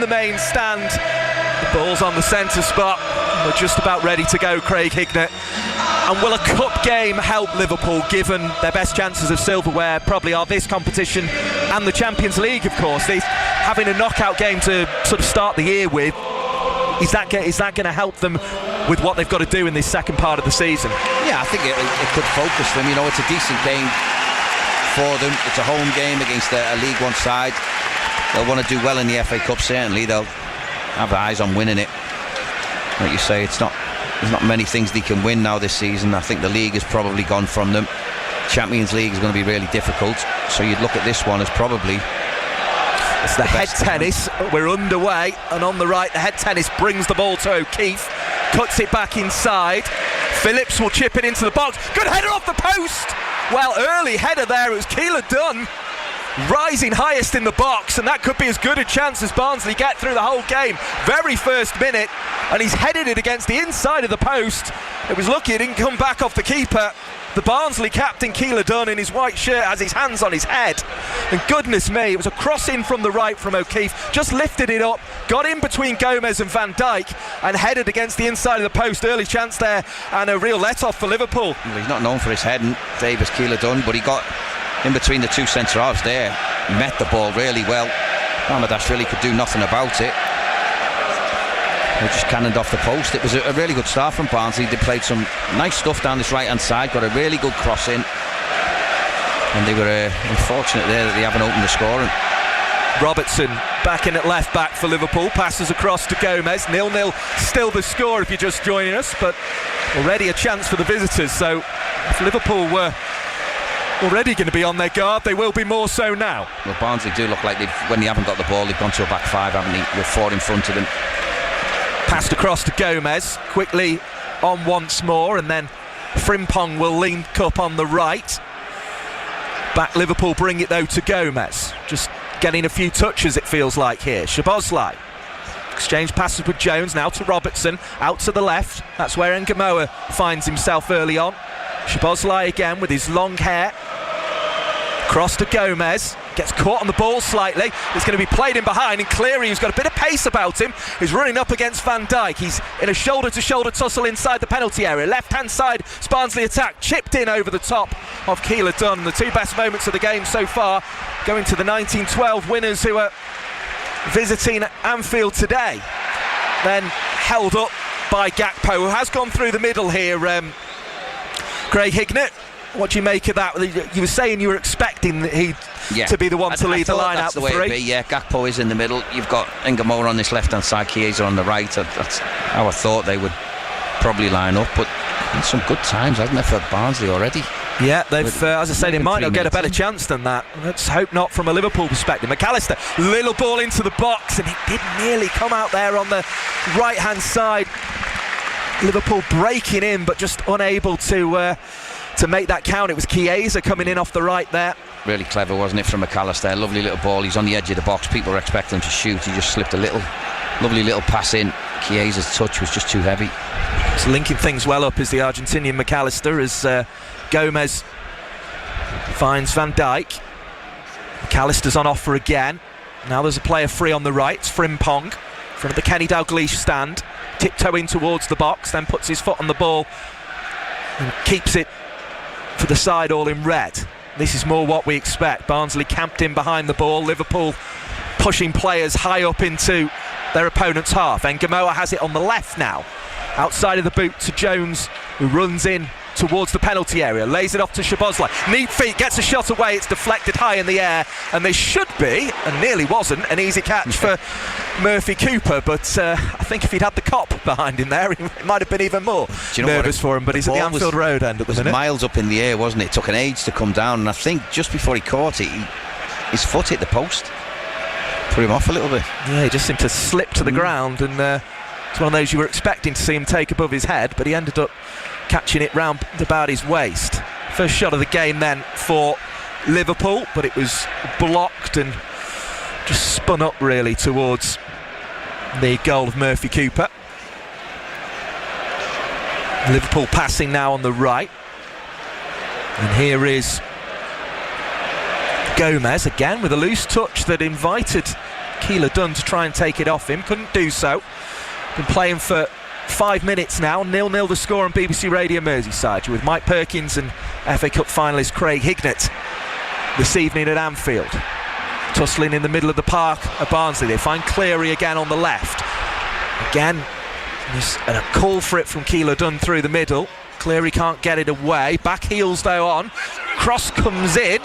the main stand. The ball's on the centre spot. We're just about ready to go, Craig Hignett. And will a cup game help Liverpool, given their best chances of silverware probably are this competition and the Champions League, of course? Having a knockout game to sort of start the year with, is that going to help them with what they've got to do in this second part of the season? Yeah, I think it could focus them. You know, it's a decent game for them. It's a home game against a League One side. They'll want to do well in the FA Cup, certainly. They'll have their eyes on winning it. Like you say, there's not many things they can win now this season. I think the league has probably gone from them. Champions League is going to be really difficult. So you'd look at this one as probably... It's the head tennis. We're underway, and on the right, the head tennis brings the ball to O'Keefe, cuts it back inside. Phillips will chip it into the box. Good header off the post. Well, early header there. It was Keeler Dunn rising highest in the box, and that could be as good a chance as Barnsley get through the whole game. Very first minute, and he's headed it against the inside of the post. It was lucky it didn't come back off the keeper. The Barnsley captain, Keeler Dunn, in his white shirt, has his hands on his head. And goodness me, it was a cross in from the right from O'Keefe. Just lifted it up, got in between Gomez and Van Dijk, and headed against the inside of the post. Early chance there, and a real let-off for Liverpool. Well, he's not known for his heading, Davis Keeler Dunn, but he got in between the two centre-halves there. He met the ball really well. Ramadashvili could do nothing about it. They just cannoned off the post. It was a really good start from Barnsley. They played some nice stuff down this right-hand side, got a really good cross in, and they were unfortunate there that they haven't opened the scoring. Robertson back in at left back for Liverpool, passes across to Gomez. 0-0 still the score if you're just joining us, but already a chance for the visitors. So if Liverpool were already going to be on their guard, they will be more so now. Well, Barnsley do look like when they haven't got the ball, they've gone to a back five, haven't they, with four in front of them. Passed across to Gomez, quickly on once more, and then Frimpong will link up on the right. Back Liverpool bring it though to Gomez, just getting a few touches it feels like here. Szoboszlai exchange passes with Jones, now to Robertson, out to the left. That's where Ngamoa finds himself early on. Szoboszlai again with his long hair. Cross to Gomez, gets caught on the ball slightly. It's going to be played in behind, and Cleary, who's got a bit of pace about him, is running up against Van Dijk. He's in a shoulder-to-shoulder tussle inside the penalty area. Left-hand side, Barnsley attack, chipped in over the top of Keeler Dunn. The two best moments of the game so far going to the 1912 winners, who are visiting Anfield today. Then held up by Gakpo, who has gone through the middle here. Craig Hignett, what do you make of that? You were saying you were expecting to be the one to lead the line out the three. Yeah, Gakpo is in the middle. You've got Ngamoa on this left-hand side, Chiesa on the right. That's how I thought they would probably line up. But some good times, hasn't there, for Barnsley already? Yeah, they've, as I say, they might not get a better chance than that. Let's hope not from a Liverpool perspective. McAllister, little ball into the box, and it did nearly come out there on the right-hand side. Liverpool breaking in, but just unable to make that count. It was Chiesa coming in off the right there. Really clever, wasn't it, from McAllister? Lovely little ball. He's on the edge of the box. People were expecting him to shoot. He just slipped a lovely little pass in. Chiesa's touch was just too heavy. It's linking things well up is the Argentinian McAllister, as Gomez finds Van Dijk. McAllister's on offer again. Now there's a player free on the right. It's Frimpong, in front of the Kenny Dalglish stand. Tiptoeing towards the box, then puts his foot on the ball and keeps it for the side all in red. This is more what we expect. Barnsley camped in behind the ball. Liverpool pushing players high up into their opponent's half. And Ngamoa has it on the left now. Outside of the boot to Jones, who runs in towards the penalty area, lays it off to Szoboszlai. Neat feet, gets a shot away, it's deflected high in the air, and there should be, and nearly wasn't, an easy catch for Murphy Cooper, but I think if he'd had the cop behind him there, it might have been even more nervous for him, but he's at the Anfield Road end at the minute. It was miles up in the air, wasn't it? It took an age to come down, and I think just before he caught it, his foot hit the post, put him off a little bit. Yeah, he just seemed to slip to the ground, and it's one of those you were expecting to see him take above his head, but he ended up catching it round about his waist. First shot of the game then for Liverpool, but it was blocked and just spun up really towards the goal of Murphy Cooper. Liverpool passing now on the right, and here is Gomez again with a loose touch that invited Keeler Dunn to try and take it off him. Couldn't do so. Been playing for 5 minutes now. 0-0 the score on BBC Radio Merseyside. You're with Mike Perkins and FA Cup finalist Craig Hignett this evening at Anfield. Tussling in the middle of the park at Barnsley. They find Cleary again on the left. Again, there's a call for it from Keeler Dunn through the middle. Cleary can't get it away. Back heels though on. Cross comes in.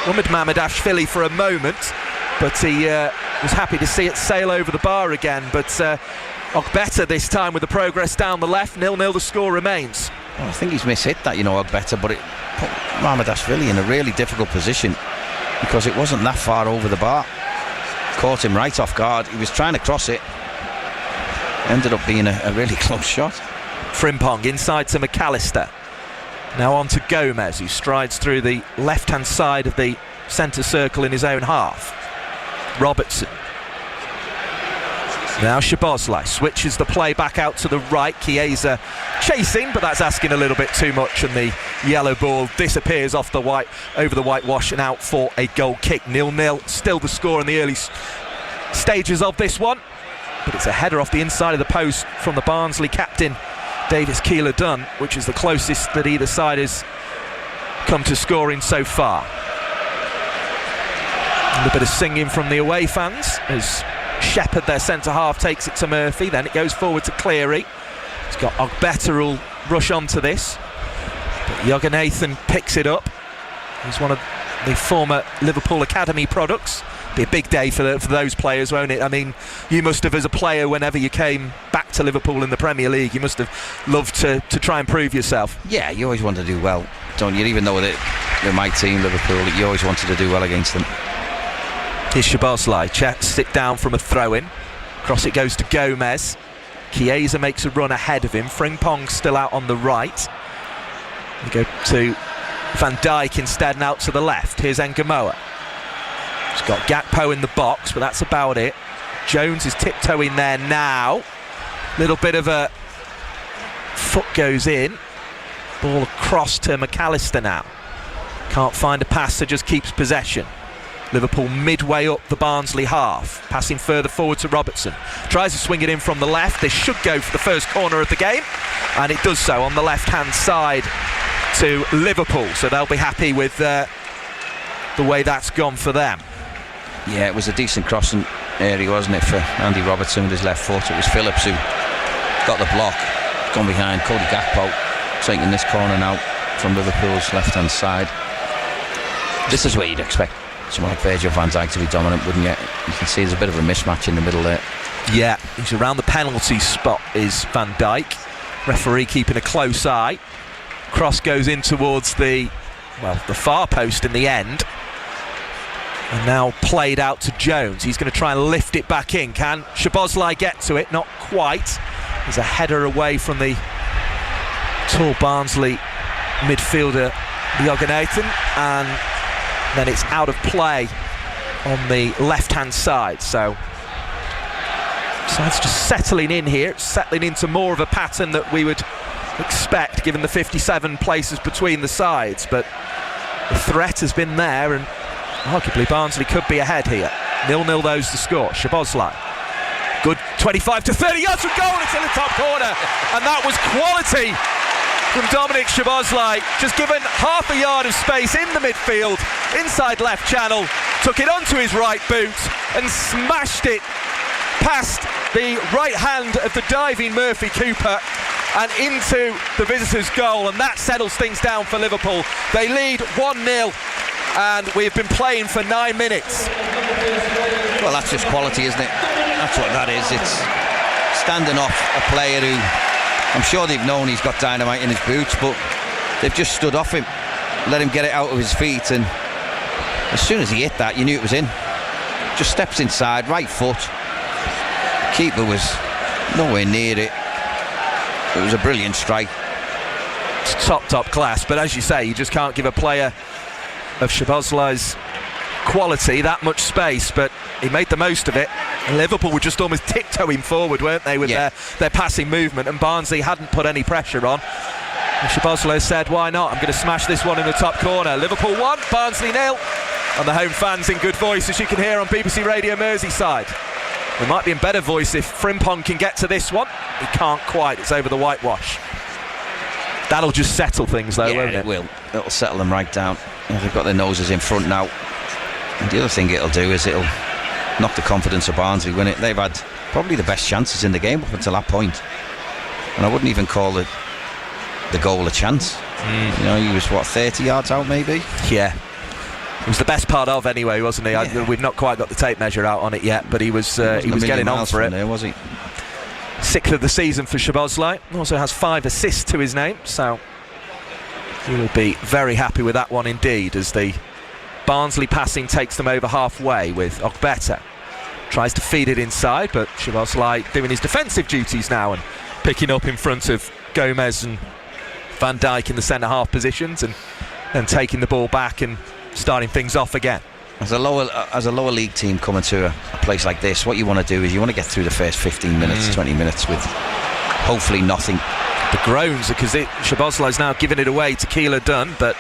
Mohamed Mamardashvili for a moment, but he was happy to see it sail over the bar again. But Ogbeta this time with the progress down the left. 0-0 the score remains. Well, I think he's mishit that, Ogbeta, but it put Mamardashvili in a really difficult position because it wasn't that far over the bar. Caught him right off guard. He was trying to cross it. Ended up being a really close shot. Frimpong inside to McAllister. Now on to Gomez, who strides through the left-hand side of the centre circle in his own half. Robertson. Now Szoboszlai switches the play back out to the right. Chiesa chasing, but that's asking a little bit too much, and the yellow ball disappears off the white, over the whitewash and out for a goal kick. 0-0, still the score in the early stages of this one, but it's a header off the inside of the post from the Barnsley captain Davis Keeler Dunn, which is the closest that either side has come to scoring so far. A little bit of singing from the away fans as Shepherd, their centre-half, takes it to Murphy. Then it goes forward to Cleary. He's got Ogbeta who'll rush onto this, but Joganathan picks it up. He's one of the former Liverpool Academy products. Be a big day for those players, won't it? I mean, you must have, as a player, whenever you came back to Liverpool in the Premier League, you must have loved to try and prove yourself. Yeah, you always want to do well, don't you? Even though they're my team, Liverpool, you always wanted to do well against them. Here's Szoboszlai, checks it down from a throw-in. Cross it goes to Gomez. Chiesa makes a run ahead of him. Frimpong still out on the right. We go to Van Dijk instead and out to the left. Here's Ngamoa. He's got Gakpo in the box, but that's about it. Jones is tiptoeing there now. Little bit of a foot goes in. Ball across to McAllister now. Can't find a pass, so just keeps possession. Liverpool midway up the Barnsley half, passing further forward to Robertson. Tries to swing it in from the left. This should go for the first corner of the game, and it does so on the left-hand side to Liverpool. So they'll be happy with the way that's gone for them. Yeah, it was a decent crossing area, wasn't it, for Andy Robertson with his left foot. It was Phillips who got the block, gone behind. Cody Gakpo taking this corner now from Liverpool's left-hand side. This is where you'd expect someone like Virgil van Dijk to be dominant, wouldn't you? You can see there's a bit of a mismatch in the middle there. Yeah, he's around the penalty spot is Van Dijk. Referee keeping a close eye. Cross goes in towards the far post in the end. And now played out to Jones. He's going to try and lift it back in. Can Szoboszlai get to it? Not quite. There's a header away from the tall Barnsley midfielder Joganathan, and then it's out of play on the left-hand side. So it's just settling in here. It's settling into more of a pattern that we would expect given the 57 places between the sides, but the threat has been there, and arguably Barnsley could be ahead here. 0-0 those to score. Szoboszlai, good 25 to 30 yards from goal. It's in the top corner, and that was quality from Dominic Szoboszlai. Just given half a yard of space in the midfield, inside left channel, took it onto his right boot and smashed it past the right hand of the diving Murphy Cooper and into the visitors' goal, and that settles things down for Liverpool. They lead 1-0, and we've been playing for 9 minutes. Well, that's just quality, isn't it? That's what that is. It's standing off a player who, I'm sure they've known he's got dynamite in his boots, but they've just stood off him, let him get it out of his feet, and as soon as he hit that, you knew it was in. Just steps inside, right foot. Keeper was nowhere near it. It was a brilliant strike. It's top class, but as you say, you just can't give a player of Szoboszlai's quality that much space, but he made the most of it, and Liverpool were just almost tiptoeing forward, weren't they, with their passing movement, and Barnsley hadn't put any pressure on. And Szoboszlai said, why not, I'm going to smash this one in the top corner. Liverpool 1, Barnsley 0. And the home fans in good voice, as you can hear on BBC Radio Merseyside. They might be in better voice if Frimpong can get to this one. He can't quite, it's over the whitewash. That'll just settle things though, won't it? It will. It'll settle them right down. They've got their noses in front now. And the other thing it'll do is it'll knock the confidence of Barnsley, win it. They've had probably the best chances in the game up until that point. And I wouldn't even call the goal a chance. You know, he was 30 yards out maybe? Yeah. It was the best part of anyway, wasn't he? Yeah. We've not quite got the tape measure out on it yet, but he was getting on for it. There, was he? 6th of the season for Szoboszlai. Also has 5 assists to his name, so he will be very happy with that one indeed, as the Barnsley passing takes them over halfway with Ogbeta. Tries to feed it inside, but Szoboszlai doing his defensive duties now and picking up in front of Gomez and Van Dijk in the centre-half positions, and then taking the ball back and starting things off again. As a lower league team coming to a place like this, what you want to do is you want to get through the first 15 minutes, 20 minutes with hopefully nothing. The groans, because Szoboszlai's now giving it away to Keeler Dunn, but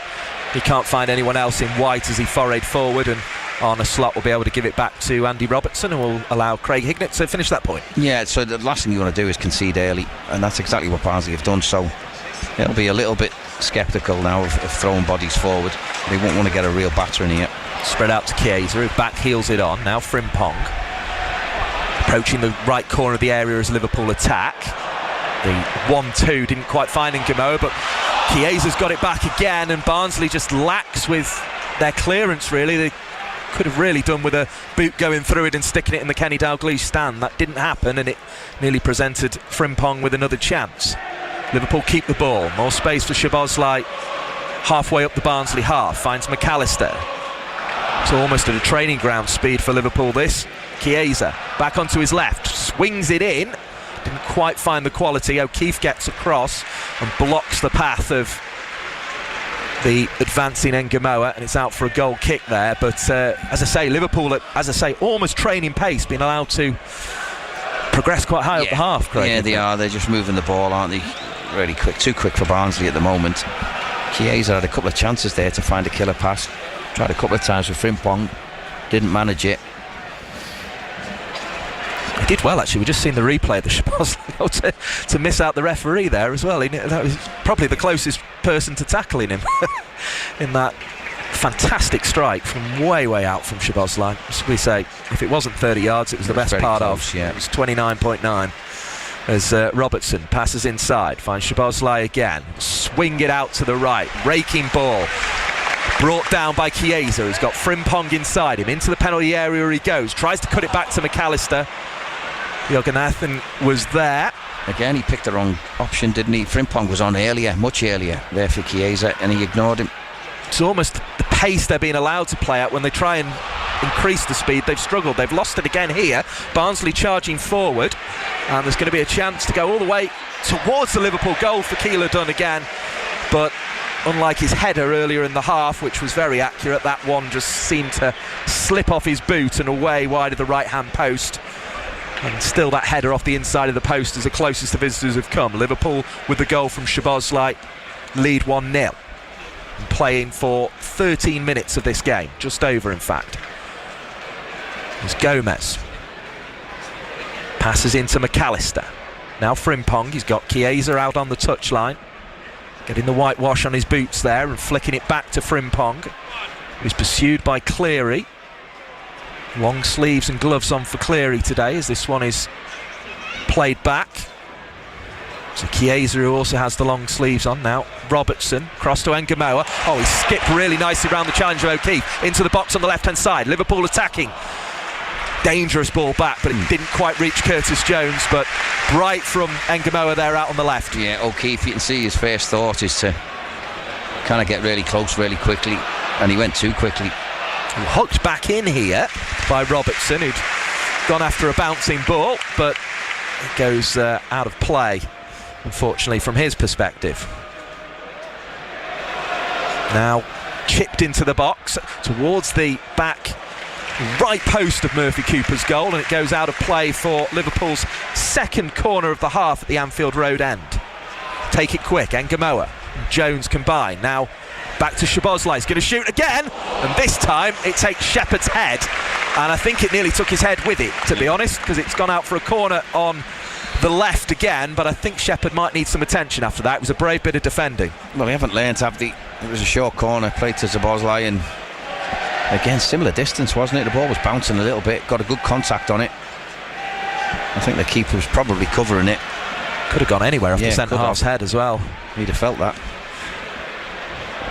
he can't find anyone else in white as he forayed forward, and Arne Slot will be able to give it back to Andy Robertson, and will allow Craig Hignett to finish that point. Yeah, so the last thing you want to do is concede early, and that's exactly what Barnsley have done. So it'll be a little bit sceptical now of throwing bodies forward. They won't want to get a real batter in here. Spread out to Chiesa, who back heels it on. Now Frimpong approaching the right corner of the area as Liverpool attack. The 1-2 didn't quite find Ngamoa, but Chiesa's got it back again, and Barnsley just lacks with their clearance really. They could have really done with a boot going through it and sticking it in the Kenny Dalglish stand. That didn't happen, and it nearly presented Frimpong with another chance. Liverpool keep the ball. More space for Szoboszlai halfway up the Barnsley half. Finds McAllister. It's almost at a training ground speed for Liverpool this. Chiesa back onto his left. Swings it in. Didn't quite find the quality. O'Keefe gets across and blocks the path of the advancing Ngamoa, and it's out for a goal kick there. But as I say, Liverpool at, almost training pace, being allowed to progress quite high up the half, Craig. Yeah, they are. They're just moving the ball, aren't they? Really quick. Too quick for Barnsley at the moment. Chiesa had a couple of chances there to find a killer pass. Tried a couple of times with Frimpong. Didn't manage it. He did well, actually. We've just seen the replay of the Szoboszlai to miss out the referee there as well. That was probably the closest person to tackling him in that fantastic strike from way out from Szoboszlai. As we say, if it wasn't 30 yards, it was the best part close, of. Yeah. It was 29.9 as Robertson passes inside, finds Szoboszlai again, swing it out to the right, raking ball, brought down by Chiesa, who's got Frimpong inside him, into the penalty area he goes, tries to cut it back to McAllister. Jørgensen was there. Again, he picked the wrong option, didn't he? Frimpong was on earlier, much earlier, there for Chiesa, and he ignored him. It's almost the pace they're being allowed to play at when they try and increase the speed. They've struggled. They've lost it again here. Barnsley charging forward, and there's going to be a chance to go all the way towards the Liverpool goal for Keeler Dunn again, but unlike his header earlier in the half, which was very accurate, that one just seemed to slip off his boot and away wide of the right hand post. And still that header off the inside of the post is the closest the visitors have come. Liverpool with the goal from Szoboszlai lead 1-0, and playing for 13 minutes of this game, just over in fact. There's Gomez, passes into McAllister. Now Frimpong, he's got Chiesa out on the touchline, getting the whitewash on his boots there and flicking it back to Frimpong. He's pursued by Cleary. Long sleeves and gloves on for Cleary today as this one is played back. So Chiesa, who also has the long sleeves on now. Robertson, cross to Ngamoa. Oh, he skipped really nicely around the challenger O'Keefe into the box on the left hand side. Liverpool attacking. Dangerous ball back, but it didn't quite reach Curtis Jones, but bright from Ngamoa there out on the left. Yeah, O'Keefe, you can see his first thought is to kind of get really close really quickly, and he went too quickly. Hooked back in here by Robertson, who'd gone after a bouncing ball, but it goes out of play, unfortunately, from his perspective. Now chipped into the box towards the back right post of Murphy Cooper's goal, and it goes out of play for Liverpool's second corner of the half at the Anfield Road end. Take it quick, Ngamoa and Jones combine. Now Back to Szoboszlai, he's going to shoot again, and this time it takes Shepherd's head, and I think it nearly took his head with it, to be honest, because it's gone out for a corner on the left again, but I think Shepherd might need some attention after that. It was a brave bit of defending. Well, he haven't learned, have they? It was a short corner, played to Szoboszlai, and again, similar distance, wasn't it? The ball was bouncing a little bit, got a good contact on it. I think the keeper was probably covering it. Could have gone anywhere off the centre-half's head as well. He'd have felt that.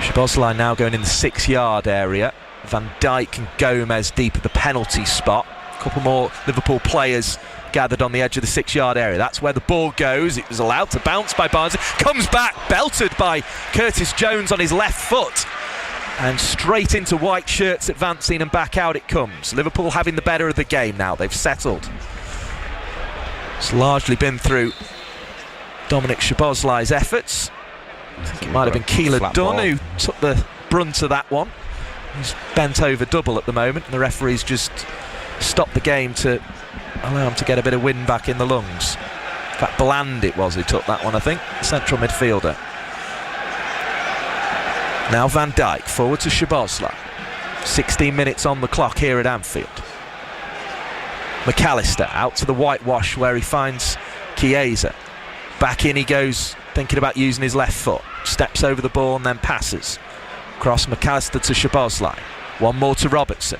Szoboszlai now going in the 6-yard area. Van Dijk and Gomez deep at the penalty spot. A couple more Liverpool players gathered on the edge of the 6-yard area. That's where the ball goes. It was allowed to bounce by Barnsley. Comes back, belted by Curtis Jones on his left foot. And straight into white shirts advancing, and back out it comes. Liverpool having the better of the game now. They've settled. It's largely been through Dominic Szoboszlai's efforts. I think it might have been Keeler Dunn who took the brunt of that one. He's bent over double at the moment, and the referee's just stopped the game to allow him to get a bit of wind back in the lungs. In fact, Bland it was who took that one, I think, central midfielder. Now Van Dijk forward to Szoboszlai. 16 minutes on the clock here at Anfield. McAllister out to the whitewash where he finds Chiesa. Back in he goes, thinking about using his left foot. Steps over the ball and then passes. Cross McAllister to Szoboszlai. One more to Robertson.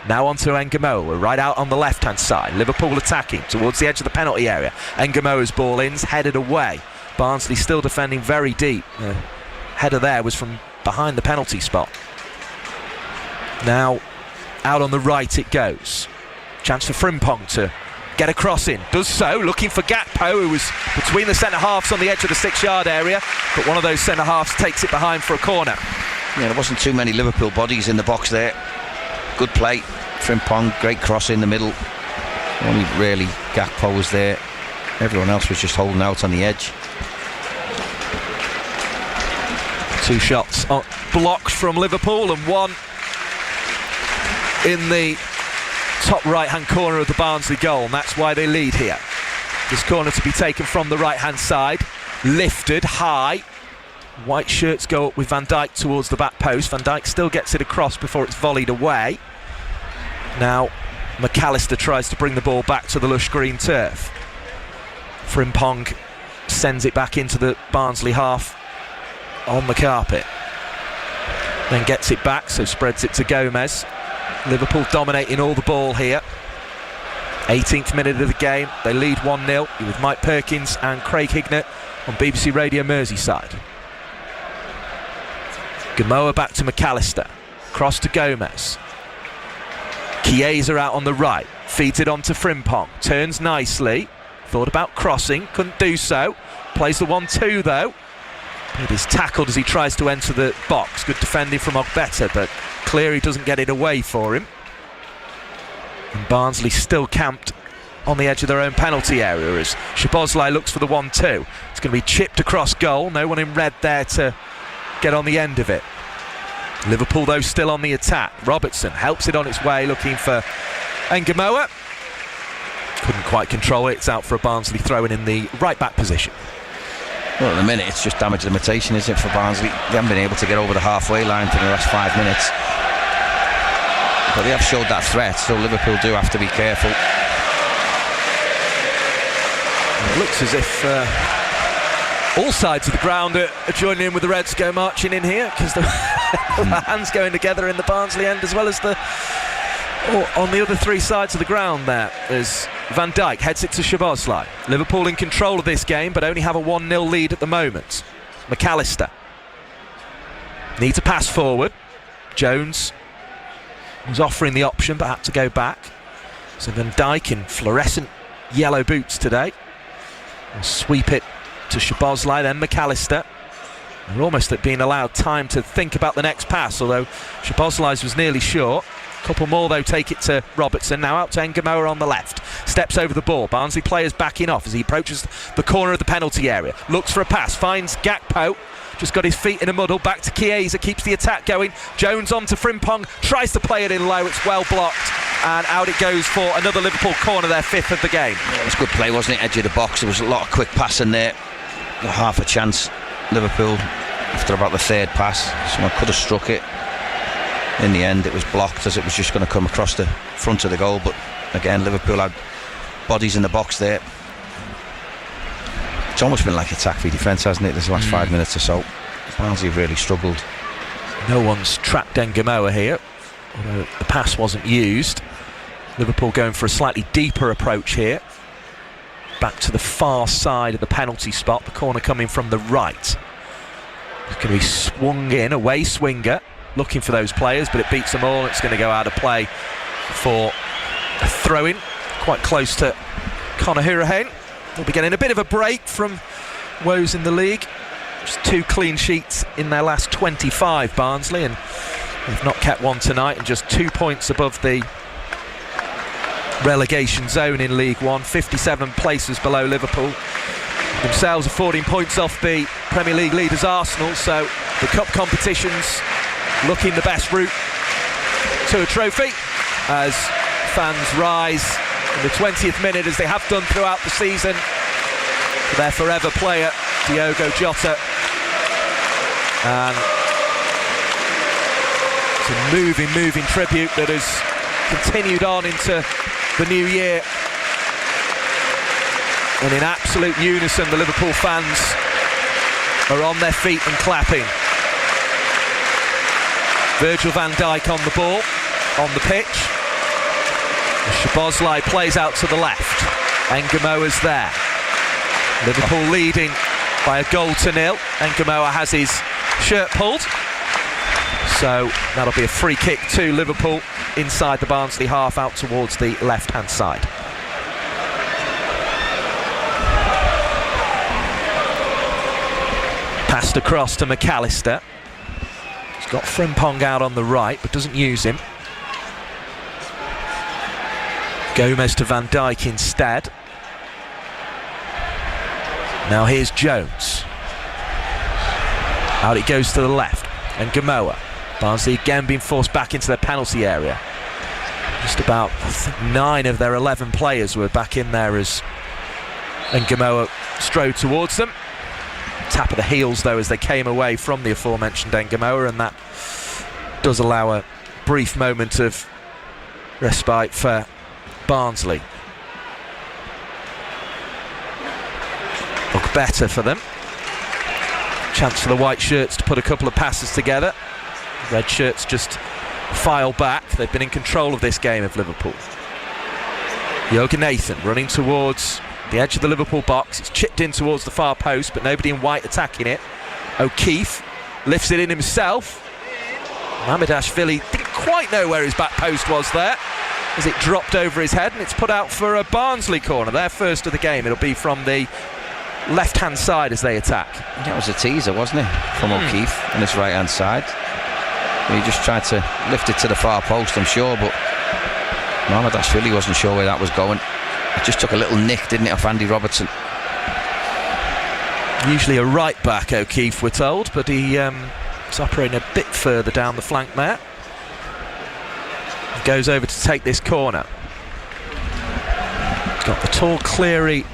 Now on to Engamoa, right out on the left-hand side. Liverpool attacking towards the edge of the penalty area. Engamoa's ball in's headed away. Barnsley still defending very deep. The header there was from behind the penalty spot. Now out on the right it goes. Chance for Frimpong to get a cross in. Does so, looking for Gakpo, who was between the centre-halves on the edge of the 6-yard area, but one of those centre-halves takes it behind for a corner. Yeah, there wasn't too many Liverpool bodies in the box there. Good play. Frimpong, great cross in the middle. Only really Gakpo was there. Everyone else was just holding out on the edge. Two shots blocked from Liverpool, and one in the top right-hand corner of the Barnsley goal, and that's why they lead here. This corner to be taken from the right-hand side, lifted high. White shirts go up with Van Dijk towards the back post. Van Dijk still gets it across before it's volleyed away. Now McAllister tries to bring the ball back to the lush green turf. Frimpong sends it back into the Barnsley half on the carpet. Then gets it back, so spreads it to Gomez. Liverpool dominating all the ball here. 18th minute of the game. They lead 1-0 with Mike Perkins and Craig Hignett on BBC Radio Merseyside. Gamoa back to McAllister. Cross to Gomez. Chiesa out on the right. Feeds it on to Frimpong. Turns nicely. Thought about crossing. Couldn't do so. Plays the 1-2 though. It is tackled as he tries to enter the box. Good defending from Ogbeta, but Cleary doesn't get it away for him. And Barnsley still camped on the edge of their own penalty area as Szoboszlai looks for the 1-2. It's going to be chipped across goal. No one in red there to get on the end of it. Liverpool though still on the attack. Robertson helps it on its way, looking for Engamoa. Couldn't quite control it. It's out for a Barnsley throw-in in the right back position. Well, at the minute it's just damage limitation, isn't it, for Barnsley? They haven't been able to get over the halfway line for the last 5 minutes, but they have showed that threat, so Liverpool do have to be careful. It looks as if all sides of the ground are joining in with the Reds go marching in here, because the hands going together in the Barnsley end as well as the on the other three sides of the ground there. As Van Dijk heads it to Szoboszlai. Liverpool in control of this game, but only have a 1-0 lead at the moment. McAllister needs a pass forward. Jones was offering the option but had to go back. So Van Dijk in fluorescent yellow boots today. We'll sweep it to Szoboszlai, then McAllister. They're almost at being allowed time to think about the next pass, although Szoboszlai's was nearly short. Couple more though take it to Robertson. Now out to Engamoa on the left. Steps over the ball. Barnsley players backing off as he approaches the corner of the penalty area. Looks for a pass. Finds Gakpo. Just got his feet in a muddle. Back to Chiesa. Keeps the attack going. Jones on to Frimpong. Tries to play it in low. It's well blocked. And out it goes for another Liverpool corner, their 5th of the game. Yeah, it was good play, wasn't it? Edge of the box. There was a lot of quick passing there. Got half a chance. Liverpool after about the third pass. Someone could have struck it. In the end, it was blocked as it was just going to come across the front of the goal. But again, Liverpool had bodies in the box there. It's almost been like attack v defence, hasn't it, this last 5 minutes or so. Barnsley have really struggled. No one's tracked Ngamoa here, although the pass wasn't used. Liverpool going for a slightly deeper approach here. Back to the far side of the penalty spot, the corner coming from the right. It's going to be swung in, away swinger, looking for those players, but it beats them all. It's going to go out of play for a throw-in, quite close to Conor Hourihane. They'll be getting a bit of a break from woes in the league. Just 2 clean sheets in their last 25, Barnsley, and they've not kept one tonight, and just 2 points above the relegation zone in League One, 57 places below Liverpool. Themselves are 14 points off the Premier League leaders Arsenal, so the cup competition's looking the best route to a trophy as fans rise in the 20th minute, as they have done throughout the season, for their forever player Diogo Jota. And it's a moving tribute that has continued on into the new year. And in absolute unison, the Liverpool fans are on their feet and clapping. Virgil van Dijk on the ball, on the pitch. Szoboszlai plays out to the left. Ngamoa's there. Liverpool leading by a goal to nil. Ngamoa has his shirt pulled. So that'll be a free kick to Liverpool inside the Barnsley half, out towards the left-hand side. Passed across to McAllister. He's got Frimpong out on the right, but doesn't use him. Gomez to Van Dijk instead. Now here's Jones. Out it goes to the left. And Ngamoa. Barnsley again being forced back into their penalty area. Just about, I think, 9 of their 11 players were back in there as Ngamoa strode towards them. Tap of the heels though as they came away from the aforementioned Ngamoa, and that does allow a brief moment of respite for Barnsley. Look better for them. Chance for the white shirts to put a couple of passes together. Red shirts just file back. They've been in control of this game of Liverpool. Jürgen Nathan running towards the edge of the Liverpool box. It's chipped in towards the far post, but nobody in white attacking it. O'Keefe lifts it in himself. Mamardashvili didn't quite know where his back post was there as it dropped over his head, and it's put out for a Barnsley corner, their first of the game. It'll be from the left-hand side as they attack. That was a teaser, wasn't it, from O'Keefe on his right-hand side. He just tried to lift it to the far post, I'm sure, but Mamardashvili wasn't sure where that was going. It just took a little nick, didn't it, off Andy Robertson. Usually a right back, O'Keefe, we're told, but he is operating a bit further down the flank there. He goes over to take this corner. He's got the tall Cleary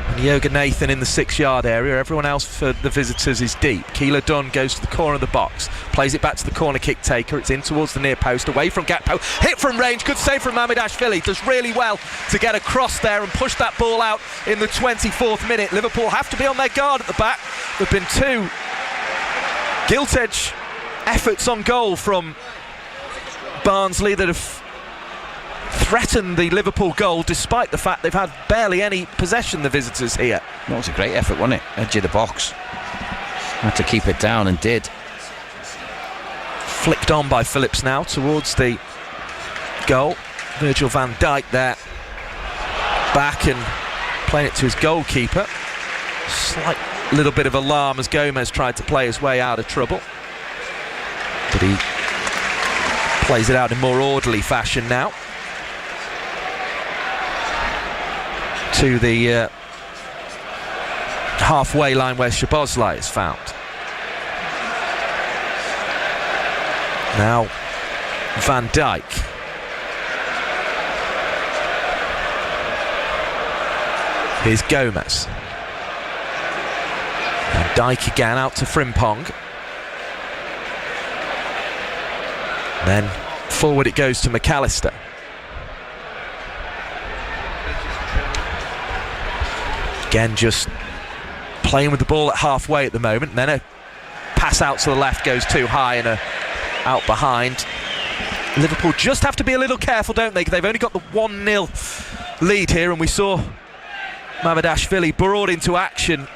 and Jürgen Nathan in the 6-yard area. Everyone else for the visitors is deep. Keeler Dunn goes to the corner of the box, plays it back to the corner kick taker. It's in towards the near post, away from Gakpo, hit from range, good save from Mamardashvili. Does really well to get across there and push that ball out in the 24th minute. Liverpool have to be on their guard at the back. There have been 2 gilt-edge efforts on goal from Barnsley that have threatened the Liverpool goal, despite the fact they've had barely any possession, the visitors here. That was a great effort, wasn't it? Edge of the box. Had to keep it down and did. Flicked on by Phillips now towards the goal. Virgil van Dijk there, back and playing it to his goalkeeper. Slight little bit of alarm as Gomez tried to play his way out of trouble, but he plays it out in more orderly fashion now to the halfway line where Szoboszlai is found. Now Van Dijk. Here's Gomez. Van Dijk again out to Frimpong. Then forward it goes to McAllister. Again, just playing with the ball at halfway at the moment. And then a pass out to the left goes too high and out behind. Liverpool just have to be a little careful, don't they? They've only got the 1-0 lead here, and we saw Mamardashvili brought into action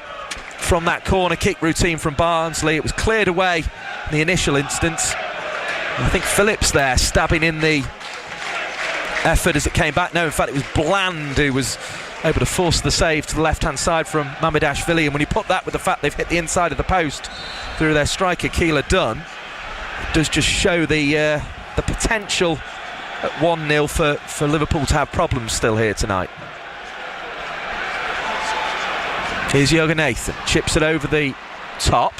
from that corner kick routine from Barnsley. It was cleared away in the initial instance. I think Phillips there stabbing in the effort as it came back. No, in fact, it was Bland who was able to force the save to the left-hand side from Mamardashvili. And when you put that with the fact they've hit the inside of the post through their striker, Keeler Dunn, it does just show the potential at 1-0 for Liverpool to have problems still here tonight. Here's Jürgen Nathan, chips it over the top,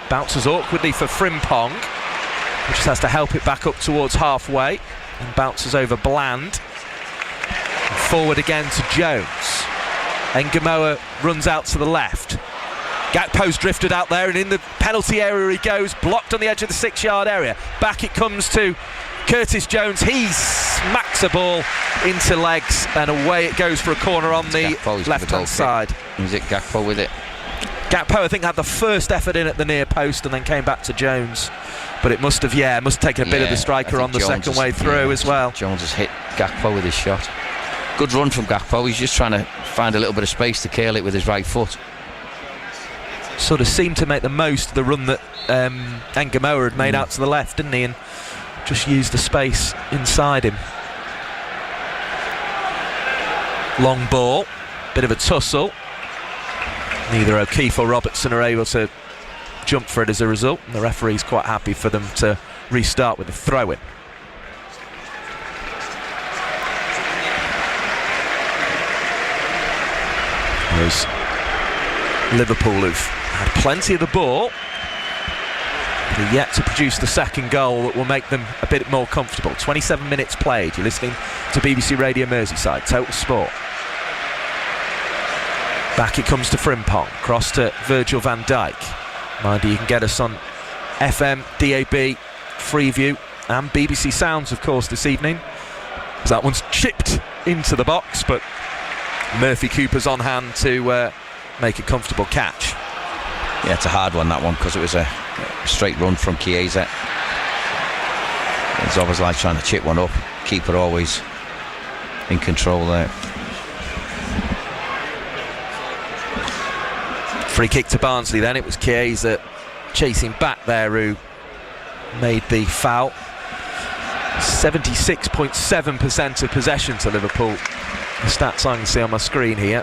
bounces awkwardly for Frimpong, who just has to help it back up towards halfway, and bounces over Bland. And forward again to Jones. Ngamoa runs out to the left. Gakpo's drifted out there, and in the penalty area he goes, blocked on the edge of the 6-yard area. Back it comes to Curtis Jones. He smacks a ball into legs, and away it goes for a corner on the left-hand side. Is it Gakpo with it? Gakpo, I think, had the first effort in at the near post and then came back to Jones. But it must have taken a bit of the striker on the second way through as well. Jones has hit Gakpo with his shot. Good run from Gakpo. He's just trying to find a little bit of space to curl it with his right foot. Sort of seemed to make the most of the run that Ngamoa had made out to the left, didn't he? And just used the space inside him. Long ball, bit of a tussle. Neither O'Keefe or Robertson are able to jump for it as a result, and the referee's quite happy for them to restart with a throw-in. Whereas Liverpool have had plenty of the ball, but are yet to produce the second goal that will make them a bit more comfortable. 27 minutes played. You're listening to BBC Radio Merseyside, Total Sport. Back it comes to Frimpong, cross to Virgil van Dijk. Mind you, you can get us on FM, DAB, Freeview and BBC Sounds, of course, this evening. As that one's chipped into the box, but Murphy Cooper's on hand to make a comfortable catch. Yeah, it's a hard one, that one, because it was a straight run from Chiesa. It's always like trying to chip one up. Keeper always in control there. Free kick to Barnsley then. It was Chiesa chasing back there who made the foul. 76.7% of possession to Liverpool. The stats I can see on my screen here.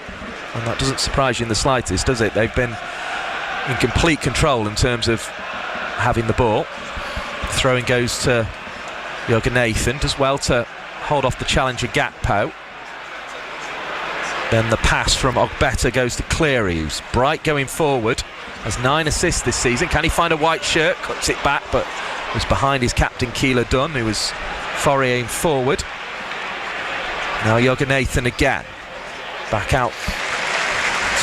And that doesn't surprise you in the slightest, does it? They've been in complete control in terms of having the ball. Throwing goes to Jürgen Nathan. Does well to hold off the challenger Gakpo. Then the pass from Ogbeta goes to Cleary, who's bright going forward. Has 9 assists this season. Can he find a white shirt? Cuts it back, but was behind his captain Keeler Dunn, who was foraying forward. Now Jürgen Nathan again. Back out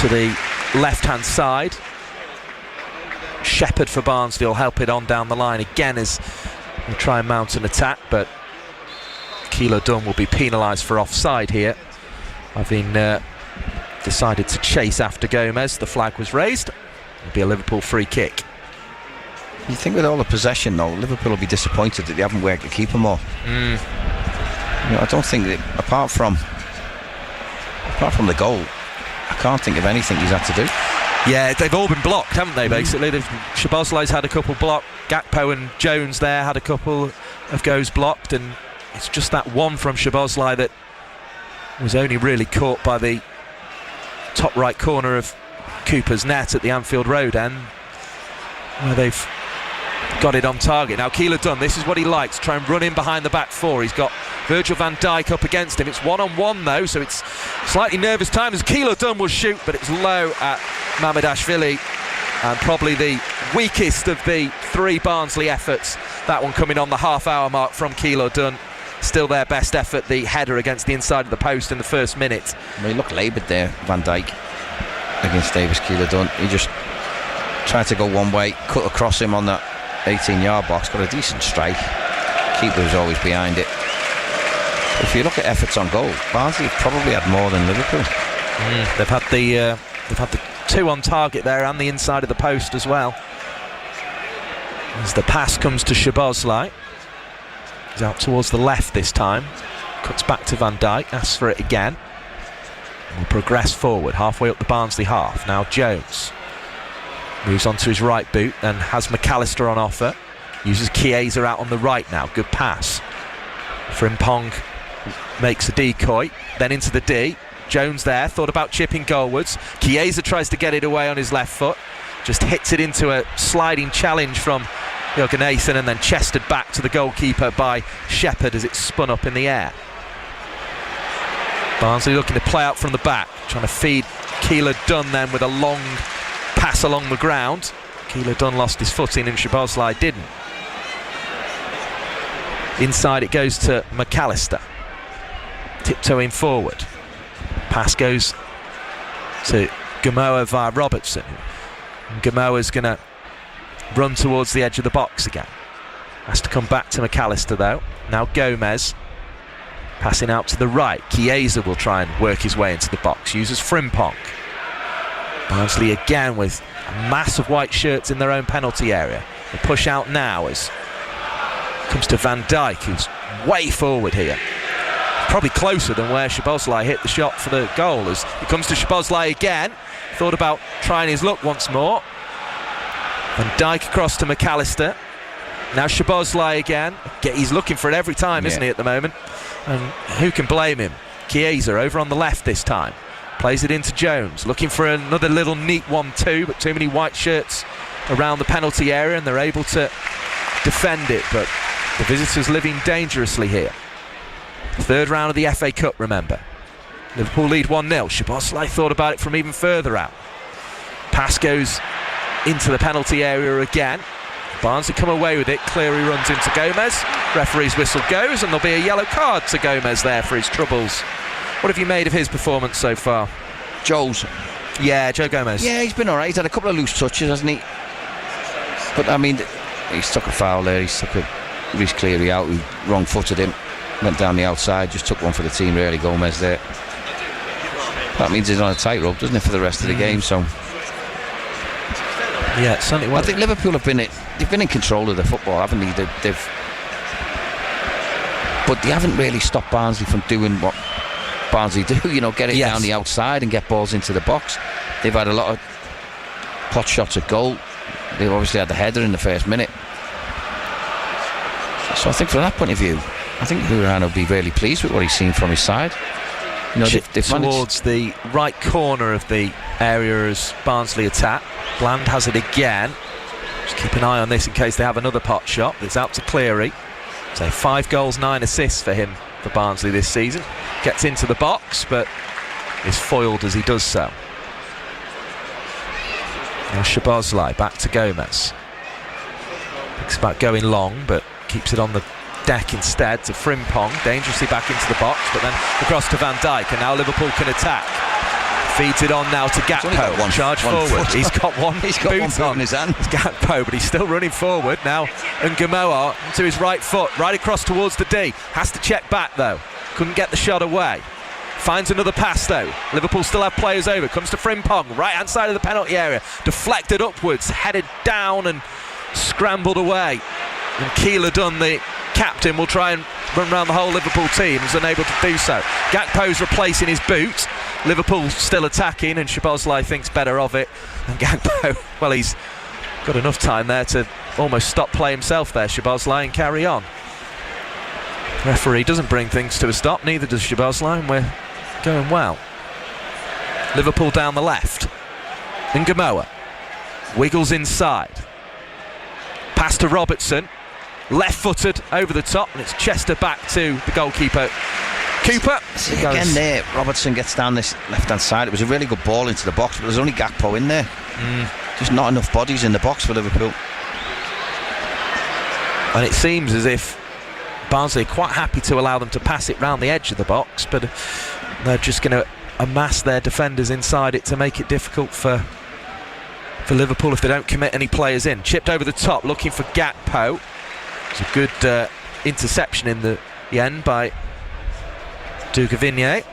to the left-hand side. Shepherd for Barnsley will help it on down the line again as they try and mount an attack, but Keeler Dunn will be penalised for offside here, having decided to chase after Gomez. The flag was raised. It'll be a Liverpool free kick. You think with all the possession though, Liverpool will be disappointed that they haven't worked the keeper more. You know, I don't think that apart from the goal, I can't think of anything he's had to do. Yeah, they've all been blocked, haven't they, basically? Szoboszlai's had a couple blocked. Gakpo and Jones there had a couple of goals blocked, and it's just that one from Szoboszlai that was only really caught by the top right corner of Cooper's net at the Anfield Road end, where they've got it on target. Now Keeler Dunn, this is what he likes, try and run in behind the back four. He's got Virgil van Dijk up against him. It's 1-on-1 though, so it's slightly nervous time as Keeler Dunn will shoot, but it's low at Mamardashvili, and probably the weakest of the 3 Barnsley efforts. That one coming on the half-hour mark from Keeler Dunn. Still their best effort, the header against the inside of the post in the first minute. Well, he looked laboured there, Van Dijk, against Davis. Keeler Dunn, he just Tried to go one way, cut across him on that 18-yard box, got a decent strike. Keeper was always behind it. If you look at efforts on goal, Barnsley have probably had more than Liverpool. They've had the 2 on target there and the inside of the post as well. As the pass comes to Szoboszlai, he's out towards the left this time. Cuts back to Van Dijk, asks for it again. Will progress forward halfway up the Barnsley half. Now Jones moves on to his right boot and has McAllister on offer. Uses Chiesa out on the right now. Good pass. Frimpong makes a decoy, then into the D. Jones there, thought about chipping goalwards. Chiesa tries to get it away on his left foot. Just hits it into a sliding challenge from Jorgensen and then chested back to the goalkeeper by Shepherd as it spun up in the air. Barnsley looking to play out from the back, trying to feed Keeler Dunn then with a long pass along the ground. Keeler Dunn lost his footing and Szoboszlai didn't. Inside it goes to McAllister, tiptoeing forward. Pass goes to Gamoa via Robertson. Gamoa's going to run towards the edge of the box again. Has to come back to McAllister though. Now Gomez passing out to the right. Chiesa will try and work his way into the box. Uses Frimpong. Barnsley again with a mass of white shirts in their own penalty area. They push out now as comes to Van Dijk, who's way forward here. Probably closer than where Szoboszlai hit the shot for the goal. As it comes to Szoboszlai again. Thought about trying his luck once more. Van Dijk across to McAllister. Now Szoboszlai again. He's looking for it every time, isn't he, at the moment? And who can blame him? Chiesa over on the left this time. Plays it into Jones. Looking for another little neat 1-2, but too many white shirts around the penalty area and they're able to defend it. But the visitors living dangerously here. Third round of the FA Cup, remember. Liverpool lead 1-0. Szoboszlai thought about it from even further out. Pass goes into the penalty area again. Barnsley come away with it. Cleary runs into Gomez. Referee's whistle goes and there'll be a yellow card to Gomez there for his troubles. What have you made of his performance so far? Joe's. Yeah, Joe Gomez. Yeah, he's been alright. He's had a couple of loose touches, hasn't he? But I mean, he's took a foul there. He's took a Reece Cleary out, who wrong-footed him. Went down the outside, just took one for the team really, Gomez there. That means he's on a tightrope, doesn't it, for the rest of the game, so... Yeah, it certainly was. I think Liverpool have been in control of the football, haven't they? But they haven't really stopped Barnsley from doing what Barnsley do, get it down the outside and get balls into the box. They've had a lot of pot shots at goal. They've obviously had the header in the first minute. So I think from that point of view, I think Hourihane will be really pleased with what he's seen from his side. They've towards the right corner of the area as Barnsley attack. Bland has it again. Just keep an eye on this in case they have another pot shot. It's out to Cleary. So 5 goals, 9 assists for him for Barnsley this season. Gets into the box, but is foiled as he does so. Now Szoboszlai back to Gomez. Thinks about going long, but keeps it on the deck instead to Frimpong, dangerously back into the box, but then across to Van Dijk, and now Liverpool can attack. Feeds it on now to Gakpo. Charge forward. He's got one boot on in his hand. It's Gakpo, but he's still running forward now. And Gamoa to his right foot, right across towards the D. Has to check back though. Couldn't get the shot away. Finds another pass though. Liverpool still have players over. Comes to Frimpong, right hand side of the penalty area. Deflected upwards, headed down and scrambled away. And Keeler Dunn, the captain, will try and run around the whole Liverpool team. Is unable to do so. Gakpo's replacing his boot. Liverpool still attacking, and Szoboszlai thinks better of it. And Gakpo, well, he's got enough time there to almost stop play himself there, Szoboszlai, and carry on. Referee doesn't bring things to a stop, neither does Szoboszlai, and we're going well. Liverpool down the left. And Gamoa wiggles inside. Pass to Robertson. Left-footed over the top, and it's Chester back to the goalkeeper Cooper. Again there, Robertson gets down this left-hand side. It was a really good ball into the box, but there's only Gakpo in there. Just not enough bodies in the box for Liverpool. And it seems as if Barnsley are quite happy to allow them to pass it round the edge of the box, but they're just going to amass their defenders inside it to make it difficult for for Liverpool if they don't commit any players in. Chipped over the top, looking for Gakpo. It's a good interception in the end by Dugavigne.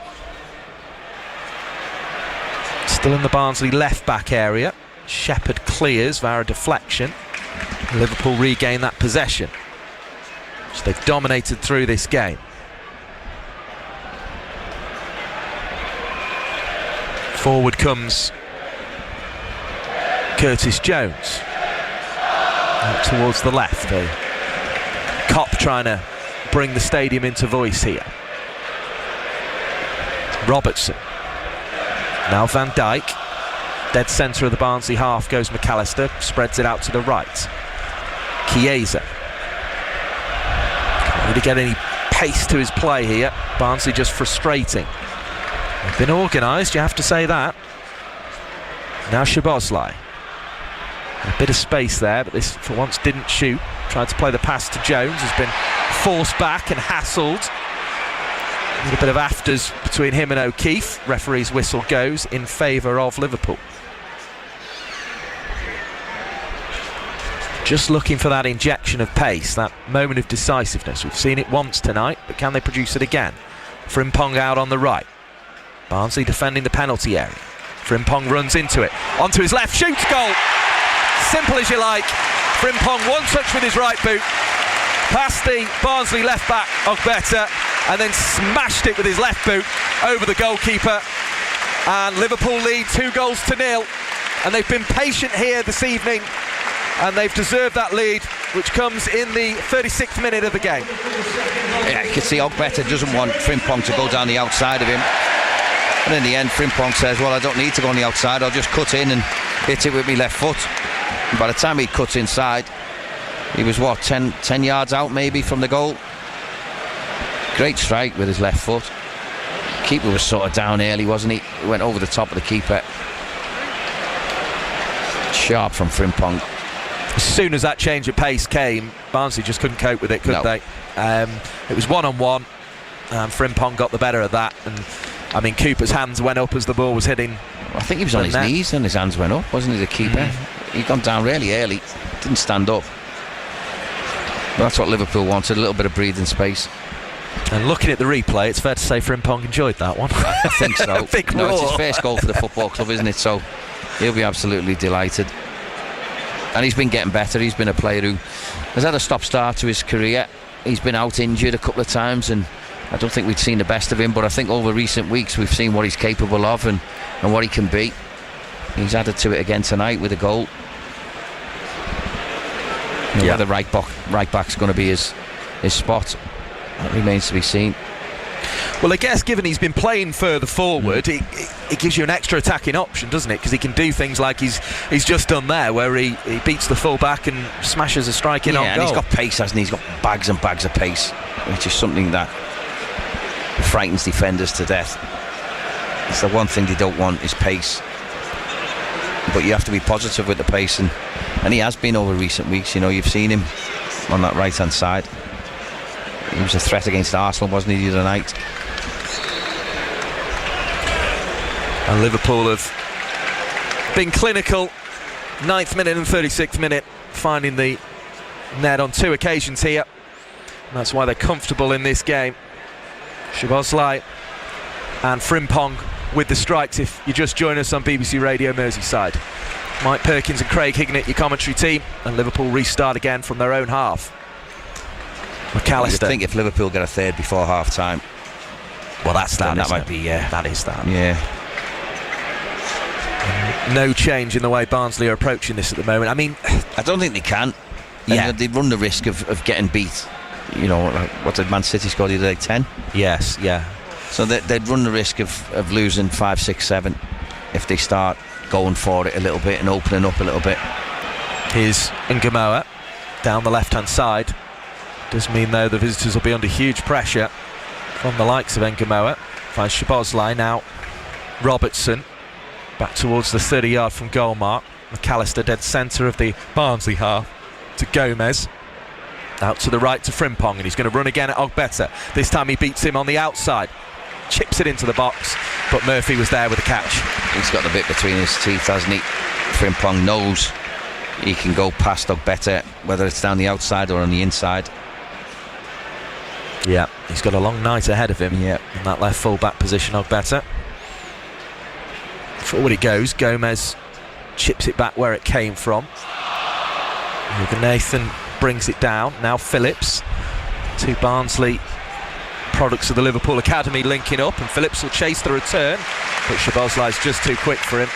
Still in the Barnsley left-back area. Shepherd clears via a deflection. Liverpool regain that possession. So they've dominated through this game. Forward comes Curtis Jones. Out towards the left. A cop trying to bring the stadium into voice here. Robertson. Now Van Dijk. Dead centre of the Barnsley half goes McAllister. Spreads it out to the right. Chiesa. Can't really get any pace to his play here. Barnsley just frustrating. They've been organised, you have to say that. Now Szoboszlai. A bit of space there, but this for once didn't shoot. Tried to play the pass to Jones, has been forced back and hassled. A little bit of afters between him and O'Keefe. Referee's whistle goes in favour of Liverpool. Just looking for that injection of pace, that moment of decisiveness. We've seen it once tonight, but can they produce it again? Frimpong out on the right. Barnsley defending the penalty area. Frimpong runs into it. Onto his left, shoots, goal! Simple as you like. Frimpong one touch with his right boot. Past the Barnsley left back, Ogbeta, and then smashed it with his left boot over the goalkeeper. And Liverpool lead 2-0. And they've been patient here this evening. And they've deserved that lead, which comes in the 36th minute of the game. Yeah, you can see Ogbeta doesn't want Frimpong to go down the outside of him. And in the end, Frimpong says, well, I don't need to go on the outside, I'll just cut in and hit it with my left foot. And by the time he cut inside, he was, 10 yards out maybe from the goal. Great strike with his left foot. Keeper was sort of down early, wasn't he? He went over the top of the keeper. Sharp from Frimpong. As soon as that change of pace came, Barnsley just couldn't cope with it, could they? It was one-on-one, and Frimpong got the better of that. And I mean, Cooper's hands went up as the ball was hitting. I think he was on his knees and his hands went up, wasn't he, the keeper? He'd gone down really early, didn't stand up. But that's what Liverpool wanted, a little bit of breathing space. And looking at the replay, it's fair to say Frimpong enjoyed that one. I think so. Big roar. It's his first goal for the football club, isn't it? So he'll be absolutely delighted. And he's been getting better. He's been a player who has had a stop-start to his career. He's been out injured a couple of times, and I don't think we'd seen the best of him, but I think over recent weeks we've seen what he's capable of and what he can be. He's added to it again tonight with a goal. Whether right back's going to be his spot, that remains to be seen. Well, I guess given he's been playing further forward, it gives you an extra attacking option, doesn't it? Because he can do things like he's just done there, where he beats the full-back and smashes a strike in on goal. And he's got pace, hasn't he? He's got bags and bags of pace, which is something that frightens defenders to death. It's the one thing they don't want is pace. But you have to be positive with the pace, and he has been over recent weeks. You know, you've seen him on that right-hand side. He was a threat against Arsenal, wasn't he, the other night? And Liverpool have been clinical. 9th minute and 36th minute, finding the net on 2 occasions here. And that's why they're comfortable in this game. Szoboszlai and Frimpong with the strikes if you just join us on BBC Radio Merseyside. Mike Perkins and Craig Hignett, your commentary team, and Liverpool restart again from their own half. McAllister. I think if Liverpool get a third before half time, well, that's that. That might be, that is that. Yeah. No change in the way Barnsley are approaching this at the moment. I mean, I don't think they can. Yeah. They run the risk of getting beat. You know, what did Man City score the other day? 10? Yes, yeah. So they'd run the risk of losing 5, 6, 7 if they start going for it a little bit and opening up a little bit. Here's Ngamoa down the left-hand side. Does mean, though, the visitors will be under huge pressure from the likes of Ngamoa. Finds Szoboszlai now. Robertson back towards the 30-yard from goal mark. McAllister dead centre of the Barnsley half to Gomez. Out to the right to Frimpong, and he's going to run again at Ogbeta. This time he beats him on the outside. Chips it into the box, but Murphy was there with the catch. He's got the bit between his teeth, hasn't he? Frimpong knows he can go past Ogbeta, whether it's down the outside or on the inside. Yeah, he's got a long night ahead of him in that left full-back position, Ogbeta. Forward it goes. Gomez chips it back where it came from. Nathan brings it down. Now Phillips. Two Barnsley products of the Liverpool Academy linking up, and Phillips will chase the return, but Szoboszlai's just too quick for him.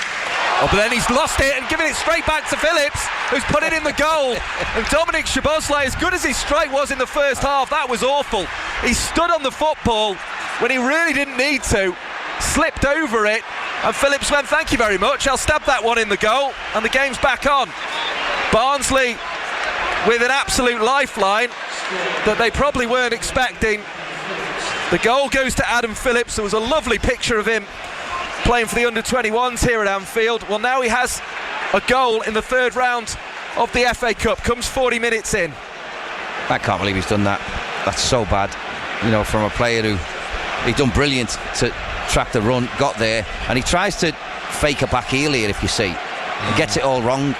Oh, but then he's lost it and given it straight back to Phillips, who's put it in the goal. And Dominic Szoboszlai, as good as his strike was in the first half, that was awful. He stood on the football when he really didn't need to, slipped over it, and Phillips went, thank you very much, I'll stab that one in the goal, and the game's back on. Barnsley with an absolute lifeline that they probably weren't expecting. The goal goes to Adam Phillips. There was a lovely picture of him playing for the under-21s here at Anfield. Well, now he has a goal in the third round of the FA Cup. Comes 40 minutes in. I can't believe he's done that. That's so bad. You know, from a player who he'd done brilliant to track the run, got there, and he tries to fake a back heel here, if you see. He gets it all wrong.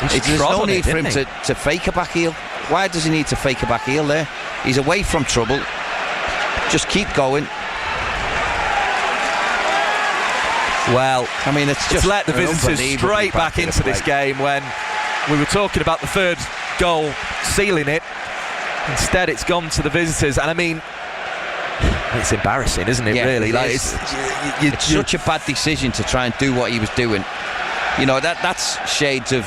There's no need for him to fake a back heel. Why does he need to fake a back heel there? He's away from trouble. Just keep going. Well, I mean, it's let the visitors straight back into this game when we were talking about the third goal sealing it. Instead, it's gone to the visitors, and I mean, it's embarrassing, isn't it? Really, it's such a bad decision to try and do what he was doing. You know, that's shades of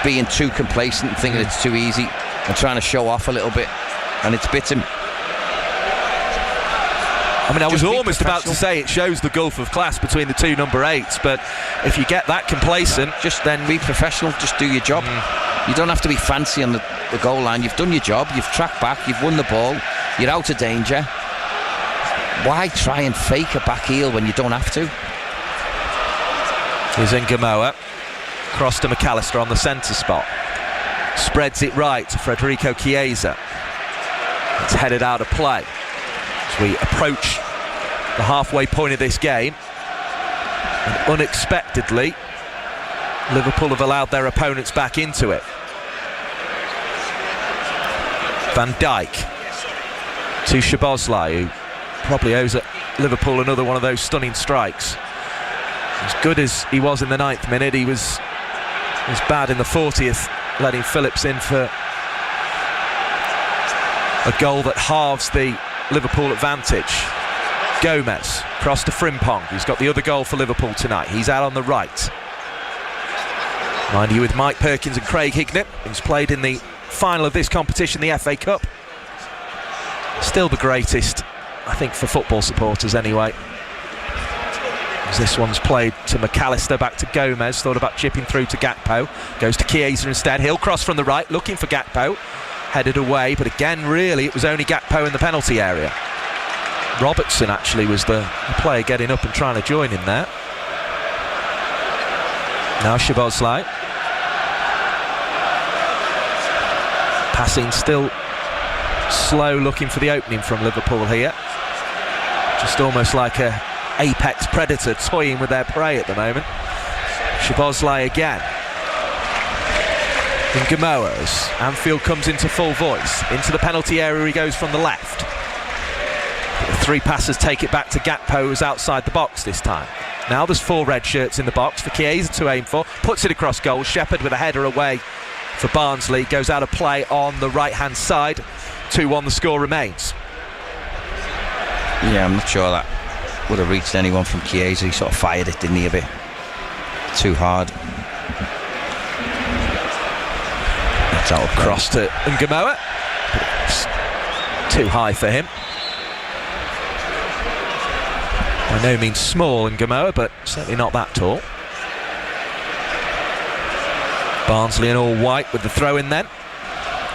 being too complacent and thinking it's too easy and trying to show off a little bit, and it's bit him. I mean, I was almost about to say it shows the gulf of class between the two number 8s, but if you get that complacent, just then be professional, just do your job. You don't have to be fancy on the goal line. You've done your job, you've tracked back, you've won the ball, you're out of danger. Why try and fake a back heel when you don't have to? Here's Ngamoa, cross to McAllister on the centre spot, spreads it right to Federico Chiesa. It's headed out of play as we approach the halfway point of this game, and unexpectedly Liverpool have allowed their opponents back into it. Van Dijk to Szoboszlai, who probably owes Liverpool another one of those stunning strikes. As good as he was in the 9th minute, he was bad in the 40th, letting Phillips in for a goal that halves the Liverpool advantage. Gomez, cross to Frimpong, who's got the other goal for Liverpool tonight. He's out on the right. Mind you, with Mike Perkins and Craig Hignett, who's played in the final of this competition, the FA Cup. Still the greatest, I think, for football supporters anyway. As this one's played to McAllister, back to Gomez, thought about chipping through to Gakpo. Goes to Chiesa instead. He'll cross from the right, looking for Gakpo. Headed away, but again, really, it was only Gakpo in the penalty area. Robertson actually was the player getting up and trying to join in there. Now Szoboszlai. Passing still slow, looking for the opening from Liverpool here. Just almost like a apex predator toying with their prey at the moment. Szoboszlai again. And Ngamoa, as Anfield comes into full voice. Into the penalty area he goes from the left. The 3 passers take it back to Gakpo, who's outside the box this time. Now there's 4 red shirts in the box for Chiesa to aim for. Puts it across goal. Shepherd with a header away for Barnsley. Goes out of play on the right-hand side. 2-1 the score remains. Yeah, I'm not sure that would have reached anyone from Chiesa. He sort of fired it, didn't he, a bit too hard. That's out of cross to Ngamoa. Too high for him. By no means small Ngamoa, but certainly not that tall. Barnsley in all white with the throw in then.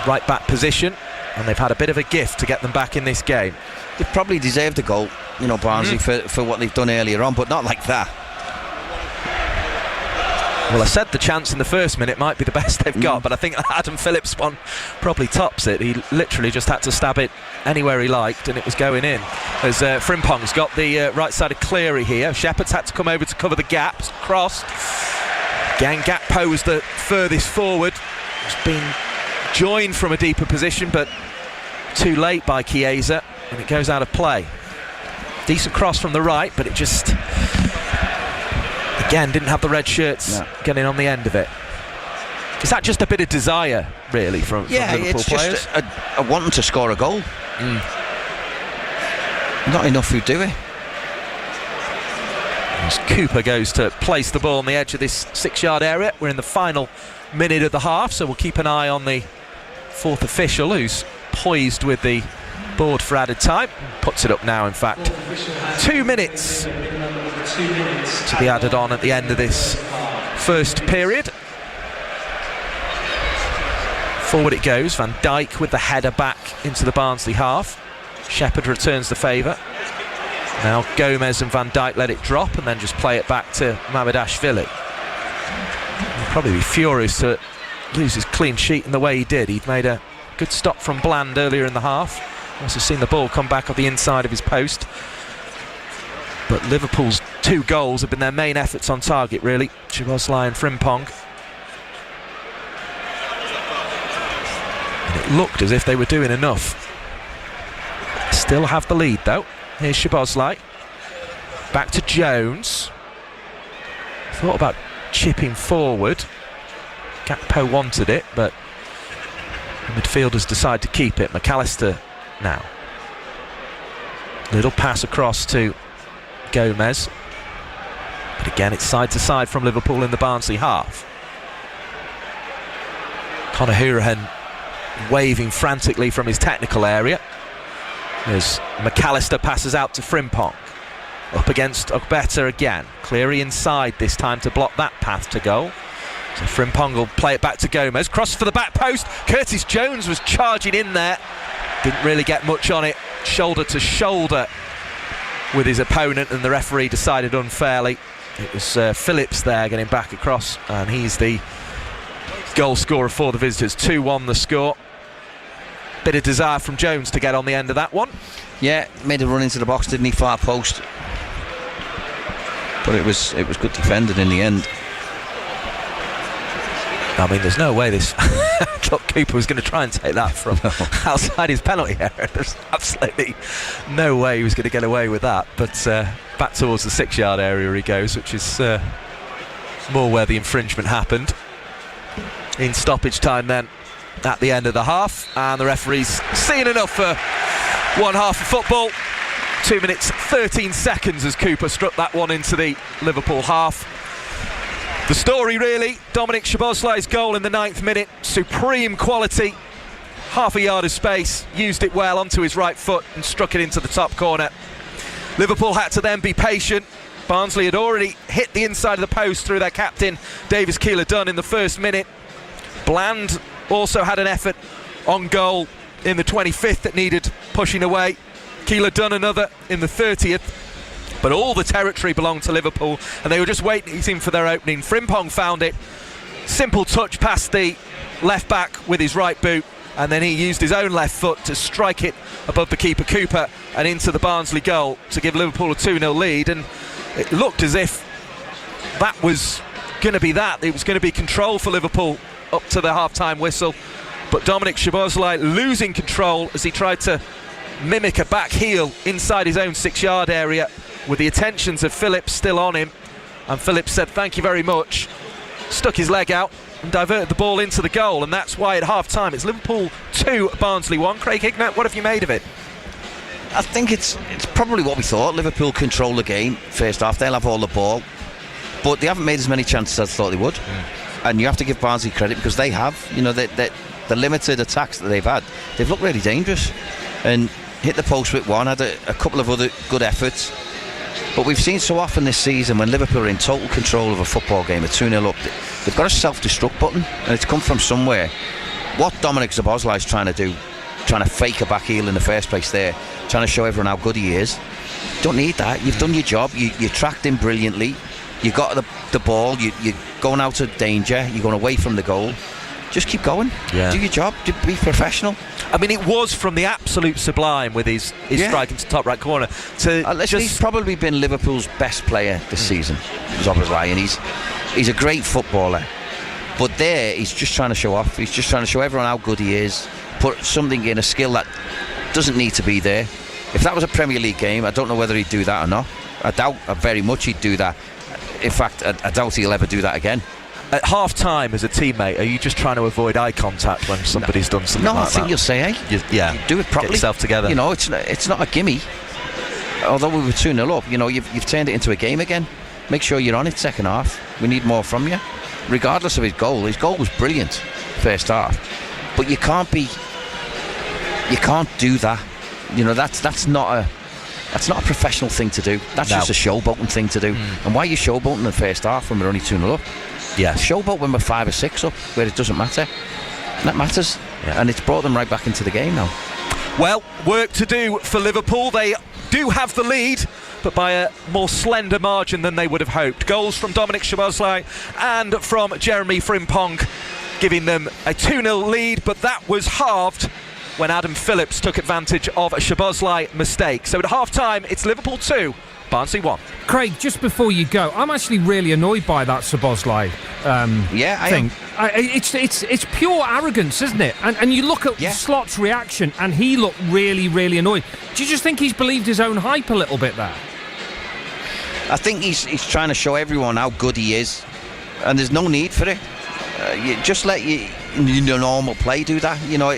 Right back position, and they've had a bit of a gift to get them back in this game. They've probably deserved a goal, you know, Barnsley, for what they've done earlier on, but not like that. Well, I said the chance in the first minute might be the best they've got, but I think Adam Phillips one probably tops it. He literally just had to stab it anywhere he liked, and it was going in. As Frimpong's got the right side of Cleary here. Shepherd's had to come over to cover the gaps. Crossed. Again, Gakpo was the furthest forward. It's been joined from a deeper position, but too late by Chiesa, and it goes out of play. Decent cross from the right, but it just, again, didn't have the red shirts getting on the end of it. Is that just a bit of desire, really, from Liverpool it's players? just a wanting to score a goal. Not enough who do it. As Cooper goes to place the ball on the edge of this 6-yard area. We're in the final minute of the half, so we'll keep an eye on the fourth official, who's poised with the board for added time. Puts it up now, in fact. 2 minutes to be added on at the end of this first period. Forward it goes. Van Dijk with the header back into the Barnsley half. Shepherd returns the favour. Now Gomez and Van Dijk let it drop and then just play it back to Mamardashvili. He'll probably be furious to lose his clean sheet in the way he did. He'd made a good stop from Bland earlier in the half. Also seen the ball come back off the inside of his post. But Liverpool's 2 goals have been their main efforts on target, really. Szoboszlai and Frimpong. And it looked as if they were doing enough. Still have the lead, though. Here's Szoboszlai. Back to Jones. Thought about chipping forward. Gakpo wanted it, but the midfielders decide to keep it. McAllister now. Little pass across to Gomez. But again, it's side to side from Liverpool in the Barnsley half. Conor Hourihane waving frantically from his technical area. As McAllister passes out to Frimpong. Up against Ogbeta again. Cleary inside this time to block that path to goal. So Frimpong will play it back to Gomez. Cross for the back post. Curtis Jones was charging in there. Didn't really get much on it. Shoulder to shoulder with his opponent, and the referee decided unfairly. It was Phillips there getting back across, and he's the goal scorer for the visitors. 2-1 the score. Bit of desire from Jones to get on the end of that one. Yeah, made a run into the box, didn't he? Far post. But it was good defending in the end. I mean, there's no way this Cooper was going to try and take that from outside his penalty area. There's absolutely no way he was going to get away with that. But back towards the 6-yard area he goes, which is more where the infringement happened. In stoppage time then, at the end of the half, and the referee's seen enough for one half of football. 2 minutes 13 seconds as Cooper struck that one into the Liverpool half. The story really, Dominic Szoboszlai's goal in the 9th minute, supreme quality, half a yard of space, used it well onto his right foot and struck it into the top corner. Liverpool had to then be patient. Barnsley had already hit the inside of the post through their captain Davis Keeler-Dunn in the first minute. Bland also had an effort on goal in the 25th that needed pushing away. Keeler-Dunn another in the 30th. But all the territory belonged to Liverpool, and they were just waiting for their opening. Frimpong found it. Simple touch past the left back with his right boot, and then he used his own left foot to strike it above the keeper Cooper and into the Barnsley goal to give Liverpool a 2-0 lead. And it looked as if that was going to be that. It was going to be control for Liverpool up to the half-time whistle, but Dominic Szoboszlai losing control as he tried to mimic a back heel inside his own 6-yard area with the attentions of Phillips still on him, and Phillips said thank you very much, stuck his leg out and diverted the ball into the goal, and that's why at half-time it's Liverpool 2, Barnsley 1. Craig Hignett, what have you made of it? I think it's probably what we thought. Liverpool control the game first half, they'll have all the ball, but they haven't made as many chances as I thought they would. And you have to give Barnsley credit because they have, you know, the limited attacks that they've had, they've looked really dangerous and hit the post with one, had a couple of other good efforts. But we've seen so often this season when Liverpool are in total control of a football game, a 2-0 up, they've got a self-destruct button, and it's come from somewhere. What Dominic Szoboszlai is trying to do, trying to fake a back heel in the first place there, trying to show everyone how good he is, don't need that. You've done your job, you tracked him brilliantly, you got the ball, you're going out of danger, you're going away from the goal. just keep going. Do your job. Be professional. I mean, it was from the absolute sublime with his strike into top right corner to he's probably been Liverpool's best player this season, Szoboszlai, and he's a great footballer. But there, he's just trying to show off. He's just trying to show everyone how good he is. Put something in, a skill that doesn't need to be there. If that was a Premier League game, I don't know whether he'd do that or not. I doubt very much he'd do that. In fact, I doubt he'll ever do that again. At half-time, as a teammate, are you just trying to avoid eye contact when somebody's done something like that? No, I think you'll say, hey, you do it properly. Get yourself together. You know, it's not a gimme. Although we were 2-0 up, you know, you've turned it into a game again. Make sure you're on it second half. We need more from you. Regardless of his goal was brilliant first half. But you can't do that. You know, that's not a professional thing to do. That's just a showboating thing to do. And why are you showboating in the first half when we're only 2-0 up? Yes. Showboat when we're 5 or 6 up, where it doesn't matter. That matters. And it's brought them right back into the game now. Well, work to do for Liverpool. They do have the lead, but by a more slender margin than they would have hoped. Goals from Dominik Szoboszlai and from Jeremy Frimpong giving them a 2-0 lead, but that was halved when Adam Phillips took advantage of a Szoboszlai mistake. So at half-time, it's Liverpool 2, Barnsley 1. Craig, just before you go, I'm actually really annoyed by that Szoboszlai thing. It's pure arrogance, isn't it? And you look at Slot's reaction, and he looked really, really annoyed. Do you just think he's believed his own hype a little bit there? I think he's trying to show everyone how good he is, and there's no need for it. You just let your normal play do that. You know,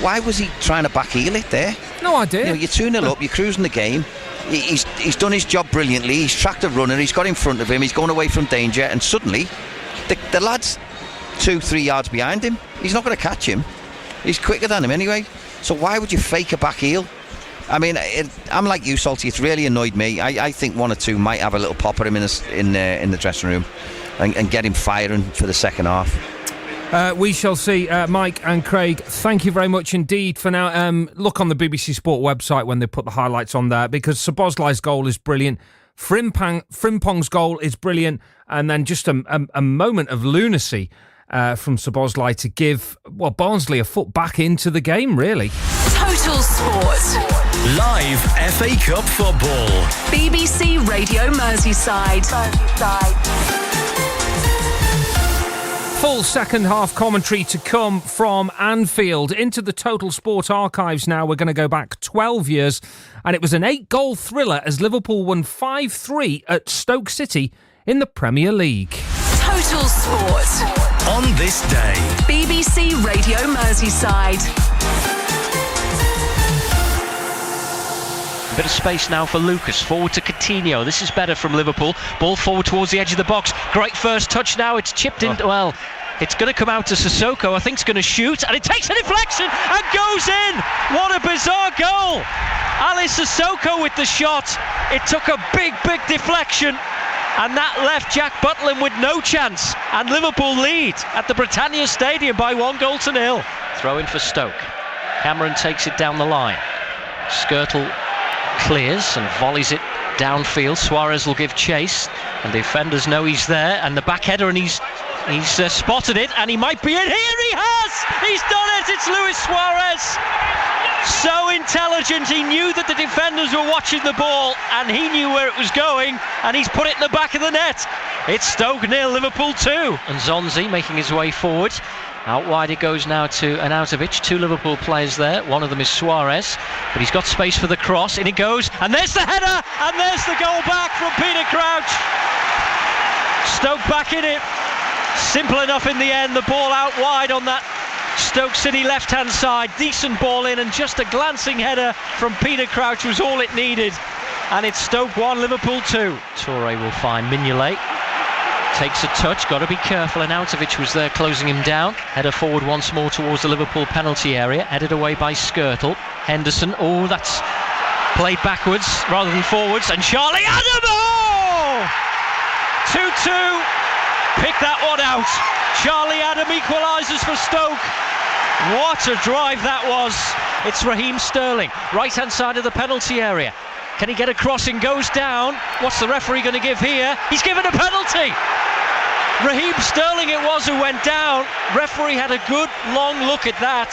why was he trying to backheel it there? No idea. You know, you're 2-0 up, you're cruising the game. He's done his job brilliantly. He's tracked a runner, he's got in front of him, he's going away from danger, and suddenly the lad's 2-3 yards behind him. He's not going to catch him. He's quicker than him anyway. So why would you fake a back heel? I mean, I'm like you, Salty. It's really annoyed me. I think one or two might have a little pop at him in the dressing room and get him firing for the second half. We shall see. Mike and Craig, thank you very much indeed for now. Look on the BBC Sport website when they put the highlights on there, because Szoboszlai's goal is brilliant. Frimpong's goal is brilliant. And then just a moment of lunacy from Szoboszlai to give Barnsley a foot back into the game, really. Total Sport. Live FA Cup football. BBC Radio Merseyside. Full second half commentary to come from Anfield. Into the Total Sport archives now. We're going to go back 12 years. And it was an 8-goal thriller as Liverpool won 5-3 at Stoke City in the Premier League. Total Sport. On this day. BBC Radio Merseyside. A bit of space now for Lucas, forward to Coutinho. This is better from Liverpool. Ball forward towards the edge of the box. Great first touch now. It's chipped in. Well, it's going to come out to Sissoko. I think it's going to shoot, and it takes a deflection and goes in. What a bizarre goal. Ali Sissoko with the shot. It took a big deflection, and that left Jack Butland with no chance. And Liverpool lead at the Britannia Stadium by 1-0. Throw in for Stoke. Cameron takes it down the line. Skirtle clears and volleys it downfield. Suarez will give chase, and the defenders know he's there, and the back header, and he's spotted it, and he might be in. Here he has! He's done it! It's Luis Suarez! So intelligent, he knew that the defenders were watching the ball, and he knew where it was going, and he's put it in the back of the net. It's Stoke 0, Liverpool 2. And Zonzi making his way forward. Out wide it goes now to Arnautovic. 2 Liverpool players there. One of them is Suarez, but he's got space for the cross. In it goes, and there's the header, and there's the goal back from Peter Crouch. Stoke back in it. Simple enough in the end. The ball out wide on that Stoke City left-hand side. Decent ball in, and just a glancing header from Peter Crouch was all it needed. And it's Stoke 1, Liverpool 2. Toure will find Mignolet. Takes a touch, got to be careful. Arnautovic was there closing him down. Header forward once more towards the Liverpool penalty area. Headed away by Skirtle. Henderson, that's played backwards rather than forwards. And Charlie Adam! 2-2. Pick that one out. Charlie Adam equalises for Stoke. What a drive that was. It's Raheem Sterling, right-hand side of the penalty area. Can he get a crossing? Goes down. What's the referee going to give here? He's given a penalty. Raheem Sterling it was who went down. Referee had a good long look at that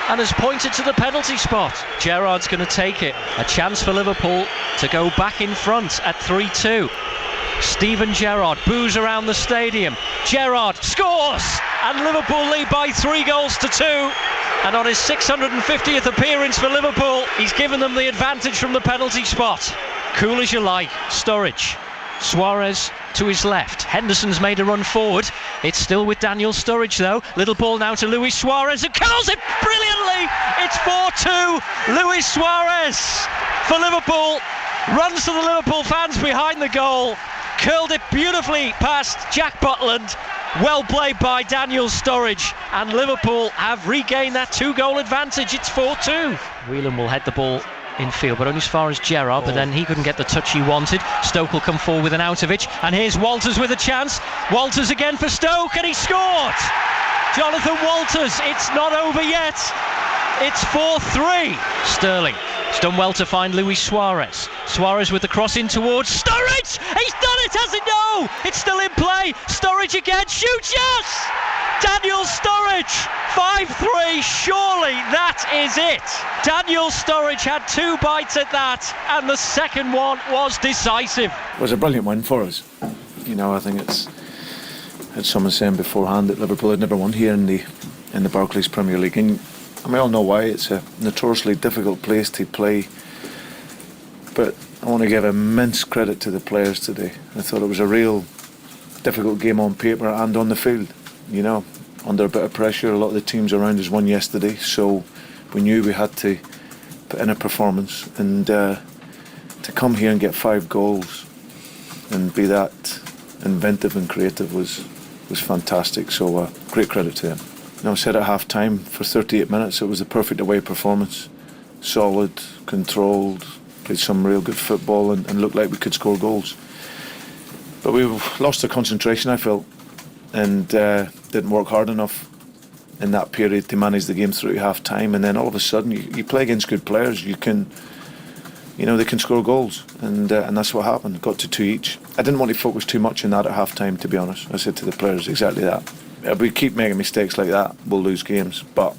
and has pointed to the penalty spot. Gerrard's going to take it. A chance for Liverpool to go back in front at 3-2. Steven Gerrard boos around the stadium. Gerrard scores and Liverpool lead by 3-2. And on his 650th appearance for Liverpool, he's given them the advantage from the penalty spot. Cool as you like. Sturridge. Suarez to his left. Henderson's made a run forward. It's still with Daniel Sturridge though. Little ball now to Luis Suarez, who curls it brilliantly. It's 4-2. Luis Suarez for Liverpool. Runs to the Liverpool fans behind the goal. Curled it beautifully past Jack Butland. Well played by Daniel Sturridge, and Liverpool have regained that 2-goal advantage. It's 4-2. Whelan will head the ball in field, but only as far as Gerrard, but then he couldn't get the touch he wanted. Stoke will come forward with an Arnautovic, and here's Walters with a chance. Walters again for Stoke, and he scored! Jonathan Walters, it's not over yet. It's 4-3. Sterling. It's done well to find Luis Suarez. Suarez with the cross in towards Sturridge! He's done it, has he? No! It's still in play. Sturridge again. Shoots, yes! Daniel Sturridge, 5-3. Surely that is it. Daniel Sturridge had 2 bites at that, and the second one was decisive. It was a brilliant win for us. You know, I think it's someone saying beforehand that Liverpool had never won here in the Barclays Premier League, and we all know why. It's a notoriously difficult place to play, but I want to give immense credit to the players today. I thought it was a real difficult game on paper and on the field. You know, under a bit of pressure. A lot of the teams around us won yesterday, so we knew we had to put in a performance, and to come here and get 5 goals and be that inventive and creative was fantastic. So great credit to them. You know, I said at half time, for 38 minutes it was the perfect away performance. Solid, controlled, played some real good football, and looked like we could score goals. But we lost the concentration, I felt, and didn't work hard enough in that period to manage the game through half time. And then all of a sudden you play against good players, they can score goals, and that's what happened. Got to 2 each. I didn't want to focus too much on that at half time, to be honest. I said to the players exactly that. If we keep making mistakes like that, we'll lose games. But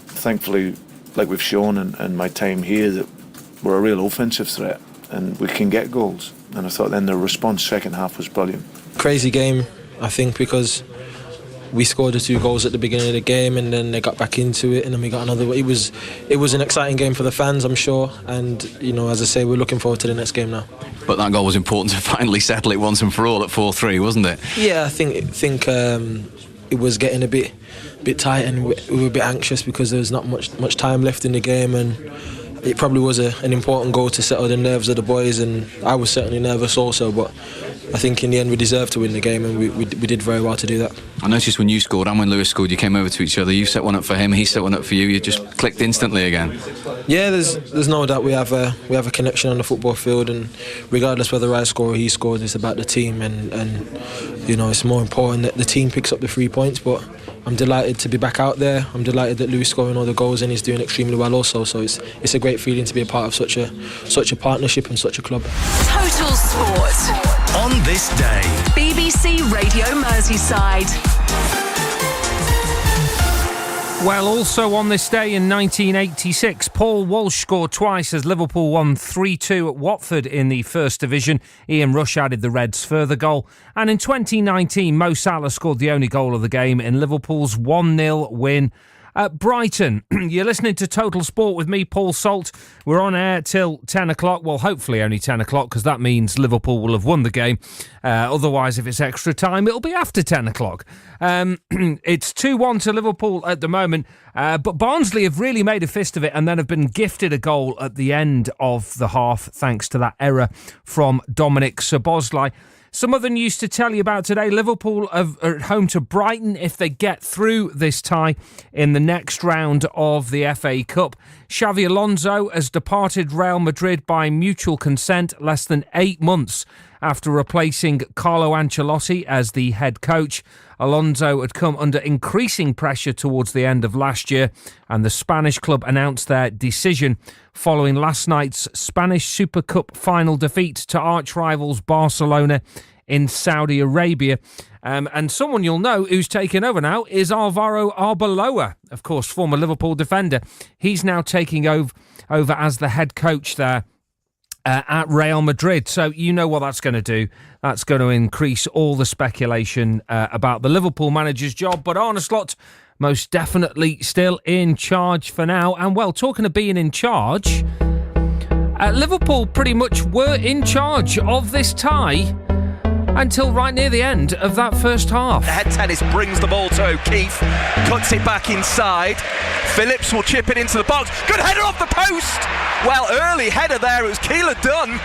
thankfully, like we've shown in my time here, that we're a real offensive threat and we can get goals. And I thought then the response second half was brilliant. Crazy game, I think, because we scored the 2 goals at the beginning of the game, and then they got back into it, and then we got another. It was an exciting game for the fans, I'm sure, and as I say, we're looking forward to the next game now. But that goal was important to finally settle it once and for all at 4-3, wasn't it? Yeah, I think it was getting a bit tight, and we were a bit anxious because there was not much time left in the game, and it probably was an important goal to settle the nerves of the boys, and I was certainly nervous also, but I think in the end we deserved to win the game, and we did very well to do that. I noticed when you scored and when Lewis scored, you came over to each other. You set one up for him, he set one up for you. You just clicked instantly again. Yeah, there's no doubt we have a connection on the football field, and regardless whether I score or he scores, it's about the team, and it's more important that the team picks up the 3 points. But I'm delighted to be back out there. I'm delighted that Louis scoring all the goals, and he's doing extremely well also. So it's a great feeling to be a part of such a partnership and such a club. Total Sport On this day. BBC Radio Merseyside. Well, also on this day in 1986, Paul Walsh scored twice as Liverpool won 3-2 at Watford in the First Division. Ian Rush added the Reds' further goal. And in 2019, Mo Salah scored the only goal of the game in Liverpool's 1-0 win at Brighton. You're listening to Total Sport with me, Paul Salt. We're on air till 10 o'clock. Well, hopefully only 10 o'clock, because that means Liverpool will have won the game. Otherwise, if it's extra time, it'll be after 10 o'clock. It's 2-1 to Liverpool at the moment, but Barnsley have really made a fist of it and then have been gifted a goal at the end of the half, thanks to that error from Dominic Szoboszlai. Some other news to tell you about today. Liverpool are at home to Brighton if they get through this tie in the next round of the FA Cup. Xavi Alonso has departed Real Madrid by mutual consent less than 8 months after replacing Carlo Ancelotti as the head coach. Alonso had come under increasing pressure towards the end of last year, and the Spanish club announced their decision following last night's Spanish Super Cup final defeat to arch-rivals Barcelona in Saudi Arabia. And someone you'll know who's taken over now is Alvaro Arbeloa, of course, former Liverpool defender. He's now taking over as the head coach there at Real Madrid. So you know what that's going to do. That's going to increase all the speculation about the Liverpool manager's job. But Arne Slot, most definitely still in charge for now. And, well, talking of being in charge, Liverpool pretty much were in charge of this tie until right near the end of that first half. Head tennis brings the ball to O'Keefe, cuts it back inside. Phillips will chip it into the box. Good header off the post. Well, early header there. It was Keeler Dunn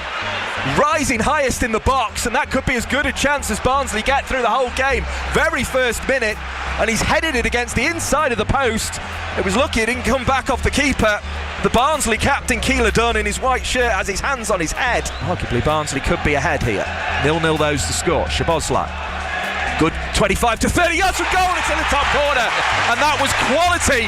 rising highest in the box, and that could be as good a chance as Barnsley get through the whole game. Very first minute, and he's headed it against the inside of the post. It was lucky it didn't come back off the keeper. The Barnsley captain, Keeler Dunn, in his white shirt, has his hands on his head. Arguably, Barnsley could be ahead here. 0-0 those to score. Szoboszlai. Good 25 to 30 yards from goal. It's in the top corner. And that was quality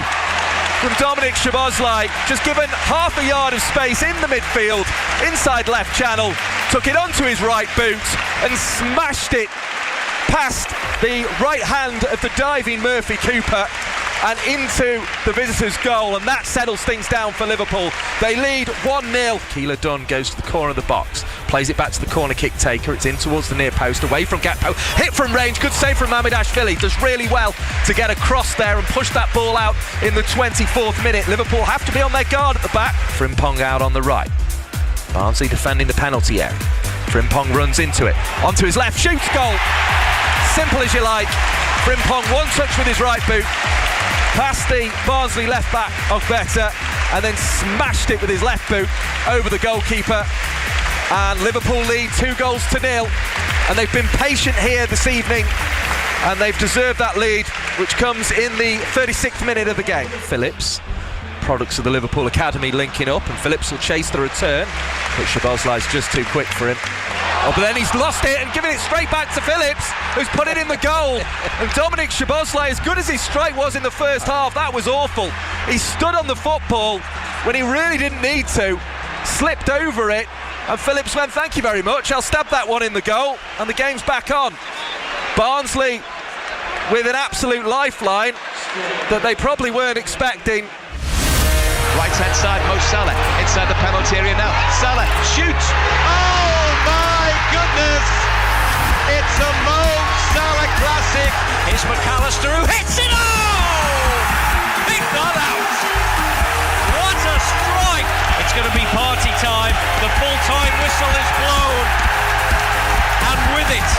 from Dominic Szoboszlai. Just given half a yard of space in the midfield, inside left channel, took it onto his right boot and smashed it past the right hand of the diving Murphy Cooper and into the visitors' goal, and that settles things down for Liverpool. They lead 1-0. Keeler Dunn goes to the corner of the box, plays it back to the corner kick taker. It's in towards the near post, away from Gakpo, hit from range, good save from Mamardashvili. Does really well to get across there and push that ball out in the 24th minute. Liverpool have to be on their guard at the back. Frimpong out on the right. Barnsley defending the penalty area. Frimpong runs into it, onto his left, shoots, goal. Simple as you like. Frimpong one touch with his right boot, past the Barnsley left back of Better, and then smashed it with his left boot over the goalkeeper. And Liverpool lead 2-0. And they've been patient here this evening, and they've deserved that lead, which comes in the 36th minute of the game. Phillips, products of the Liverpool Academy, linking up, and Phillips will chase the return, but Szoboszlai's just too quick for him. Oh, but then he's lost it and given it straight back to Phillips, who's put it in the goal. And Dominic Szoboszlai, as good as his strike was in the first half, that was awful. He stood on the football when he really didn't need to, slipped over it, and Phillips went, thank you very much, I'll stab that one in the goal, and the game's back on. Barnsley with an absolute lifeline that they probably weren't expecting. Right hand side, Mo Salah inside the penalty area now. Salah shoots. Oh my goodness! It's a Mo Salah classic. Here's McAllister who hits it. Oh! Big not out. What a strike! It's going to be party time. The full-time whistle is blown, and with it,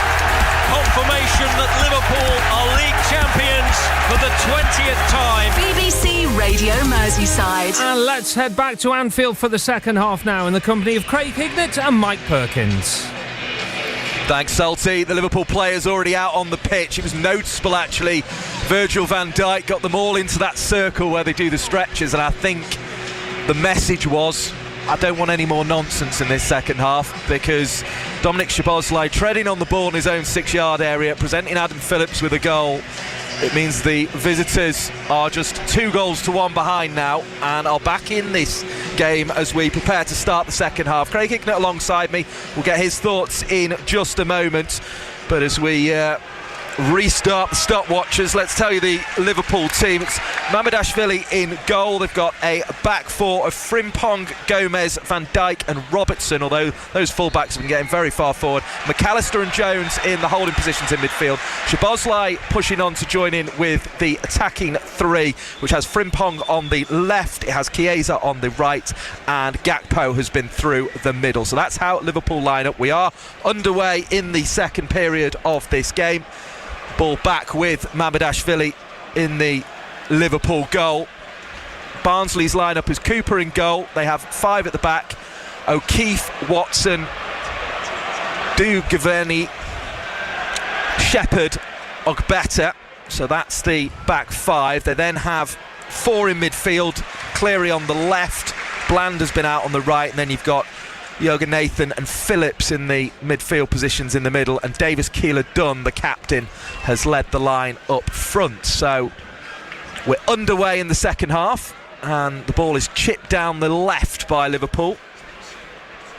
confirmation that Liverpool are league champions for the 20th time. BBC Radio Merseyside. And let's head back to Anfield for the second half now in the company of Craig Hignett and Mike Perkins. Thanks, Salty. The Liverpool players already out on the pitch. It was noticeable, actually. Virgil van Dijk got them all into that circle where they do the stretches, and I think the message was, I don't want any more nonsense in this second half, because Dominic Szoboszlai treading on the ball in his own 6-yard area, presenting Adam Phillips with a goal. It means the visitors are just 2-1 behind now, and are back in this game as we prepare to start the second half. Craig Hignett alongside me. We'll get his thoughts in just a moment, but as we restart the stopwatches, let's tell you the Liverpool team. It's Mamardashvili in goal. They've got a back four of Frimpong, Gomez, Van Dijk and Robertson, although those full-backs have been getting very far forward. McAllister and Jones in the holding positions in midfield. Szoboszlai pushing on to join in with the attacking three, which has Frimpong on the left, it has Chiesa on the right, and Gakpo has been through the middle. So that's how Liverpool line up. We are underway in the second period of this game. Ball back with Mamardashvili in the Liverpool goal. Barnsley's lineup is Cooper in goal. They have 5 at the back: O'Keefe, Watson, Dugaveni, Shepherd, Ogbeta. So that's the back 5. They then have 4 in midfield: Cleary on the left, Bland has been out on the right, and then you've got Jürgen Nathan and Phillips in the midfield positions in the middle, and Davis Keeler Dunn, the captain, has led the line up front. So we're underway in the second half, and the ball is chipped down the left by Liverpool.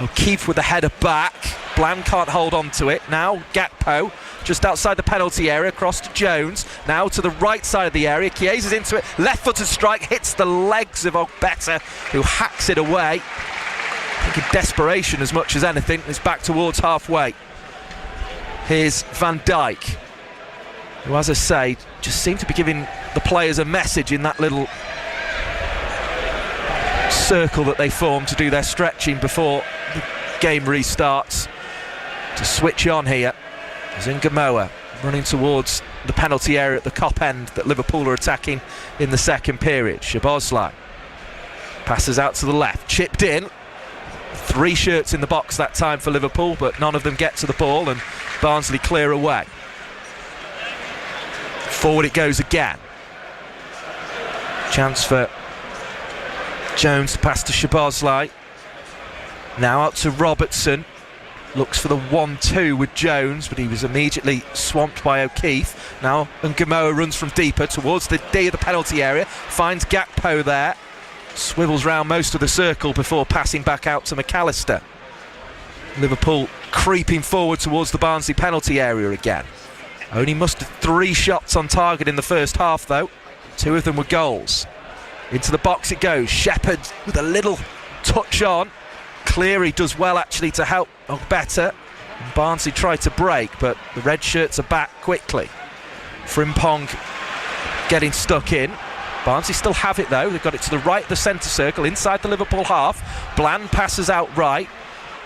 O'Keefe with the header back. Bland can't hold on to it. Now Gakpo just outside the penalty area, across to Jones. Now to the right side of the area. Chiesa's into it. Left-footed strike hits the legs of Ogbeta, who hacks it away. I think in desperation as much as anything. It's back towards halfway. Here's Van Dijk, who, as I say, just seemed to be giving the players a message in that little circle that they form to do their stretching before the game restarts, to switch on here. Gamoa running towards the penalty area at the Kop end that Liverpool are attacking in the second period. Szoboszlai passes out to the left, chipped in. 3 shirts in the box that time for Liverpool, but none of them get to the ball, and Barnsley clear away. Forward it goes again. Chance for Jones to pass to Szoboszlai. Now out to Robertson. Looks for the 1-2 with Jones, but he was immediately swamped by O'Keefe. Now Gamoa runs from deeper towards the D of the penalty area. Finds Gakpo there. Swivels round most of the circle before passing back out to McAllister. Liverpool creeping forward towards the Barnsley penalty area again. Only mustered 3 shots on target in the first half though. 2 of them were goals. Into the box it goes. Shepherd with a little touch on. Cleary does well actually to help Ogbeta. Barnsley tried to break, but the red shirts are back quickly. Frimpong getting stuck in. Barnsley still have it though. They've got it to the right of the centre circle inside the Liverpool half. Bland passes out right.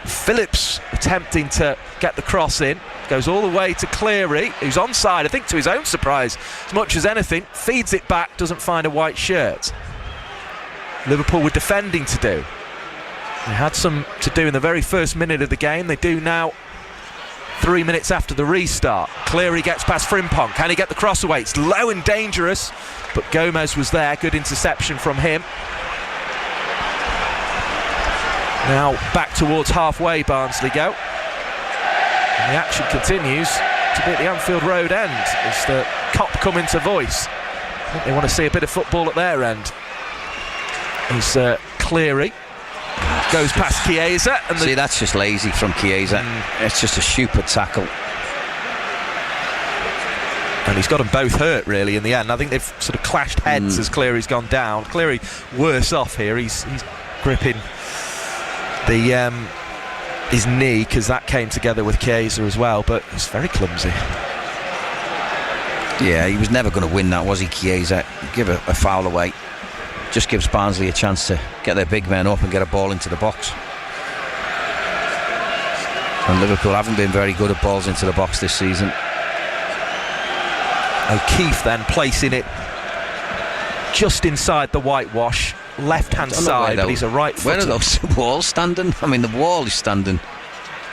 Phillips attempting to get the cross in. Goes all the way to Cleary, who's onside, I think to his own surprise as much as anything. Feeds it back, doesn't find a white shirt. Liverpool with defending to do. They had some to do in the very first minute of the game. They do now 3 minutes after the restart. Cleary gets past Frimpong. Can he get the cross away? It's low and dangerous, but Gomez was there. Good interception from him. Now back towards halfway Barnsley go. And the action continues to be at the Anfield Road end as the Kop come into voice. I think they want to see a bit of football at their end. As Cleary goes past Chiesa. And see, that's just lazy from Chiesa. It's just a stupid tackle. And he's got them both hurt really in the end. I think they've sort of clashed heads as Cleary's gone down. Cleary worse off here. He's gripping the his knee because that came together with Chiesa as well, but it's very clumsy. Yeah, he was never going to win that, was he, Chiesa? Give a foul away. Just gives Barnsley a chance to get their big men up and get a ball into the box. And Liverpool haven't been very good at balls into the box this season. O'Keefe then placing it just inside the whitewash, left-hand side, but he's a right-footed. Where are those walls standing? I mean, the wall is standing.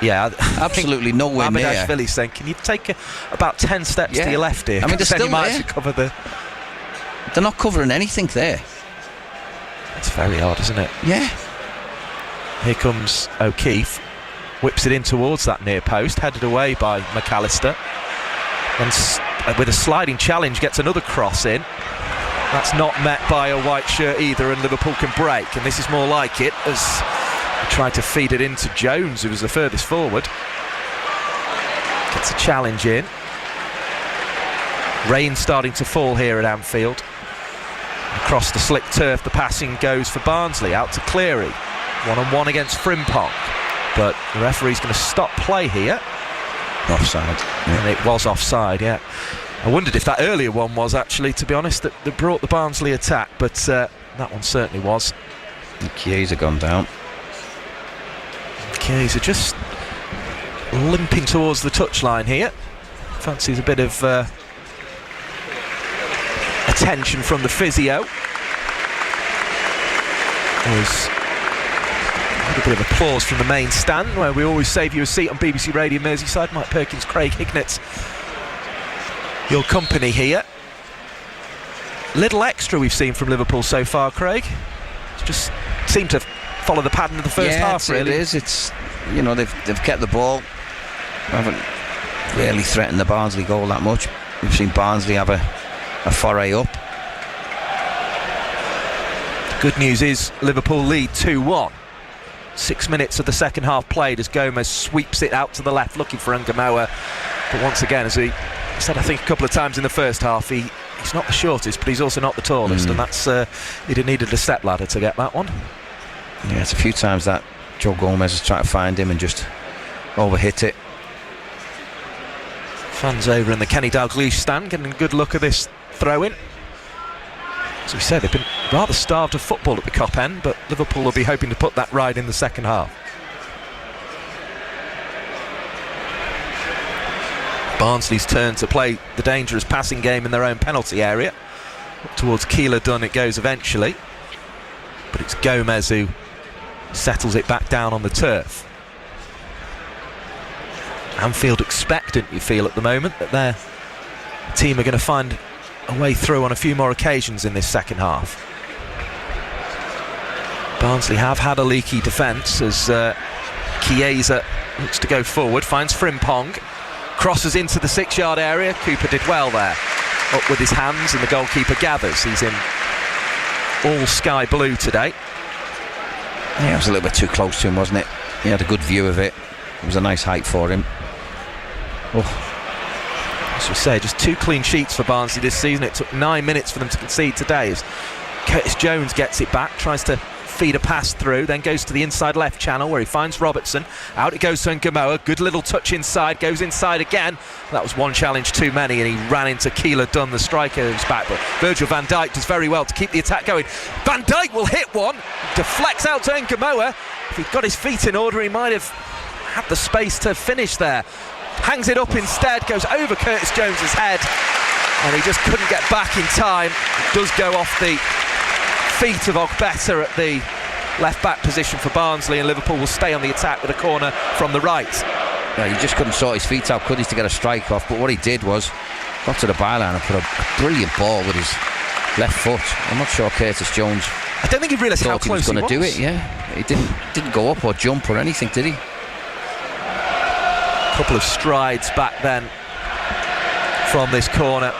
Yeah, absolutely nowhere near. Abidashvili's saying, can you take about 10 steps to your left here? I mean, they're still there. Cover They're not covering anything there. It's very odd, isn't it? Yeah. Here comes O'Keefe, whips it in towards that near post, headed away by McAllister. And with a sliding challenge, gets another cross in. That's not met by a white shirt either, and Liverpool can break. And this is more like it as they try to feed it into Jones, who was the furthest forward. Gets a challenge in. Rain starting to fall here at Anfield. Across the slick turf, the passing goes for Barnsley, out to Cleary. 1-on-1 against Frimpong. But the referee's going to stop play here. Offside. Yeah. And it was offside, yeah. I wondered if that earlier one was actually, to be honest, that brought the Barnsley attack, but that one certainly was. And Chiesa gone down. Chiesa just limping towards the touchline here. Fancies a bit of attention from the physio. There's a little bit of applause from the main stand, where we always save you a seat on BBC Radio Merseyside. Mike Perkins, Craig Hignett, your company here. Little extra we've seen from Liverpool so far, Craig. It's just seemed to follow the pattern of the first half, really. It is. It's, you know, they've kept the ball. Haven't really threatened the Barnsley goal that much. We've seen Barnsley have a foray up. The good news is Liverpool lead 2-1. 6 minutes of the second half played as Gomez sweeps it out to the left looking for Ngamoa. But once again, as he said I think a couple of times in the first half, he's not the shortest, but he's also not the tallest, and that's he'd have needed a step ladder to get that one. Yeah, it's a few times that Joe Gomez has tried to find him and just overhit it. Fans over in the Kenny Dalglish stand getting a good look at this throw-in. As we said, they've been rather starved of football at the Kop end, but Liverpool will be hoping to put that right in the second half. Barnsley's turn to play the dangerous passing game in their own penalty area. Up towards Keeler Dunn it goes eventually, but it's Gomez who settles it back down on the turf. Anfield expectant, you feel at the moment, that their team are going to find a way through on a few more occasions in this second half. Barnsley have had a leaky defence as Chiesa looks to go forward, finds Frimpong, crosses into the 6-yard area. Cooper did well there, up with his hands, and the goalkeeper gathers. He's in all sky blue today. Yeah, it was a little bit too close to him, wasn't it? He had a good view of it. It was a nice height for him. As we say, just 2 clean sheets for Barnsley this season. It took 9 minutes for them to concede today as Curtis Jones gets it back, tries to feed a pass through, then goes to the inside left channel where he finds Robertson. Out it goes to Ngamoa, good little touch inside, goes inside again. That was one challenge too many, and he ran into Keeler Dunn, the striker, who's back. But Virgil van Dijk does very well to keep the attack going. Van Dijk will hit one, deflects out to Ngamoa. If he'd got his feet in order, he might have had the space to finish there. Hangs it up instead, goes over Curtis Jones's head, and he just couldn't get back in time. It does go off the feet of Ogbeta at the left back position for Barnsley, and Liverpool will stay on the attack with a corner from the right. Yeah, he just couldn't sort his feet out, could he, to get a strike off, but what he did was got to the byline and put a brilliant ball with his left foot. I'm not sure Curtis Jones, I don't think he realised how close he was going to do it. Yeah, he didn't go up or jump or anything, did he? Couple of strides back then from this corner.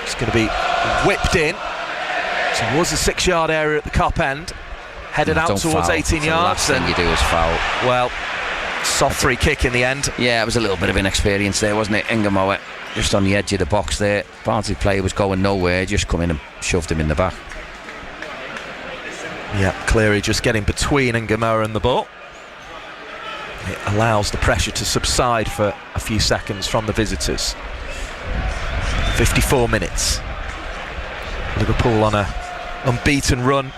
It's going to be whipped in towards the 6-yard area at the Kop end, headed out towards 18 yards. The last thing you do is foul. Well, soft free kick in the end. Yeah, it was a little bit of inexperience there, wasn't it? Ngamoa just on the edge of the box there. Barnsley player was going nowhere, just come in and shoved him in the back. Yeah, Cleary just getting between Ngamoa and the ball. It allows the pressure to subside for a few seconds from the visitors. 54 minutes. Liverpool on a unbeaten run.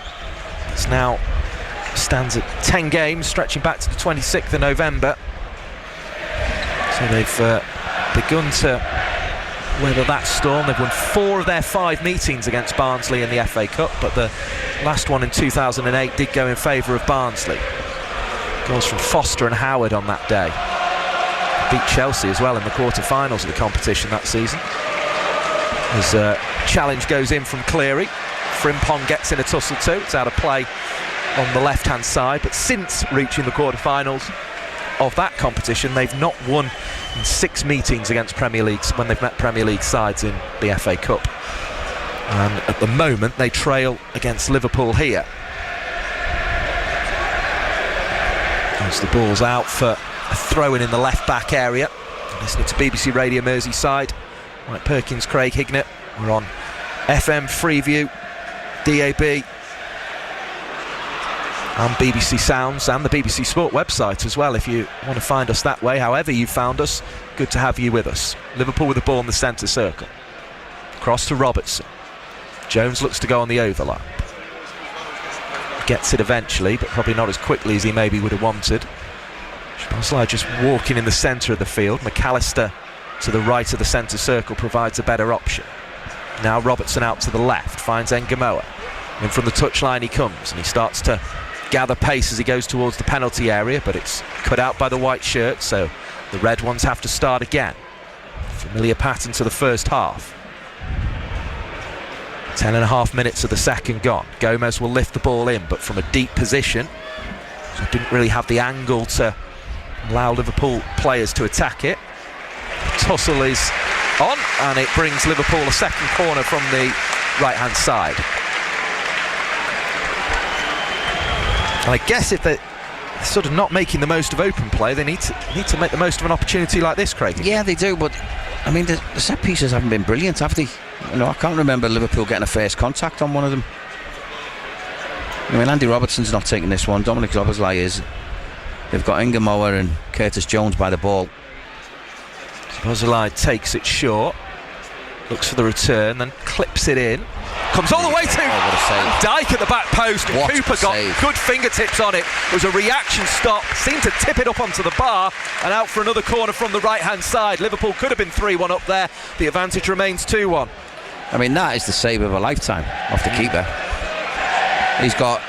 It's now stands at 10 games, stretching back to the 26th of November. So they've begun to weather that storm. They've won 4 of their 5 meetings against Barnsley in the FA Cup, but the last one in 2008 did go in favour of Barnsley. Goals from Foster and Howard on that day. Beat Chelsea as well in the quarter-finals of the competition that season. As a challenge goes in from Cleary. Frimpong gets in a tussle too. It's out of play on the left-hand side, but since reaching the quarter-finals of that competition, they've not won in 6 meetings against Premier Leagues when they've met Premier League sides in the FA Cup. And at the moment, they trail against Liverpool here. As the ball's out for a throw-in in the left-back area. Listening to BBC Radio Merseyside. Mike Perkins, Craig Hignett. We're on FM, Freeview, DAB, and BBC Sounds, and the BBC Sport website as well, if you want to find us that way. However you found us, good to have you with us. Liverpool with the ball in the centre circle. Cross to Robertson. Jones looks to go on the overlap. Gets it eventually, but probably not as quickly as he maybe would have wanted. Barnsley just walking in the centre of the field. McAllister to the right of the centre circle provides a better option. Now Robertson out to the left, finds Ngamoa. In from the touchline he comes, and he starts to gather pace as he goes towards the penalty area, but it's cut out by the white shirt, so the red ones have to start again. Familiar pattern to the first half. 10.5 minutes of the second gone. Gomez will lift the ball in, but from a deep position, so didn't really have the angle to allow Liverpool players to attack it. The tussle is on, and it brings Liverpool a second corner from the right-hand side. And I guess if sort of not making the most of open play. They need to make the most of an opportunity like this, Craig. Yeah, they do, but I mean, the set pieces haven't been brilliant, have they? You know, I can't remember Liverpool getting a first contact on one of them. I mean, Andy Robertson's not taking this one. Dominic Szoboszlai is. They've got Ingemower and Curtis Jones by the ball. Szoboszlai takes it short, looks for the return, then clips it in. Comes all the way to Van Dijk at the back post, and Cooper got good fingertips on it. It was a reaction stop, seemed to tip it up onto the bar and out for another corner from the right hand side. Liverpool could have been 3-1 up there. The advantage remains 2-1. I mean, that is the save of a lifetime off the keeper. He's got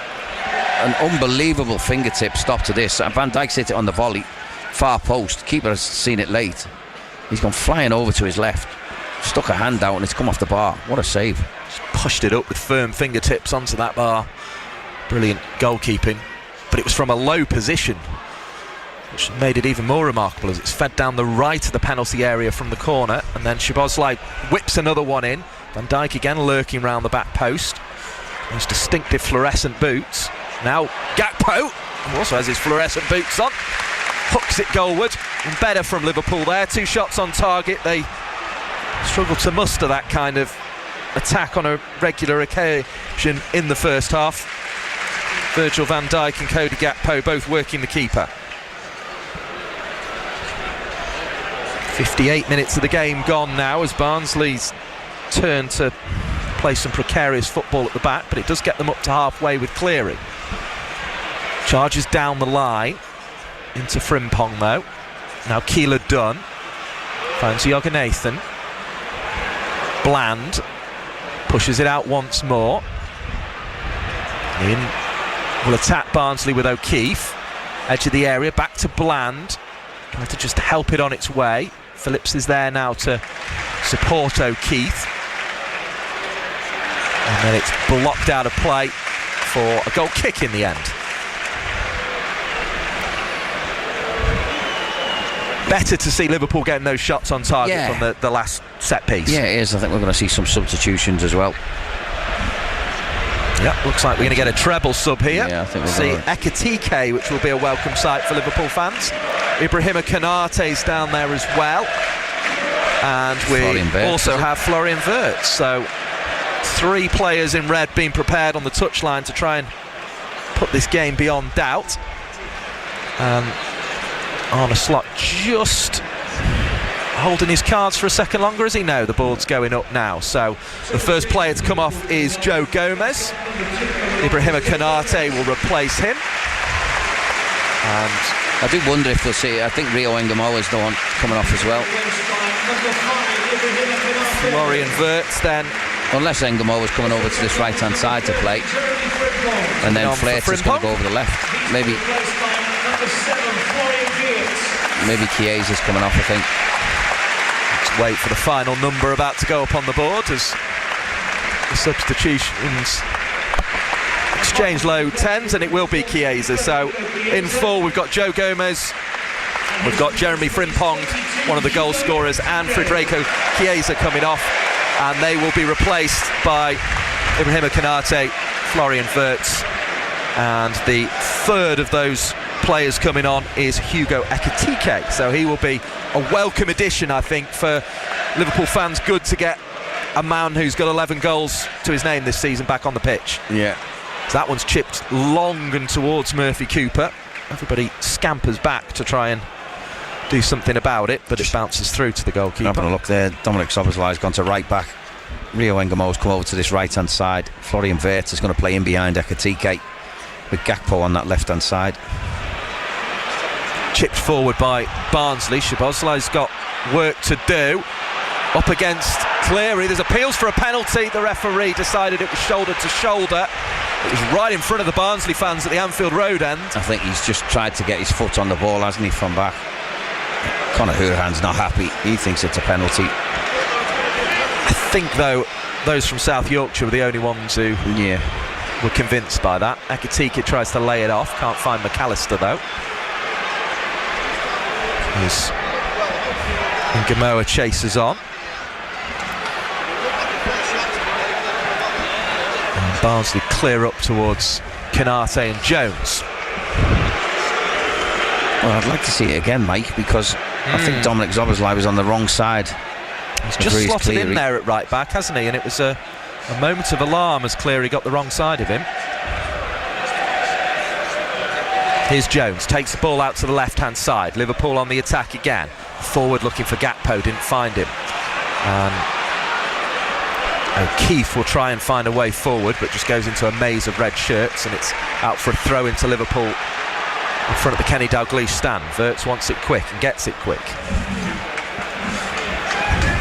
an unbelievable fingertip stop to this. Van Dijk's hit it on the volley, far post. Keeper has seen it late. He's gone flying over to his left, stuck a hand out, and it's come off the bar. What a save. Just pushed it up with firm fingertips onto that bar. Brilliant goalkeeping, but it was from a low position, which made it even more remarkable as it's fed down the right of the penalty area from the corner, and then Szoboszlai whips another one in. Van Dijk again lurking round the back post. Those distinctive fluorescent boots. Now Gakpo, who also has his fluorescent boots on, hooks it goalward, and better from Liverpool there. 2 shots on target. They struggle to muster that kind of attack on a regular occasion in the first half. Virgil van Dijk and Cody Gakpo both working the keeper. 58 minutes of the game gone now as Barnsley's turn to play some precarious football at the back, but it does get them up to halfway with Cleary. Charges down the line into Frimpong though. Now Keeler Dunn finds Jorgenathan. Bland pushes it out once more. In will attack Barnsley with O'Keefe. Edge of the area, back to Bland. Trying to just help it on its way. Phillips is there now to support O'Keefe. And then it's blocked out of play for a goal kick in the end. Better to see Liverpool getting those shots on target from the last set piece. Yeah, it is. I think we're going to see some substitutions as well. Yep, looks like we're going to get a treble sub here. Yeah, I think we're see going to. Ekitike, which will be a welcome sight for Liverpool fans. Ibrahima Konate's down there as well. And we also have Florian Wirtz. So 3 players in red being prepared on the touchline to try and put this game beyond doubt. Arne Slot just holding his cards for a second longer, as he know the board's going up now. So the first player to come off is Joe Gomez. Ibrahima Konate will replace him. And I do wonder if we'll see, I think Rio Ingemower is the one coming off as well. Florian Wirtz then. Unless Ingemower's coming over to this right hand side to play. And then Flater's going to go over the left. Maybe Chiesa's coming off, I think. Let's wait for the final number about to go up on the board as the substitutions exchange low 10s, and it will be Chiesa. So in full we've got Joe Gomez, we've got Jeremy Frimpong, one of the goal scorers, and Federico Chiesa coming off, and they will be replaced by Ibrahima Konate, Florian Wirtz, and the third of those players coming on is Hugo Ekitike. So he will be a welcome addition, I think, for Liverpool fans. Good to get a man who's got 11 goals to his name this season back on the pitch. Yeah. So that one's chipped long and towards Murphy Cooper. Everybody scampers back to try and do something about it, but it bounces through to the goalkeeper. Having a look there, Dominic Szoboszlai's gone to right back. Rio Ingemower's come over to this right hand side. Florian Wirtz is going to play in behind Ekitike with Gakpo on that left hand side. Chipped forward by Barnsley. Szoboszlai's got work to do. Up against Cleary. There's appeals for a penalty. The referee decided it was shoulder to shoulder. It was right in front of the Barnsley fans at the Anfield Road end. I think he's just tried to get his foot on the ball, hasn't he, from back. Conor Hourihan's not happy. He thinks it's a penalty. I think, though, those from South Yorkshire were the only ones who were convinced by that. Ekitike tries to lay it off. Can't find McAllister, though. As Ingemower chases on. And Barnsley clear up towards Konate and Jones. Well, I'd like to see it again, Mike, because I think Dominic Szoboszlai was on the wrong side. He's just slotted in there at right back, hasn't he? And it was a moment of alarm as Cleary got the wrong side of him. Here's Jones, takes the ball out to the left-hand side. Liverpool on the attack again. Forward looking for Gakpo, didn't find him. O'Keefe will try and find a way forward, but just goes into a maze of red shirts, and it's out for a throw into Liverpool in front of the Kenny Dalglish stand. Wirtz wants it quick and gets it quick.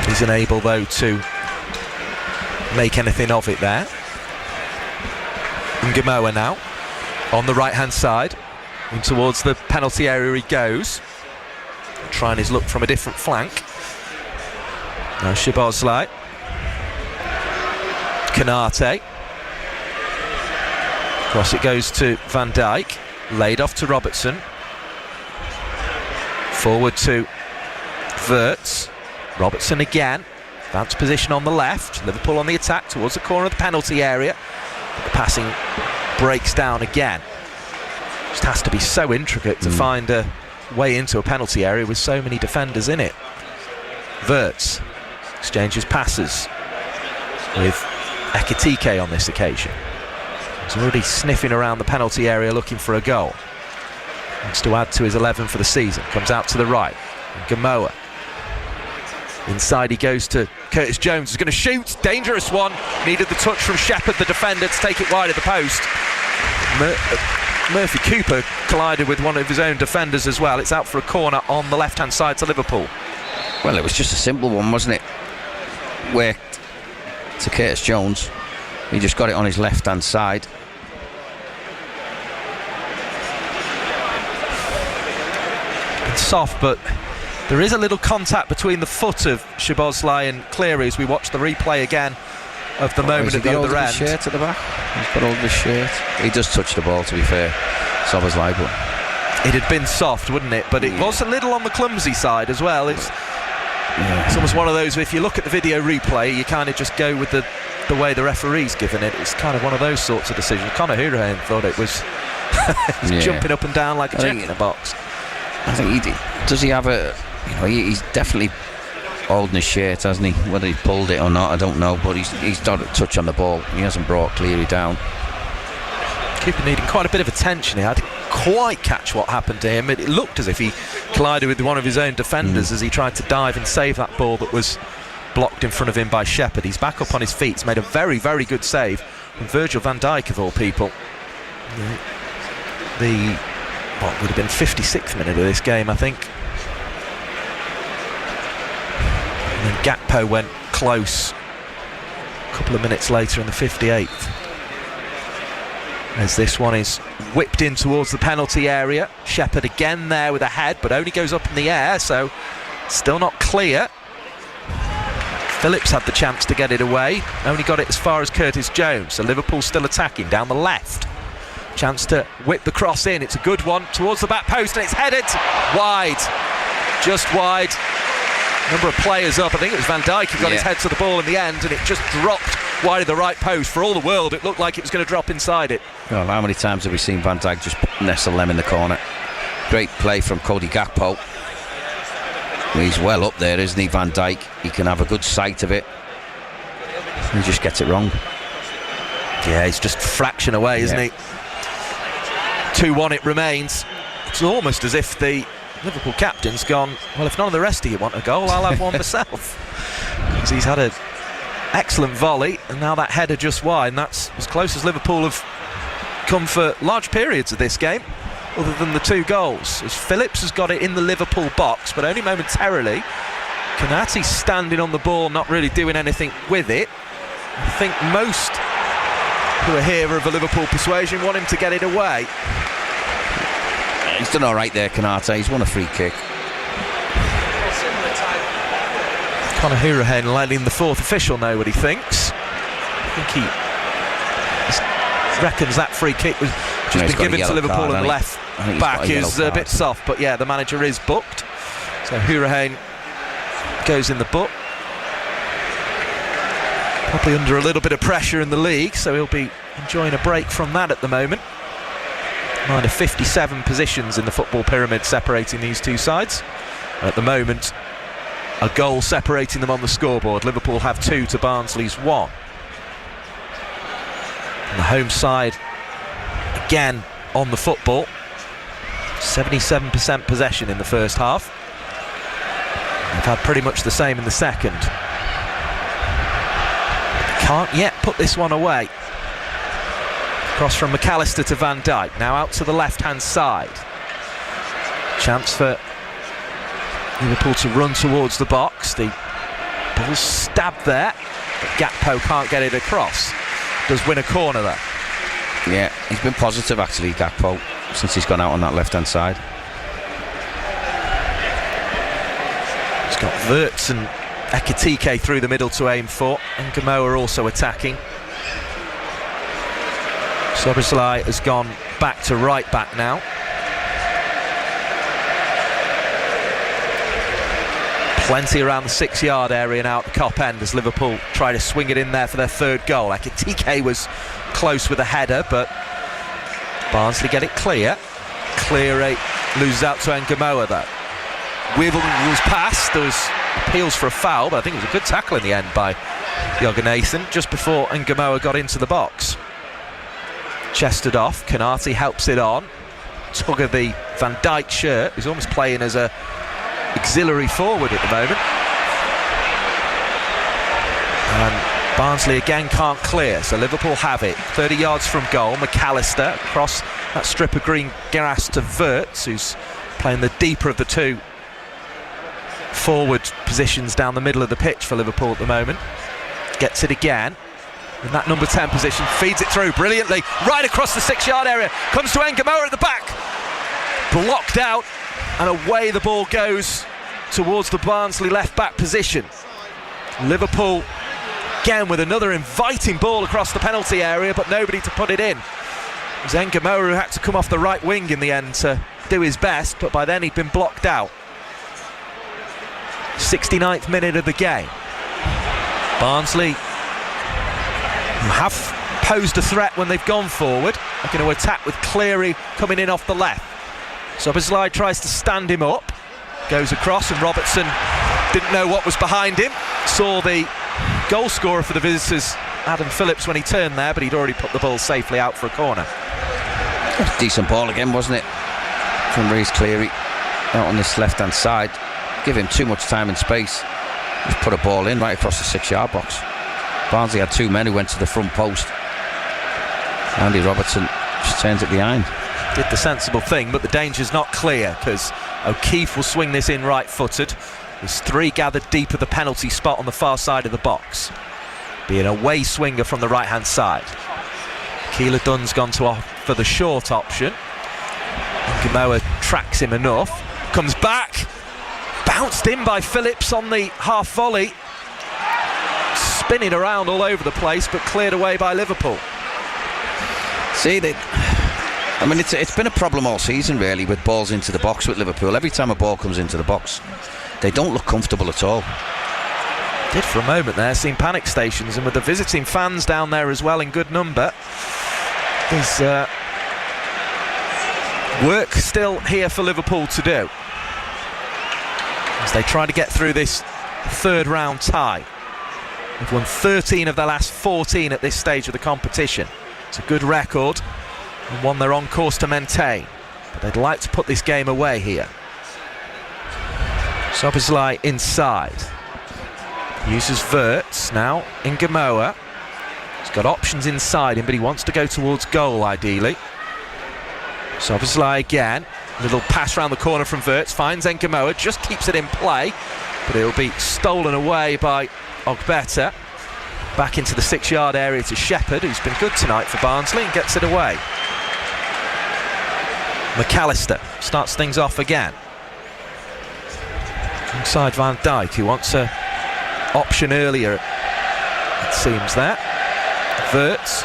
He's unable, though, to make anything of it there. Ngamoa now on the right-hand side, and towards the penalty area he goes, trying his luck from a different flank. Now Szoboszlai, Konate, cross it goes to Van Dijk, laid off to Robertson, forward to Wirtz, Robertson again, advanced position on the left, Liverpool on the attack towards the corner of the penalty area, but the passing breaks down again. Just has to be so intricate to find a way into a penalty area with so many defenders in it. Wirtz exchanges passes with Ekitike on this occasion. He's already sniffing around the penalty area looking for a goal. Wants to add to his 11 for the season. Comes out to the right. Ngamoa. Inside he goes to Curtis Jones. He's going to shoot. Dangerous one. Needed the touch from Shepherd, the defender, to take it wide of the post. Murphy Cooper collided with one of his own defenders as well. It's out for a corner on the left-hand side to Liverpool. Well, it was just a simple one, wasn't it? Worked to Curtis Jones. He just got it on his left-hand side. It's soft, but there is a little contact between the foot of Szoboszlai and Cleary as we watch the replay again of the moment at the other end. He's got all the shirt at the back. He's got all the shirt. He does touch the ball, to be fair, Szoboszlai, but it had been soft, wouldn't it? But it was a little on the clumsy side as well. It's almost one of those, if you look at the video replay, you kind of just go with the way the referee's given it. It's kind of one of those sorts of decisions. Conor Hourihane thought it was jumping up and down like a jet in a box. I think he did. Does he have a... he's definitely holding his shirt, hasn't he? Whether he pulled it or not, I don't know, but he's done a touch on the ball. He hasn't brought Cleary down. Keeper needing quite a bit of attention here. I didn't quite catch what happened to him. It looked as if he collided with one of his own defenders as he tried to dive and save that ball that was blocked in front of him by Shepherd. He's back up on his feet. He's made a very, very good save from Virgil van Dijk, of all people. What would have been 56th minute of this game, I think. And then Gakpo went close a couple of minutes later in the 58th. As this one is whipped in towards the penalty area. Shepherd again there with a head, but only goes up in the air, so still not clear. Phillips had the chance to get it away, only got it as far as Curtis Jones, so Liverpool still attacking down the left. Chance to whip the cross in. It's a good one towards the back post, and it's headed wide, just wide. Number of players up. I think it was Van Dijk who got his head to the ball in the end, and it just dropped wide of the right post. For all the world, it looked like it was going to drop inside it. Well, how many times have we seen Van Dijk just nestle them in the corner? Great play from Cody Gakpo. He's well up there, isn't he, Van Dijk? He can have a good sight of it. He just gets it wrong. Yeah, he's just a fraction away, isn't he? 2-1 it remains. It's almost as if the Liverpool captain's gone, well, if none of the rest of you want a goal, I'll have one myself. Because he's had an excellent volley, and now that header just wide, and that's as close as Liverpool have come for large periods of this game, other than the 2 goals. As Phillips has got it in the Liverpool box, but only momentarily. Konate's standing on the ball, not really doing anything with it. I think most who are here of a Liverpool persuasion want him to get it away. He's done all right there, Konate. He's won a free kick. Conor Hourihane letting the 4th official know what he thinks. I think he reckons that free kick was just been given to Liverpool, and the left back is a bit soft, but yeah, the manager is booked. So Hourihane goes in the book. Probably under a little bit of pressure in the league, so he'll be enjoying a break from that at the moment. Mind of 57 positions in the football pyramid separating these two sides. At the moment, a goal separating them on the scoreboard. Liverpool have 2 to Barnsley's 1. And the home side again on the football. 77% possession in the first half. They've had pretty much the same in the second. Can't yet put this one away. Cross from McAllister to Van Dijk. Now out to the left-hand side. Chance for Liverpool to run towards the box. The ball's stabbed there, but Gakpo can't get it across. Does win a corner there. Yeah, he's been positive actually, Gakpo, since he's gone out on that left-hand side. He's got Wirtz and Ekitike through the middle to aim for, and Gamoa also attacking. Szoboszlai has gone back to right back now. Plenty around the 6-yard area and out the Kop end as Liverpool try to swing it in there for their third goal. Ekitike was close with a header, but Barnsley get it clear. Cleary loses out to Ngamoa though. Wibble's pass, there was appeals for a foul, but I think it was a good tackle in the end by Jorgensen just before Ngamoa got into the box. Chested off, Konate helps it on. Tug of the Van Dijk shirt, he's almost playing as a auxiliary forward at the moment. And Barnsley again can't clear, so Liverpool have it. 30 yards from goal, McAllister across that strip of green grass to Wirtz, who's playing the deeper of the two forward positions down the middle of the pitch for Liverpool at the moment. Gets it again in that number 10 position, feeds it through brilliantly right across the 6-yard area, comes to Ngamoa at the back, blocked out, and away the ball goes towards the Barnsley left back position. Liverpool again with another inviting ball across the penalty area, but nobody to put it in. It was Ngamoa who had to come off the right wing in the end to do his best, but by then he'd been blocked out. 69th minute of the game. Barnsley have posed a threat when they've gone forward. They're going to attack with Cleary coming in off the left. Szoboszlai tries to stand him up, goes across, and Robertson didn't know what was behind him. Saw the goal scorer for the visitors, Adam Phillips, when he turned there, but he'd already put the ball safely out for a corner. Decent ball again, wasn't it, from Reece Cleary out on this left-hand side. Give him too much time and space. Just put a ball in right across the 6-yard box. Barnsley had 2 men who went to the front post. Andy Robertson just turns it behind. Did the sensible thing, but the danger's not clear because O'Keefe will swing this in right-footed. There's 3 gathered deep of the penalty spot on the far side of the box. Be an away swinger from the right-hand side. Keeler Dunn's gone to for the short option. Ngamoa tracks him enough. Comes back. Bounced in by Phillips on the half volley. Spinning around all over the place, but cleared away by Liverpool. See, it's been a problem all season really with balls into the box with Liverpool. Every time a ball comes into the box, they don't look comfortable at all. Did for a moment there, seen panic stations, and with the visiting fans down there as well in good number, there's work still here for Liverpool to do as they try to get through this third round tie. They've won 13 of their last 14 at this stage of the competition. It's a good record and one they're on course to maintain, but they'd like to put this game away here. Szoboszlai inside, uses Wirtz now. Ngamoa, he's got options inside him, but he wants to go towards goal ideally. Szoboszlai again, little pass round the corner from Wirtz, finds Ngamoa, just keeps it in play, but it'll be stolen away by Ogbeta. Back into the 6-yard area to Shepherd, who's been good tonight for Barnsley, and gets it away. McAllister starts things off again. Inside Van Dijk, who wants a option earlier, it seems there. Wirtz.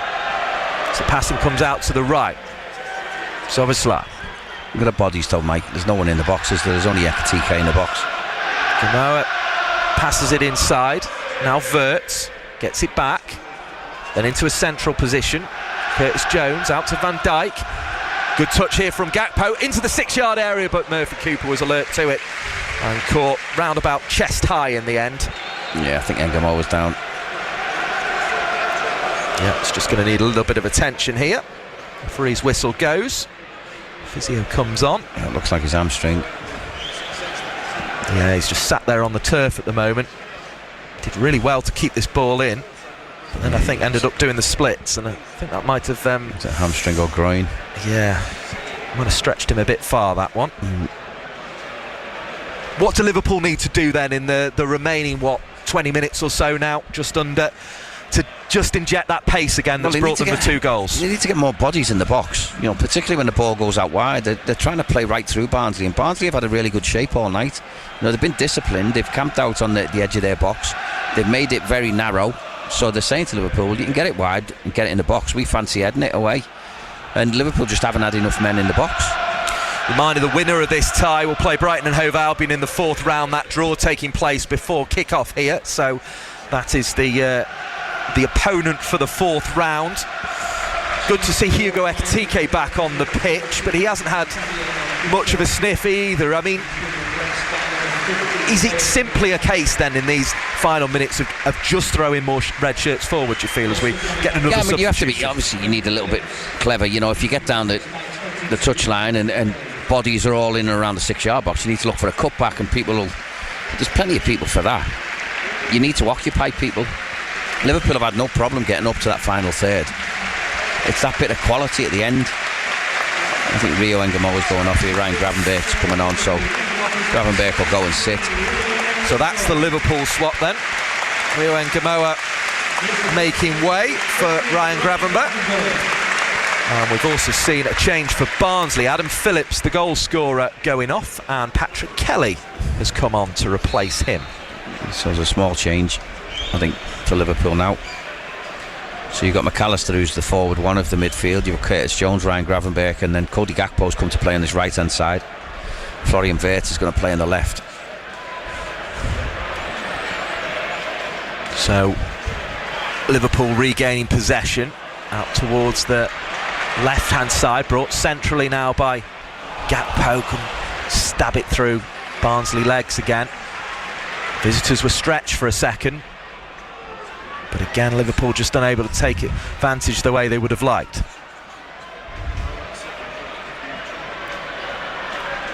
So passing comes out to the right. Szoboszlai. Look at the bodies though, Mike. There's no one in the boxes. There's only Ekitike in the box. Ngamoa passes it inside. Now Wirtz gets it back. Then into a central position. Curtis Jones out to Van Dijk. Good touch here from Gakpo into the 6-yard area, but Murphy Cooper was alert to it and caught round about chest high in the end. Yeah, I think Engamo was down. Yeah, it's just going to need a little bit of attention here. Referee's whistle goes. Physio comes on. Yeah, it looks like his hamstring. Yeah, he's just sat there on the turf at the moment. Did really well to keep this ball in, but then I think ended up doing the splits, and I think that might have... Is it hamstring or groin? Yeah, might have stretched him a bit far, that one. What do Liverpool need to do then in the remaining, 20 minutes or so now, just under, to just inject that pace again that's brought them the 2 goals? They need to get more bodies in the box, particularly when the ball goes out wide. They're trying to play right through Barnsley, and Barnsley have had a really good shape all night. They've been disciplined, they've camped out on the edge of their box, they've made it very narrow, so they're saying to Liverpool, you can get it wide and get it in the box, we fancy heading it away. And Liverpool just haven't had enough men in the box. Reminder, the winner of this tie will play Brighton and Hove Albion in the 4th round, that draw taking place before kick-off here, so that is the opponent for the 4th round. Good to see Hugo Ekitike back on the pitch, but he hasn't had much of a sniff either. I mean, is it simply a case then in these final minutes of just throwing more red shirts forward, do you feel, as we get another substitution? You have to be, obviously you need a little bit clever, if you get down the touchline and bodies are all in and around the 6-yard box, you need to look for a cutback, and there's plenty of people for that. You need to occupy people. Liverpool have had no problem getting up to that final third. It's that bit of quality at the end. I think Rio Engamo is going off here, Ryan Gravenberch's coming on, so Gravenberch will go and sit. So that's the Liverpool swap then. Rio Engamo making way for Ryan Gravenberch. And we've also seen a change for Barnsley. Adam Phillips, the goal scorer, going off, and Patrick Kelly has come on to replace him. So there's a small change, I think, for Liverpool now. So you've got McAllister, who's the forward one of the midfield. You've got Curtis Jones, Ryan Gravenberch, and then Cody Gakpo's come to play on this right-hand side. Florian Wirtz is going to play on the left. So Liverpool regaining possession out towards the left-hand side, brought centrally now by Gakpo. Can stab it through Barnsley legs again. Visitors were stretched for a second, but again Liverpool just unable to take advantage the way they would have liked.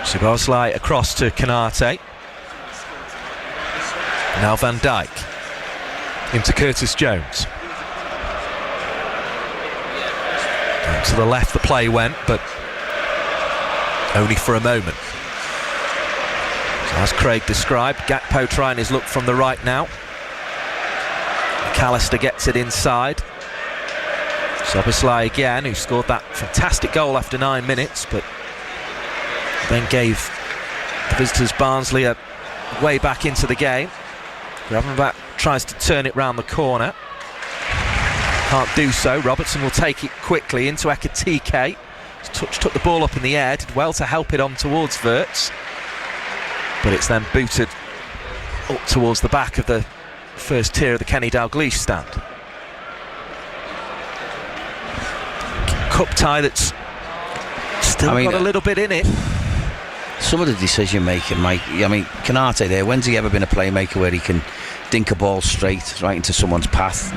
Szoboszlai across to Konate. Now Van Dijk into Curtis Jones. And to the left the play went, but only for a moment. So as Craig described, Gakpo trying his look from the right now. McAllister gets it inside. Szoboszlai again, who scored that fantastic goal after 9 minutes, but then gave the visitors Barnsley a way back into the game. Gravenberch tries to turn it round the corner. Can't do so. Robertson will take it quickly into Ekitike. Took the ball up in the air, did well to help it on towards Wirtz, but it's then booted up towards the back of the first tier of the Kenny Dalglish stand. Cup tie that's still got a little bit in it. Some of the decision making, Mike. Konate there, when's he ever been a playmaker where he can dink a ball straight right into someone's path?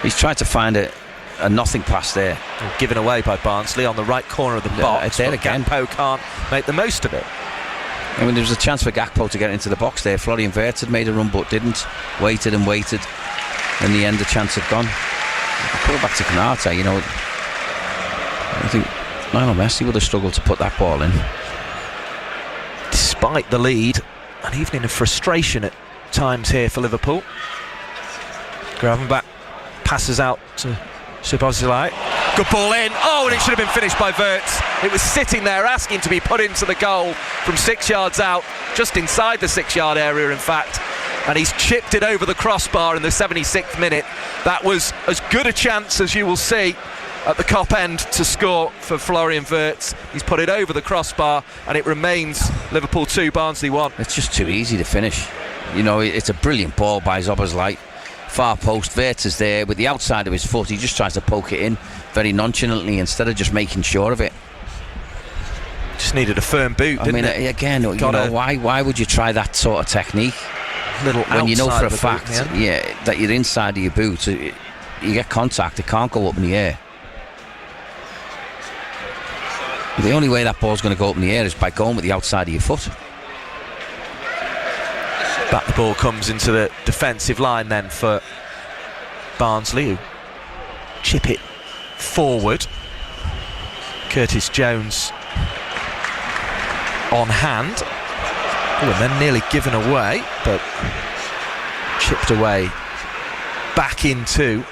He's tried to find a nothing pass there. Given away by Barnsley on the right corner of the box. It's there again. Gakpo can't make the most of it. There was a chance for Gakpo to get into the box there. Florian Wirtz had made a run but didn't. Waited and waited. In the end, the chance had gone. Put it back to Konate. I think Lionel Messi would have struggled to put that ball in. Despite the lead, an evening of frustration at times here for Liverpool. Gravenberch passes out to Szoboszlai. Good ball in. Oh, and it should have been finished by Wirtz. It was sitting there asking to be put into the goal from 6 yards out, just inside the 6-yard area in fact, and he's chipped it over the crossbar in the 76th minute. That was as good a chance as you will see at the Kop end to score for Florian Wirtz. He's put it over the crossbar and it remains Liverpool 2, Barnsley 1. It's just too easy to finish. It's a brilliant ball by Szoboszlai. Far post, Wirtz is there with the outside of his foot. He just tries to poke it in very nonchalantly instead of just making sure of it. Just needed a firm boot, didn't it? Again, why would you try that sort of technique? Little when you know for a fact, boot, that you're inside of your boot, you get contact, it can't go up in the air. The only way that ball's going to go up in the air is by going with the outside of your foot. Back the ball comes into the defensive line then for Barnsley, who chip it forward. Curtis Jones on hand. And then nearly given away, but chipped away back into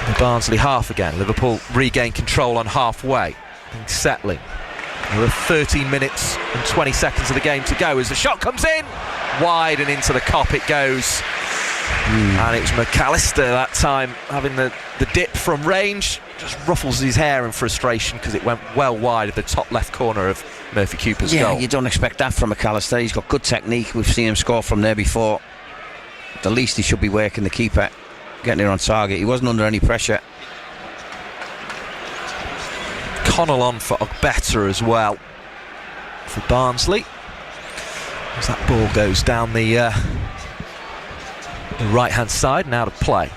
the Barnsley half again. Liverpool regain control on halfway, settling. There are 13 minutes and 20 seconds of the game to go as the shot comes in wide and into the cop it goes. And it was McAllister that time having the dip from range, just ruffles his hair in frustration because it went well wide of the top left corner of Murphy Cooper's goal. Yeah, you don't expect that from McAllister. He's got good technique. We've seen him score from there before. The least he should be working the keeper, getting it on target. He wasn't under any pressure. Connell on for Ogbeta as well for Barnsley as that ball goes down the right hand side and out of play.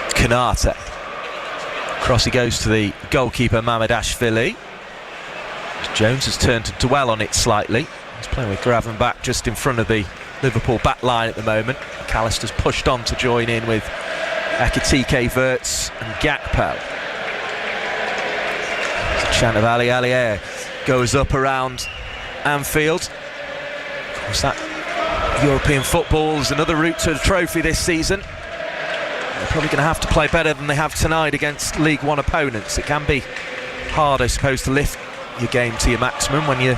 Kanate. Cross he goes to the goalkeeper Mamardashvili. Jones has turned to dwell on it slightly. He's playing with Gravenbach just in front of the Liverpool back line at the moment. McAllister's pushed on to join in with Ekitike, Wirtz and Gakpo. The chant of Ali Alier goes up around Anfield. Of course, that European football is another route to the trophy this season. They're probably going to have to play better than they have tonight against League One opponents. It can be hard, I suppose, to lift your game to your maximum when your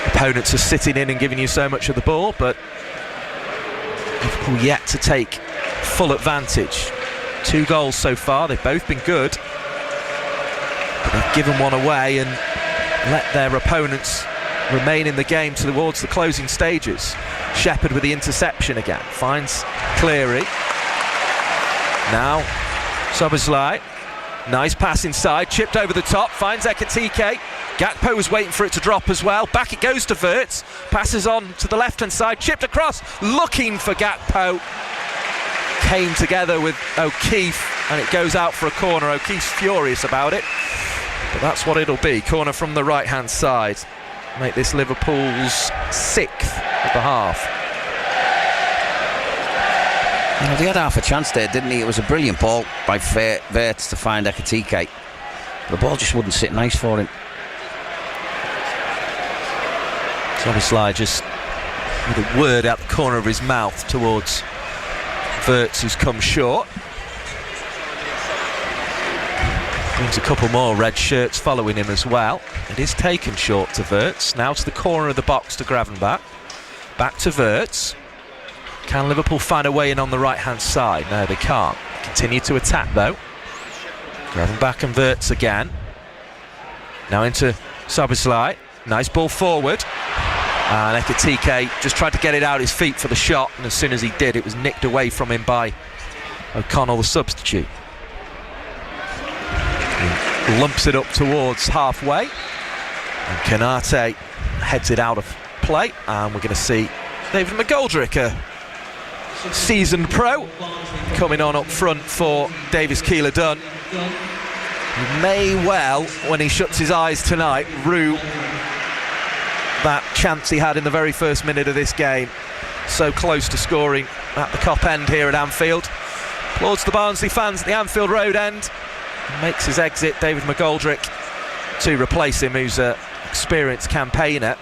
opponents are sitting in and giving you so much of the ball, but Liverpool yet to take full advantage. 2 goals so far, they've both been good, but they've given one away and let their opponents remain in the game towards the closing stages. Shepherd with the interception again, finds Cleary. Now Szoboszlai, nice pass inside, chipped over the top, finds Ekitike. Gakpo was waiting for it to drop as well. Back it goes to Wirtz, passes on to the left hand side, chipped across, looking for Gakpo. Came together with O'Keefe and it goes out for a corner. O'Keefe's furious about it, but that's what it'll be. Corner from the right hand side. Make this Liverpool's 6th of the half. You know, they had half a chance there, didn't he? It was a brilliant ball by Wirtz to find Ekitike. The ball just wouldn't sit nice for him. Szoboszlai just with a word out the corner of his mouth towards Wirtz, who's come short. Brings a couple more red shirts following him as well. It is taken short to Wirtz. Now to the corner of the box to Gravenbach. Back to Wirtz. Can Liverpool find a way in on the right hand side? No, they can't. Continue to attack though. Gravenbach and Wirtz again. Now into Szoboszlai. Nice ball forward. And Ekitike just tried to get it out his feet for the shot, and as soon as he did, it was nicked away from him by O'Connell, the substitute. He lumps it up towards halfway, and Kanate heads it out of play, and we're going to see David McGoldrick, a seasoned pro, coming on up front for Davis Keeler-Dunn. He may well, when he shuts his eyes tonight, rue that chance he had in the very first minute of this game. So close to scoring at the Kop end here at Anfield. Applauds the Barnsley fans at the Anfield Road end. Makes his exit, David McGoldrick, to replace him, who's an experienced campaigner.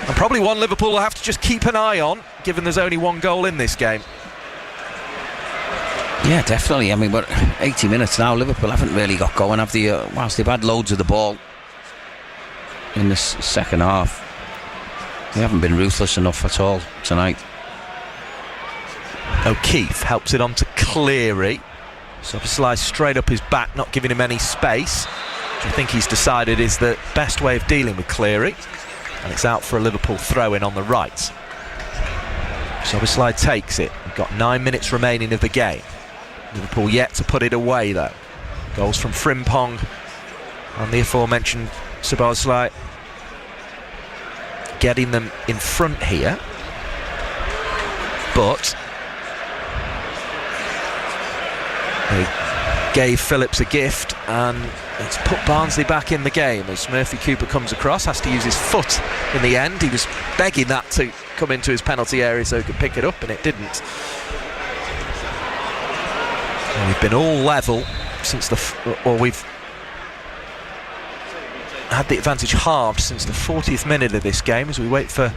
And probably one Liverpool will have to just keep an eye on, given there's only 1 goal in this game. Yeah, definitely. I mean, but 80 minutes now, Liverpool haven't really got going, have they? Whilst they've had loads of the ball in this second half, they haven't been ruthless enough at all tonight. O'Keefe helps it on to Cleary. Szoboszlai straight up his back, not giving him any space, which I think he's decided is the best way of dealing with Cleary. And it's out for a Liverpool throw-in on the right. Szoboszlai takes it, Got 9 minutes remaining of the game. Liverpool yet to put it away though. Goals from Frimpong and the aforementioned Szoboszlai, getting them in front here. But they gave Phillips a gift, and it's put Barnsley back in the game as Murphy Cooper comes across, has to use his foot in the end. He was begging that to come into his penalty area so he could pick it up, and it didn't. And we've been all level since we've had the advantage halved since the 40th minute of this game as we wait for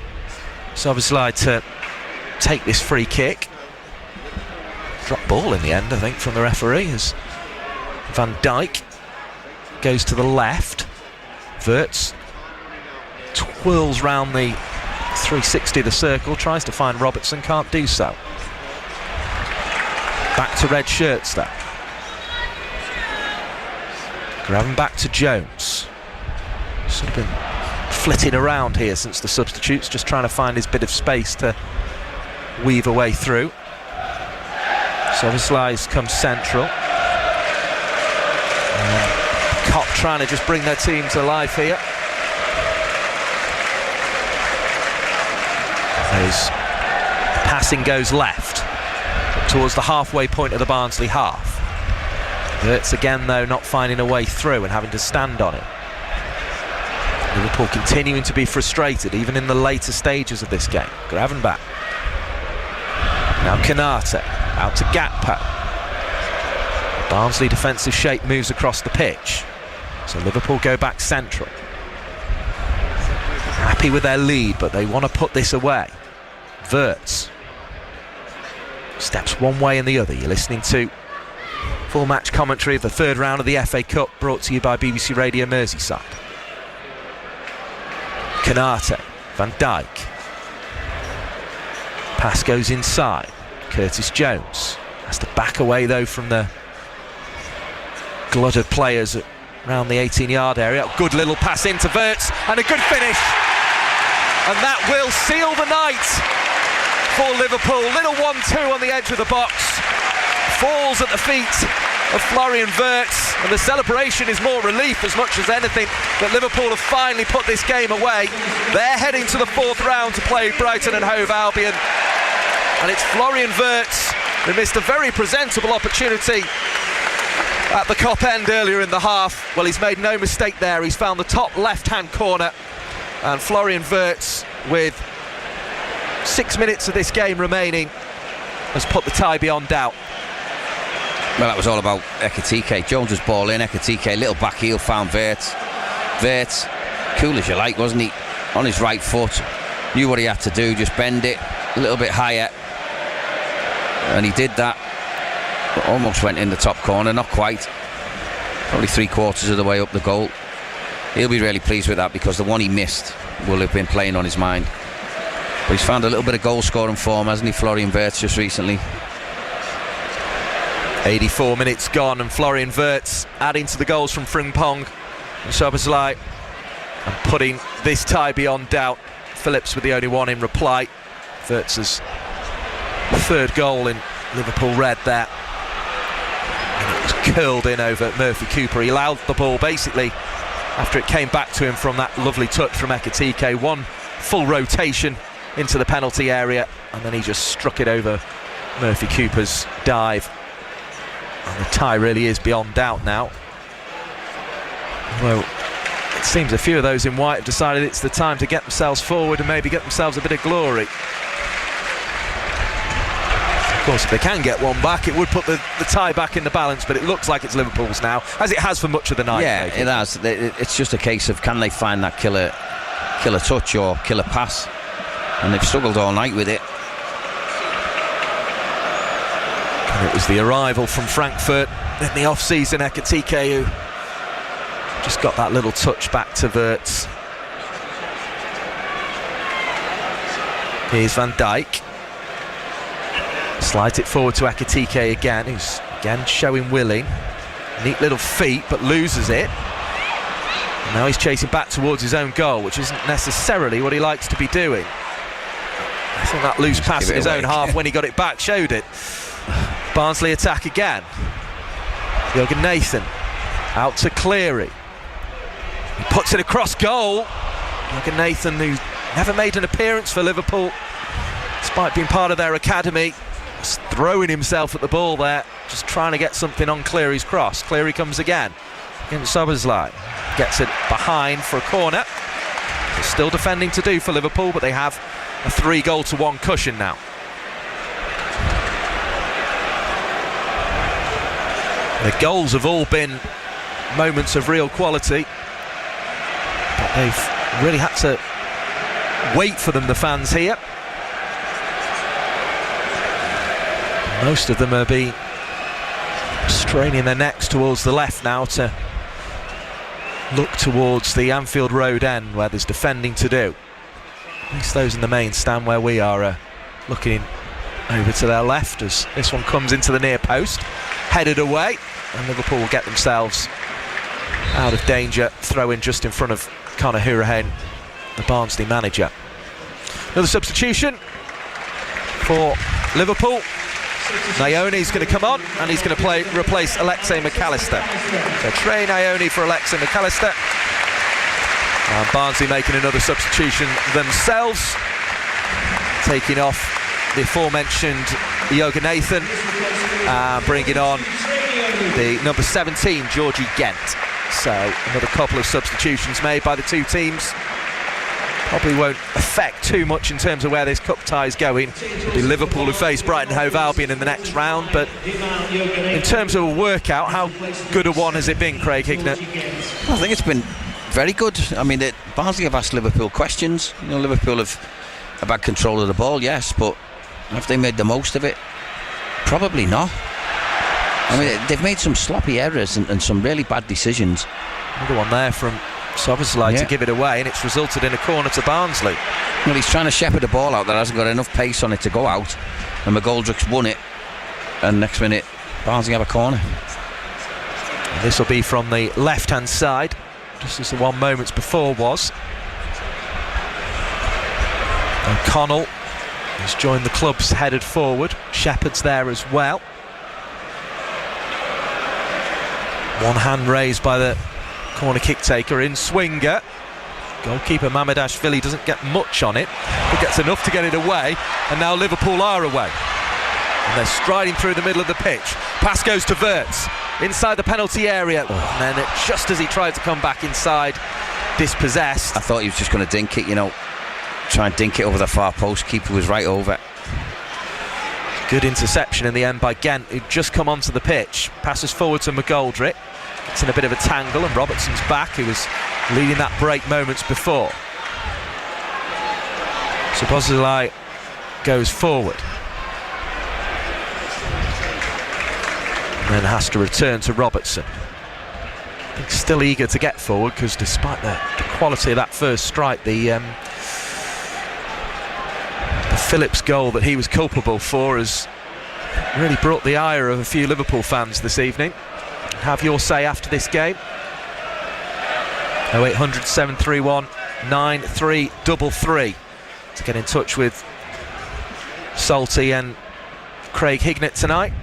Szoboszlai to take this free kick. Drop ball in the end, I think, from the referee as Van Dijk goes to the left. Wirtz twirls round the 360, the circle, tries to find Robertson, can't do so. Back to red shirts though. Grabbing back to Jones. Sort of been flitting around here since the substitutes, just trying to find his bit of space to weave a way through. Szoboszlai's come central. Kopp trying to just bring their team to life here. As passing goes left towards the halfway point of the Barnsley half. Wirtz again though not finding a way through and having to stand on it. Liverpool continuing to be frustrated even in the later stages of this game. Gravenbach. Now Konate out to Gakpo. Barnsley defensive shape moves across the pitch, so Liverpool go back central. Happy with their lead, but they want to put this away. Wirtz steps one way and the other. You're listening to full match commentary of the third round of the FA Cup, brought to you by BBC Radio Merseyside. Konate, Van Dijk. Pass goes inside. Curtis Jones has to back away though from the glut of players around the 18-yard area. Good little pass into Wirtz and a good finish, and that will seal the night for Liverpool. Little 1-2 on the edge of the box, falls at the feet of Florian Wirtz, and the celebration is more relief as much as anything that Liverpool have finally put this game away. They're heading to the fourth round to play Brighton and Hove Albion, and it's Florian Wirtz who missed a very presentable opportunity at the Kop end earlier in the half. Well, he's made no mistake there. He's found the top left-hand corner, and Florian Wirtz, with 6 minutes of this game remaining, has put the tie beyond doubt. Well, that was all about Ekitike. Jones's ball in, Ekitike, little back heel, found Wirtz. Wirtz, cool as you like, wasn't he? On his right foot, knew what he had to do, just bend it a little bit higher, and he did that. But almost went in the top corner, not quite. Probably 3/4 of the way up the goal. He'll be really pleased with that, because the one he missed will have been playing on his mind. But he's found a little bit of goal scoring form, hasn't he, Florian Wirtz, just recently. 84 minutes gone, and Florian Wirtz adding to the goals from Frimpong and Szoboszlai and putting this tie beyond doubt. Phillips with the only one in reply. Wirtz's third goal in Liverpool red there, and it was curled in over Murphy Cooper. He allowed the ball basically after it came back to him from that lovely touch from Ekitike. One full rotation into the penalty area, and then he just struck it over Murphy Cooper's dive. And the tie really is beyond doubt now. Well, it seems a few of those in white have decided it's the time to get themselves forward and maybe get themselves a bit of glory. Of course, if they can get one back, it would put the tie back in the balance, but it looks like it's Liverpool's now, as it has for much of the night. Yeah, it has. It's just a case of, can they find that killer touch or killer pass? And they've struggled all night with it. And it was the arrival from Frankfurt in the off-season, Ekitike, who just got that little touch back to Wirtz. Here's Van Dijk. Slides it forward to Ekitike again, who's again showing willing. Neat little feet, but loses it. And now he's chasing back towards his own goal, which isn't necessarily what he likes to be doing. I think that loose pass in his own half when he got it back showed it. Barnsley attack again. Jürgen Nathan out to Cleary. He puts it across goal. Jürgen Nathan, who never made an appearance for Liverpool despite being part of their academy, just throwing himself at the ball there, just trying to get something on Cleary's cross. Cleary comes again against Szoboszlai, gets it behind for a corner. There's still defending to do for Liverpool, but they have a 3-1 cushion now. The goals have all been moments of real quality, but they've really had to wait for them, the fans here. Most of them are straining their necks towards the left now to look towards the Anfield Road end where there's defending to do. At least those in the main stand where we are looking over to their left as this one comes into the near post, headed away, and Liverpool will get themselves out of danger. Throw in just in front of Conor Hourihane, the Barnsley manager. Another substitution for Liverpool. Naione's going to come on and he's going to replace Alexei McAllister. So Trey Naione for Alexei McAllister. And Barnsley making another substitution themselves, taking off the aforementioned Jürgen Nathan, bringing on the number 17 Georgie Gent. So another couple of substitutions made by the two teams. Probably won't affect too much in terms of where this cup tie is going. It'll be Liverpool who face Brighton Hove Albion in the next round, but in terms of a workout, how good a one has it been, Craig Hignett? I think it's been very good. I mean, Barnsley have asked Liverpool questions. You know, Liverpool have had control of the ball, yes, but have they made the most of it? Probably not. I mean, they've made some sloppy errors and some really bad decisions. Another one there from Szoboszlai to give it away, and it's resulted in a corner to Barnsley. Well, he's trying to shepherd the ball out that hasn't got enough pace on it to go out, and McGoldrick's won it, and next minute Barnsley have a corner. This will be from the left-hand side, just as the one moments before was. O'Connell has joined the clubs headed forward. Shepherd's there as well. One hand raised by the corner kick taker in Swinger. Goalkeeper Mamardashvili doesn't get much on it, but gets enough to get it away, and now Liverpool are away. And they're striding through the middle of the pitch. Pass goes to Wirtz inside the penalty area, and then just as he tried to come back inside, dispossessed. I thought he was just going to dink it, you know, try and dink it over the far post. Keeper was right over. Good interception in the end by Gent, who'd just come onto the pitch. Passes forward to McGoldrick. It's in a bit of a tangle, and Robertson's back, who was leading that break moments before. Szoboszlai goes forward. And then has to return to Robertson. I think still eager to get forward, because despite the quality of that first strike, the Phillips goal that he was culpable for has really brought the ire of a few Liverpool fans this evening. Have your say after this game. 0800 731 9333 to get in touch with Salty and Craig Hignett tonight.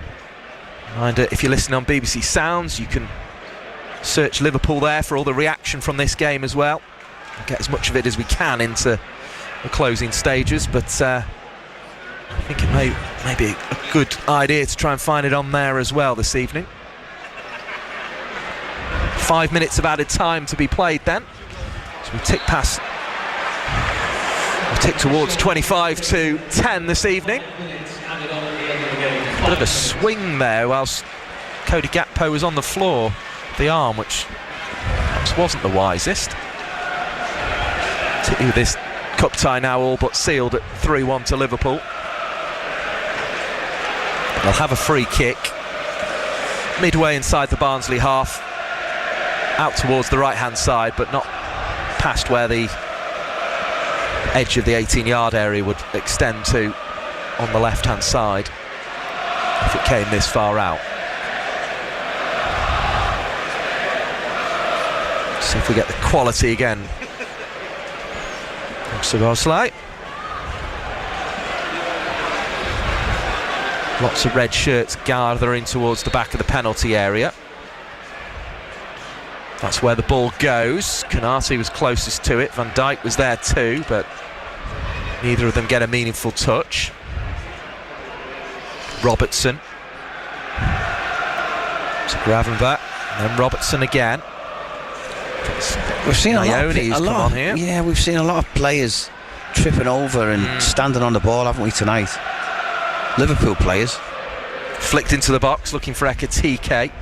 Reminder, if you're listening on BBC Sounds, you can search Liverpool there for all the reaction from this game as well. We'll get as much of it as we can into the closing stages, but I think it may be a good idea to try and find it on there as well this evening. 5 minutes of added time to be played then. So we tick towards 25-10 this evening. Bit of a swing there whilst Cody Gakpo was on the floor, the arm, which perhaps wasn't the wisest. Particularly with this cup tie now all but sealed at 3-1 to Liverpool. They'll have a free kick midway inside the Barnsley half, out towards the right hand side, but not past where the edge of the 18-yard area would extend to on the left hand side if it came this far out. See if we get the quality again. Szoboszlai. Lots of red shirts gathering towards the back of the penalty area. That's where the ball goes. Canati was closest to it. Van Dijk was there too, but neither of them get a meaningful touch. Robertson to Gravenberch, and then Robertson again. We've seen a lot here. Yeah, we've seen a lot of players tripping over and standing on the ball, haven't we, tonight? Liverpool players. Flicked into the box, looking for Ekitike.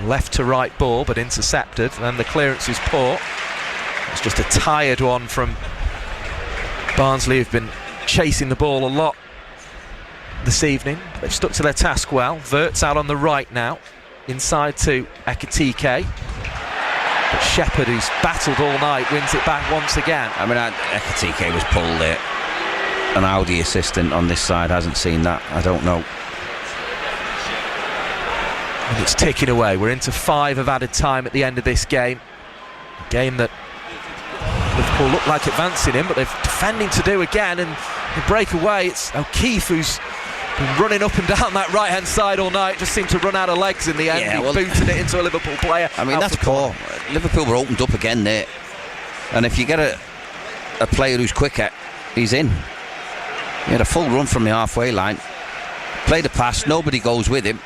Left to right ball, but intercepted, and the clearance is poor. It's just a tired one from Barnsley, who've been chasing the ball a lot this evening. They've stuck to their task well. Wirtz out on the right now, inside to Ekitike. But Shepherd, who's battled all night, wins it back once again. I mean, Ekitike was pulled there. An Audi assistant on this side hasn't seen that. I don't know. And it's ticking away. We're into 5 of added time at the end of this game. A game that Liverpool look like advancing in, but they're defending to do again, and the breakaway, it's O'Keefe who's been running up and down that right-hand side all night, just seemed to run out of legs in the end. He booted it into a Liverpool player. I mean, that's poor. Liverpool were opened up again there, and if you get a player who's quicker, he's in. He had a full run from the halfway line, played a pass, nobody goes with him.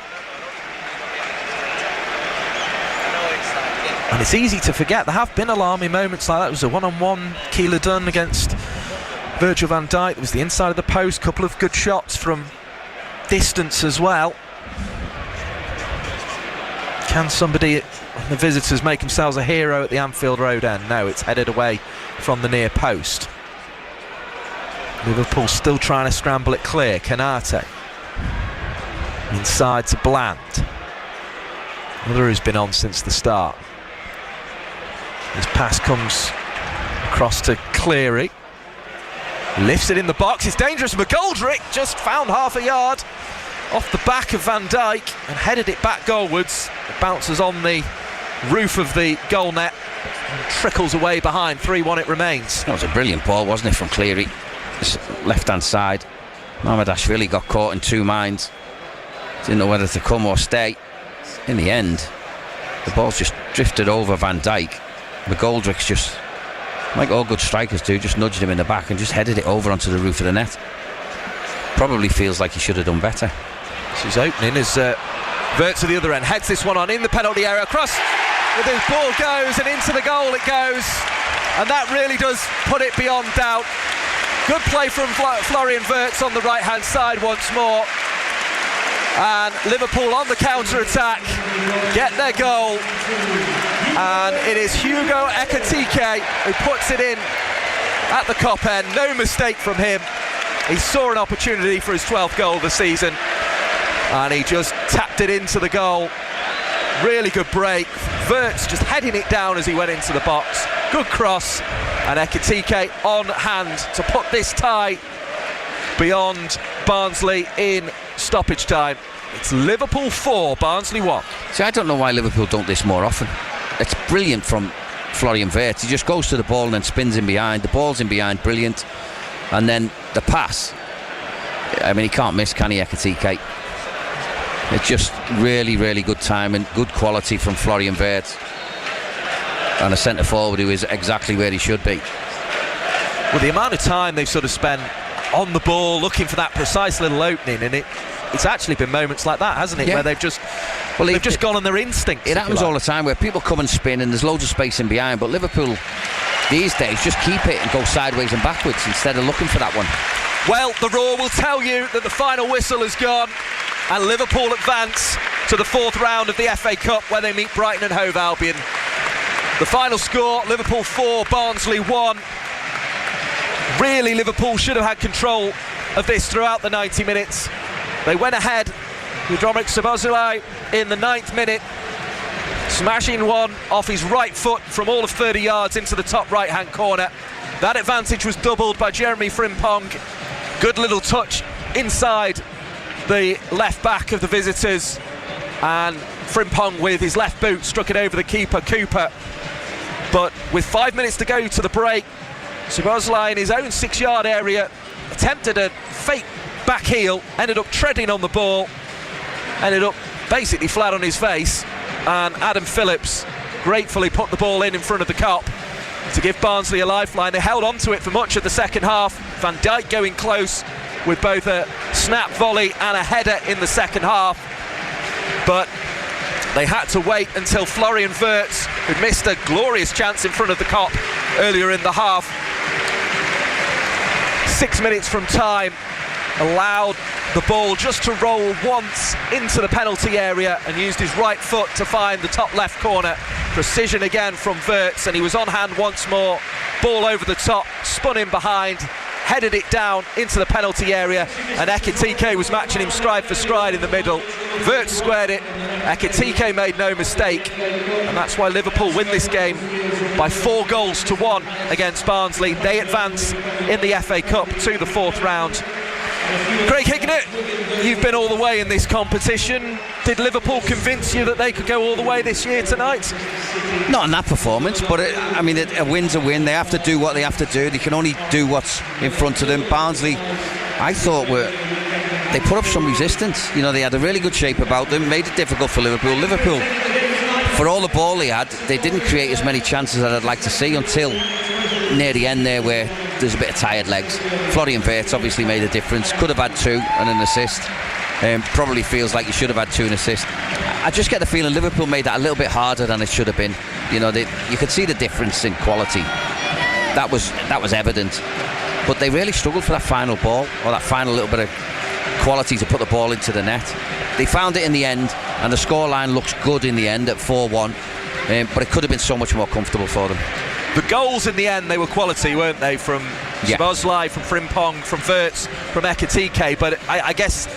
And it's easy to forget, there have been alarming moments like that. It was a one-on-one Keeler done against Virgil van Dijk. It was the inside of the post, couple of good shots from distance as well. Can somebody, the visitors, make themselves a hero at the Anfield Road end? No, it's headed away from the near post. Liverpool still trying to scramble it clear. Canate inside to Bland, another who's been on since the start. His pass comes across to Cleary, lifts it in the box, it's dangerous. McGoldrick just found half a yard off the back of Van Dijk and headed it back goalwards. It bounces on the roof of the goal net and trickles away behind. 3-1 it remains. That was a brilliant ball, wasn't it, from Cleary, left hand side. Mamardashvili got caught in two minds, didn't know whether to come or stay. In the end, the ball's just drifted over Van Dijk. McGoldrick's just, like all good strikers do, just nudged him in the back and just headed it over onto the roof of the net. Probably feels like he should have done better. This is opening as Wirtz to the other end, heads this one on in the penalty area, across with his ball goes and into the goal it goes, and that really does put it beyond doubt. Good play from Florian Wirtz on the right hand side once more, and Liverpool on the counter-attack get their goal, and it is Hugo Ekitike who puts it in at the Kop end. No mistake from him. He saw an opportunity for his 12th goal of the season and he just tapped it into the goal. Really good break. Wirtz just heading it down as he went into the box. Good cross, and Ekitike on hand to put this tie beyond Barnsley in stoppage time. It's Liverpool 4, Barnsley 1. See, I don't know why Liverpool don't this more often. It's brilliant from Florian Wirtz. He just goes to the ball and then spins in behind. The ball's in behind, brilliant. And then the pass, I mean, he can't miss, can he, Ekitike? It's just really, really good timing, good quality from Florian Wirtz, and a centre forward who is exactly where he should be. Well, the amount of time they've sort of spent on the ball looking for that precise little opening, and it's actually been moments like that, hasn't it? Yeah. Where they've just gone on their instincts. It happens all the time where people come and spin and there's loads of space in behind, but Liverpool these days just keep it and go sideways and backwards instead of looking for that one. Well, the roar will tell you that the final whistle has gone and Liverpool advance to the 4th round of the FA Cup, where they meet Brighton and Hove Albion. The final score, Liverpool 4, Barnsley 1. Really, Liverpool should have had control of this throughout the 90 minutes. They went ahead with Dominic Szoboszlai in the 9th minute, smashing one off his right foot from all of 30 yards into the top right-hand corner. That advantage was doubled by Jeremy Frimpong. Good little touch inside the left back of the visitors, and Frimpong with his left boot struck it over the keeper, Cooper. But with 5 minutes to go to the break, Szoboszlai in his own 6-yard area attempted a fake back heel, ended up treading on the ball, ended up basically flat on his face, and Adam Phillips gratefully put the ball in front of the Kop to give Barnsley a lifeline. They held on to it for much of the second half. Van Dijk going close with both a snap volley and a header in the second half, but they had to wait until Florian Wirtz, who missed a glorious chance in front of the Kop earlier in the half, 6 minutes from time, allowed the ball just to roll once into the penalty area and used his right foot to find the top left corner. Precision again from Wirtz, and he was on hand once more. Ball over the top, spun in behind, headed it down into the penalty area, and Ekitike was matching him stride for stride in the middle. Wirtz squared it, Ekitike made no mistake, and that's why Liverpool win this game by 4-1 against Barnsley. They advance in the FA Cup to the fourth round. Craig Hignett, you've been all the way in this competition. Did Liverpool convince you that they could go all the way this year tonight? Not in that performance, but a win's a win. They have to do what they have to do. They can only do what's in front of them. Barnsley, I thought, they put up some resistance. You know, they had a really good shape about them, made it difficult for Liverpool. Liverpool, for all the ball they had, they didn't create as many chances as I'd like to see until near the end there, where there's a bit of tired legs. Florian Wirtz obviously made a difference. Could have had 2 and an assist. Probably feels like he should have had 2 and assist. I just get the feeling Liverpool made that a little bit harder than it should have been. You know, you could see the difference in quality. That was evident. But they really struggled for that final ball, or that final little bit of quality to put the ball into the net. They found it in the end, and the scoreline looks good in the end at 4-1. But it could have been so much more comfortable for them. The goals in the end, they were quality, weren't they? From Szoboszlai, from Frimpong, from Wirtz, from Ekitike. But I guess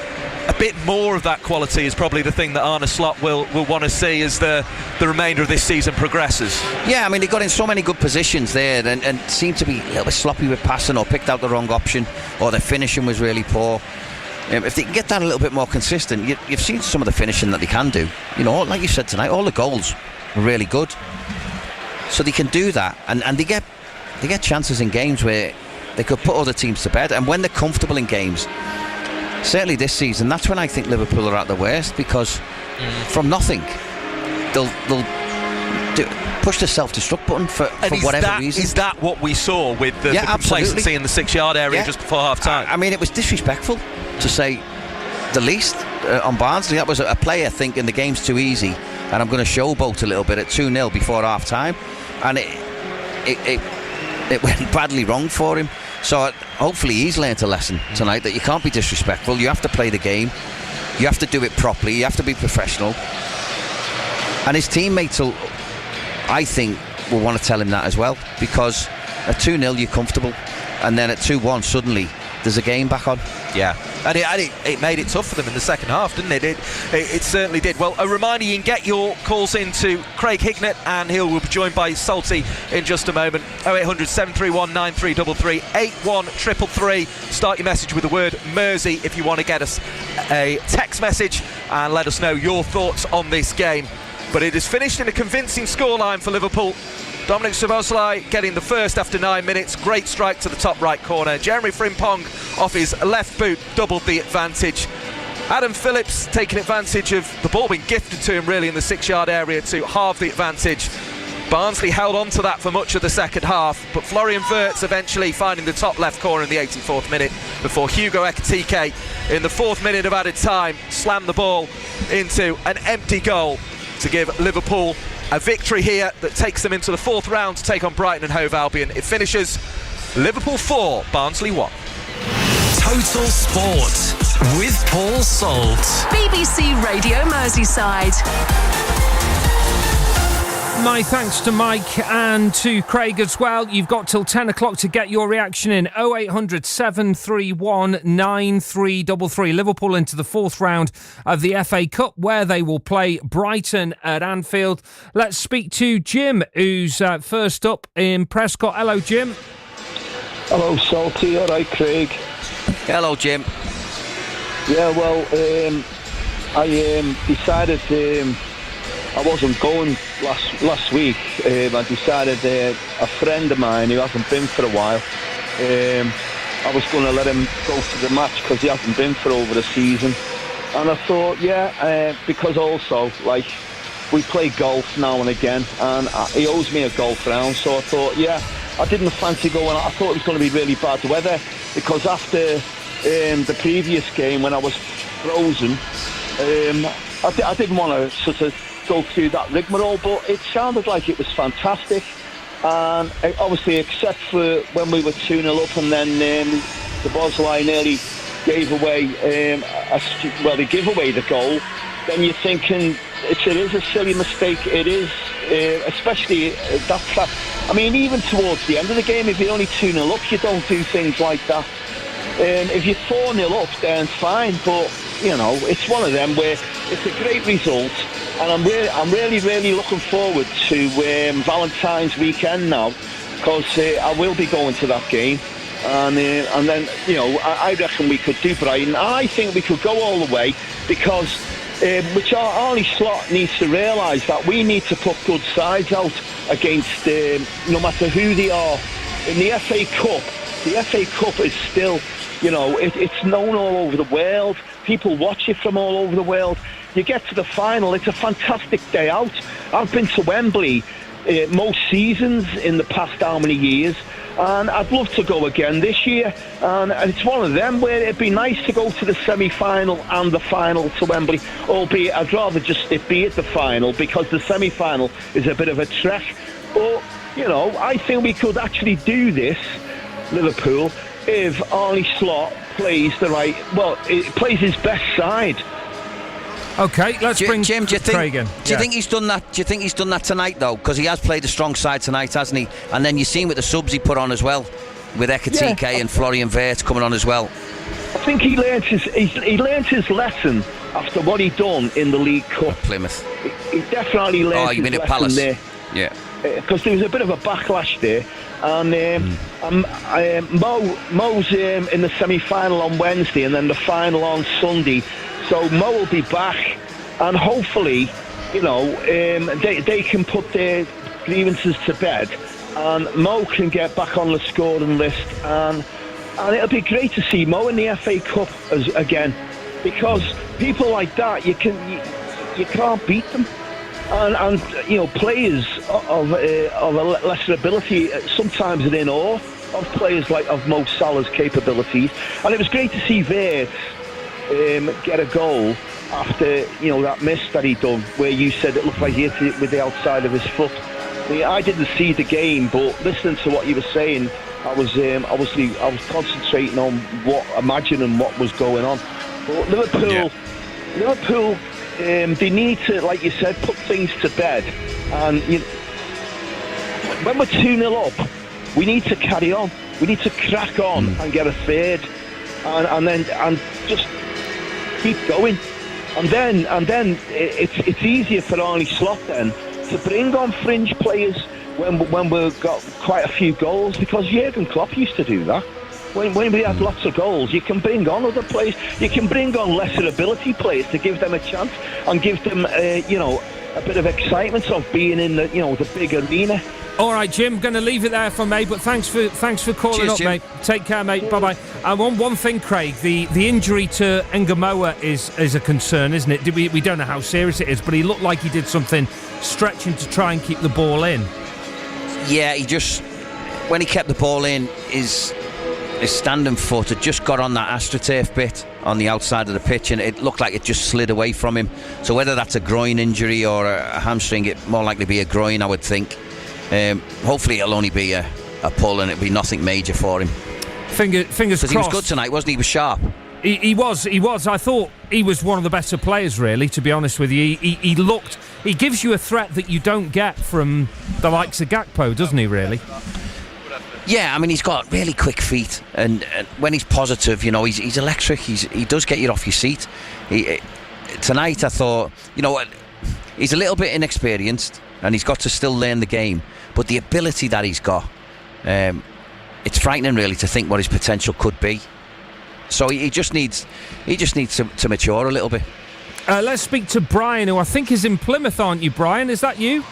a bit more of that quality is probably the thing that Arne Slot will want to see as the remainder of this season progresses. Yeah, I mean, they got in so many good positions there and seemed to be a little bit sloppy with passing, or picked out the wrong option, or their finishing was really poor. If they can get that a little bit more consistent, you've seen some of the finishing that they can do. You know, like you said tonight, all the goals were really good. So they can do that, and they get chances in games where they could put other teams to bed. And when they're comfortable in games, certainly this season, that's when I think Liverpool are at their worst, because from nothing they'll push the self-destruct button for whatever reason. Is that what we saw with the complacency in the 6-yard area just before half-time? I mean, it was disrespectful, to say the least, on Barnsley. That was a player thinking the game's too easy and I'm going to showboat a little bit at 2-0 before half-time, and it went badly wrong for him. So hopefully he's learnt a lesson tonight, that you can't be disrespectful. You have to play the game, you have to do it properly, you have to be professional. And his teammates will, I think, will want to tell him that as well, because at 2-0 you're comfortable, and then at 2-1 suddenly there's a game back on. Yeah, and it made it tough for them in the second half, didn't it? It certainly did. Well, a reminder, you can get your calls in to Craig Hignett, and he will be joined by Salty in just a moment. 0800 731 9333 81333. Start your message with the word Mersey if you want to get us a text message and let us know your thoughts on this game. But it is finished in a convincing scoreline for Liverpool. Dominic Szoboszlai getting the first after 9 minutes. Great strike to the top right corner. Jeremy Frimpong off his left boot doubled the advantage. Adam Phillips taking advantage of the ball being gifted to him really in the 6-yard area to halve the advantage. Barnsley held on to that for much of the second half, but Florian Wirtz eventually finding the top left corner in the 84th minute before Hugo Ekitike in the 4th minute of added time slammed the ball into an empty goal to give Liverpool a victory here that takes them into the 4th round to take on Brighton and Hove Albion. It finishes Liverpool 4, Barnsley 1. Total Sport with Paul Salt. BBC Radio Merseyside. My thanks to Mike and to Craig as well. You've got till 10 o'clock to get your reaction in. 0800 731 9333. Liverpool into the 4th round of the FA Cup, where they will play Brighton at Anfield. Let's speak to Jim, who's first up in Prescott. Hello, Jim. Hello, Salty. All right, Craig. Hello, Jim. Yeah, well, I decided I wasn't going last week. I decided a friend of mine who hasn't been for a while, I was going to let him go to the match because he hasn't been for over a season. And I thought, because also, like, we play golf now and again, and he owes me a golf round, so I thought, I didn't fancy going. I thought it was going to be really bad weather, because after the previous game when I was frozen, I didn't want to sort of go through that rigmarole, but it sounded like it was fantastic. And obviously, except for when we were 2-0 up, and then the Barnsley nearly gave away, they give away the goal, then you're thinking it is a silly mistake. It is, especially that fact. I mean, even towards the end of the game, if you're only 2-0 up, you don't do things like that. If you're 4-0 up, then fine, but it's one of them where it's a great result, and I'm really looking forward to Valentine's weekend now, because I will be going to that game, and then I reckon we could do Brighton. I think we could go all the way, because which Arnie Slot needs to realise that we need to put good sides out against no matter who they are. In the FA Cup, the FA Cup is still, it's known all over the world. People watch it from all over the world. You get to the final, it's a fantastic day out. I've been to Wembley most seasons in the past how many years, and I'd love to go again this year. And it's one of them where it'd be nice to go to the semi-final and the final to Wembley, albeit I'd rather just it be at the final, because the semi-final is a bit of a trek. But, I think we could actually do this, Liverpool, if Arnie Slot plays plays his best side. Okay, let's bring Jim, do you Craig in. Do you think he's done that? Do you think he's done that tonight though? Because he has played a strong side tonight, hasn't he? And then you seen with the subs he put on as well, with Ekatike and Florian Wirtz coming on as well. I think he learnt his lesson after what he done in the League Cup. Plymouth. He definitely learnt his lesson Palace there. Yeah. Because there was a bit of a backlash there, and Mo's in the semi-final on Wednesday, and then the final on Sunday. So Mo will be back, and hopefully, they can put their grievances to bed, and Mo can get back on the scoring list, and it'll be great to see Mo in the FA Cup again, because people like that you can't beat them. And players of a lesser ability sometimes are in awe of players of Mo Salah's capabilities. And it was great to see Wirtz get a goal after that miss that he done, where you said it looked like he hit it with the outside of his foot. I didn't see the game, but listening to what you were saying, I was concentrating on imagining what was going on. But Liverpool. They need to, like you said, put things to bed. And when we're 2-0 up, we need to carry on. We need to crack on and get a third, and just keep going. And then it's easier for Arnie Slot then to bring on fringe players when we've got quite a few goals, because Jurgen Klopp used to do that. When we had lots of goals, you can bring on other players. You can bring on lesser ability players to give them a chance and give them, a bit of excitement of being in the big arena. All right, Jim, going to leave it there for me, but thanks for calling Cheers, up, Jim. mate. Take care, mate. Bye-bye. And one thing, Craig, the injury to Ngamoa is a concern, isn't it? We don't know how serious it is, but he looked like he did something stretching to try and keep the ball in. Yeah, when he kept the ball in, his standing foot had just got on that AstroTurf bit on the outside of the pitch, and it looked like it just slid away from him. So whether that's a groin injury or a hamstring, it more likely be a groin, I would think. Hopefully it'll only be a pull, and it'll be nothing major for him. Fingers crossed. Because he was good tonight, wasn't he? He was sharp. He was. I thought he was one of the better players, really, to be honest with you. He gives you a threat that you don't get from the likes of Gakpo, doesn't he, really? Yeah, I mean, he's got really quick feet, and when he's positive, he's electric. He does get you off your seat. Tonight, I thought, he's a little bit inexperienced, and he's got to still learn the game. But the ability that he's got, it's frightening, really, to think what his potential could be. So he just needs to mature a little bit. Let's speak to Brian, who I think is in Plymouth, aren't you, Brian? Is that you?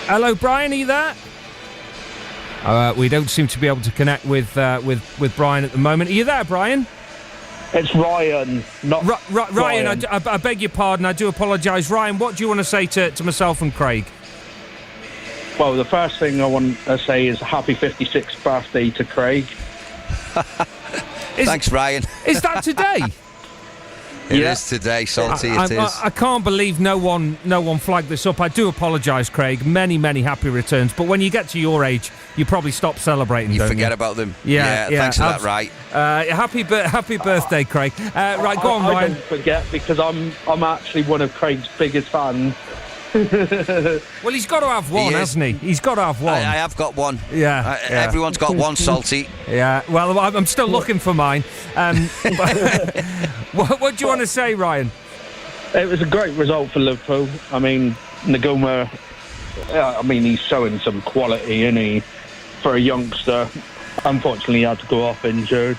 Hello, Brian, are you there? We don't seem to be able to connect with Brian at the moment. Are you there, Brian? It's Ryan, not Ryan. I beg your pardon. I do apologise. Ryan, what do you want to say to myself and Craig? Well, the first thing I want to say is happy 56th birthday to Craig. Thanks, Ryan. Is that today? It is today, Salty. It is. I can't believe no one flagged this up. I do apologise, Craig. Many happy returns. But when you get to your age, you probably stop celebrating. You forget about them. Yeah. Thanks for that, right? Happy birthday, Craig. Right, go on, Ryan. I don't forget because I'm actually one of Craig's biggest fans. Well, he's got to have one, hasn't he? He's got to have one. I have got one. Yeah. Everyone's got one, Salty. Yeah. Well, I'm still looking for mine. What do you want to say, Ryan? It was a great result for Liverpool. I mean, Naguma, he's showing some quality, isn't he, for a youngster. Unfortunately, he had to go off injured.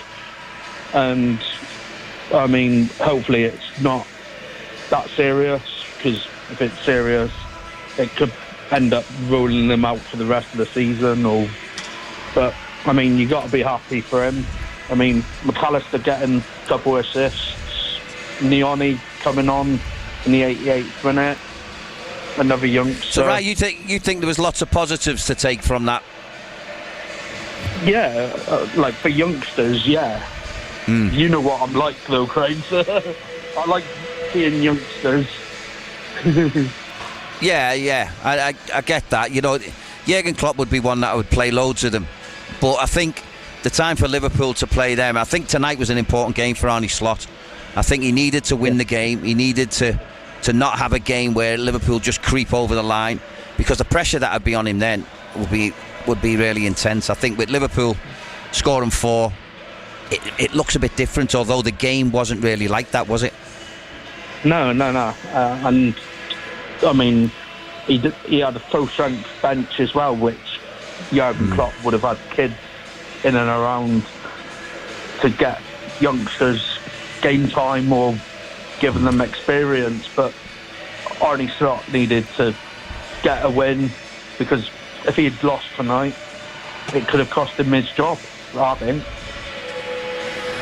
And, I mean, hopefully it's not that serious, because if it's serious, it could end up ruling them out for the rest of the season. But, I mean, you got to be happy for him. I mean, McAllister getting a couple assists, Nioni coming on in the 88th minute, another youngster. So, right, you think there was lots of positives to take from that? Yeah, like for youngsters, yeah. You know what I'm like, though, Craig. I like seeing youngsters. Yeah, I get that. You know, Jurgen Klopp would be one that would play loads of them, but I think the time for Liverpool to play them, I think tonight was an important game for Arne Slot. I think he needed to win the game. He needed to not have a game where Liverpool just creep over the line, because the pressure that would be on him then would be really intense. I think with Liverpool scoring 4, it looks a bit different, although the game wasn't really like that, was it? No. And I mean, he had a full strength bench as well, which Jurgen Klopp would have had kids in and around to get youngsters game time or giving them experience. But Arne Slot needed to get a win, because if he had lost tonight, it could have cost him his job, I think.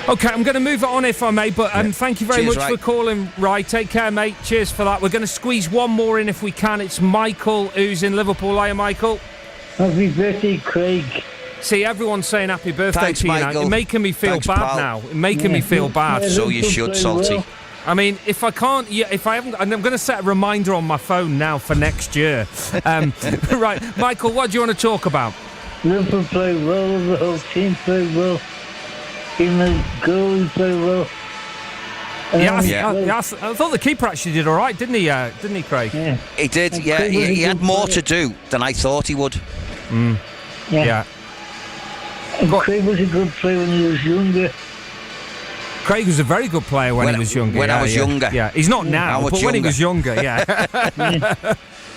Okay, I'm going to move it on if I may, but thank you very much Ray. for calling, Ray. Take care, mate. Cheers for that. We're going to squeeze one more in if we can. It's Michael, who's in Liverpool. Hiya, Michael. Happy birthday, Craig. See, everyone's saying happy birthday Thanks, to you Michael. now. You're making me feel bad pal. now. You're making me feel bad. So you should, Salty. I mean, if I can't, if I haven't, and I'm going to set a reminder on my phone now for next year. Right, Michael, what do you want to talk about? Liverpool played well, the whole team played well. Even the goalie played well. I thought the keeper actually did all right, didn't he, Craig? Yeah. He did, he had more to do than I thought he would. Yeah. And Craig was a good player when he was younger. Craig was a very good player when he was younger. When I was younger. Yeah, he's not now, but when he was younger, Yeah.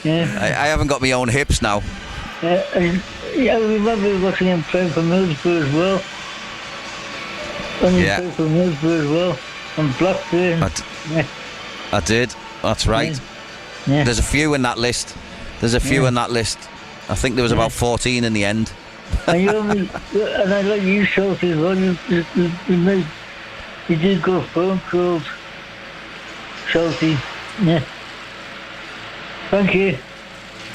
I haven't got my own hips now. I remember watching him play for Middlesbrough as well. When he played for Middlesbrough as well. And Blackburn. I did. That's right. Yeah. There's a few in that list. I think there was about 14 in the end. And I like you, Chelsea, as well. You did go phone calls. Chelsea. Yeah. Thank you.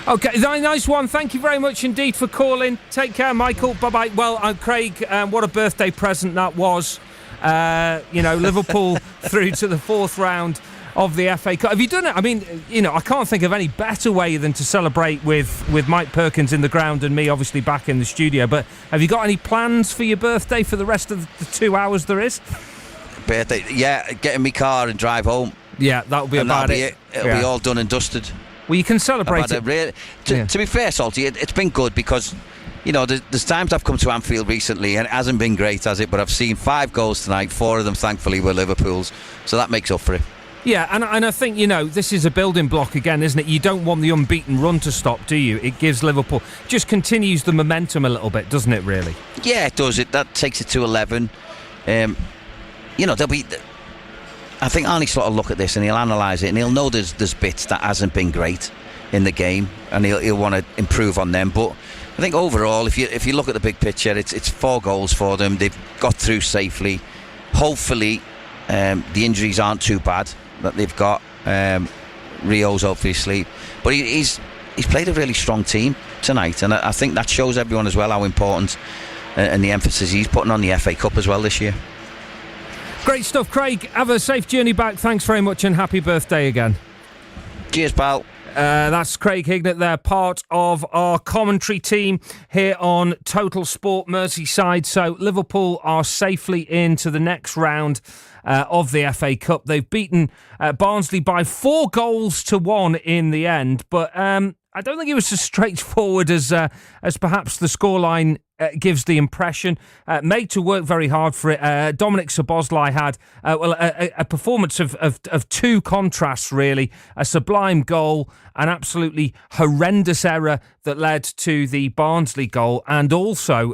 Okay, nice one. Thank you very much indeed for calling. Take care, Michael. Bye-bye. Well, Craig, what a birthday present that was. Liverpool through to the 4th round of the FA Cup. Have you done it? I mean, I can't think of any better way than to celebrate with Mike Perkins in the ground and me obviously back in the studio. But have you got any plans for your birthday for the rest of the 2 hours there is? Birthday? Yeah, get in my car and drive home. Yeah, that'll be about it. It'll be all done and dusted. Well, you can celebrate it. To be fair, Salty, it's been good because, there's times I've come to Anfield recently and it hasn't been great, has it? But I've seen 5 goals tonight. 4 of them, thankfully, were Liverpool's. So that makes up for it. Yeah, and I think, this is a building block again, isn't it? You don't want the unbeaten run to stop, do you? It gives Liverpool, just continues the momentum a little bit, doesn't it, really? Yeah, it does. That takes it to 11. There'll be... I think Arne Slot will look at this and he'll analyse it and he'll know there's bits that hasn't been great. in the game, and he'll want to improve on them. But I think overall, if you look at the big picture, it's 4 goals for them. They've got through safely. Hopefully, the injuries aren't too bad that they've got. Rio's obviously, but he's played a really strong team tonight, and I think that shows everyone as well how important and the emphasis he's putting on the FA Cup as well this year. Great stuff, Craig. Have a safe journey back. Thanks very much, and happy birthday again. Cheers, pal. That's Craig Hignett there, part of our commentary team here on Total Sport Merseyside. So Liverpool are safely into the next round of the FA Cup. They've beaten Barnsley by 4-1 in the end, but I don't think it was as straightforward as perhaps the scoreline gives the impression. Made to work very hard for it. Dominic Szoboszlai had a performance of two contrasts, really. A sublime goal, an absolutely horrendous error that led to the Barnsley goal, and also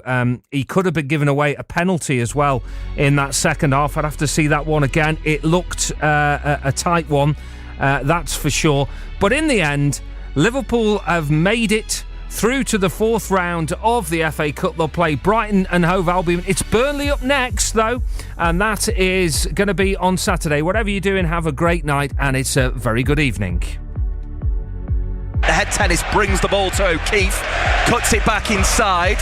he could have been given away a penalty as well in that second half. I'd have to see that one again. It looked a tight one, that's for sure. But in the end, Liverpool have made it through to the 4th round of the FA Cup. They'll play Brighton and Hove Albion. It's Burnley up next, though, and that is going to be on Saturday. Whatever you're doing, have a great night, and it's a very good evening. The head tennis brings the ball to O'Keefe, cuts it back inside.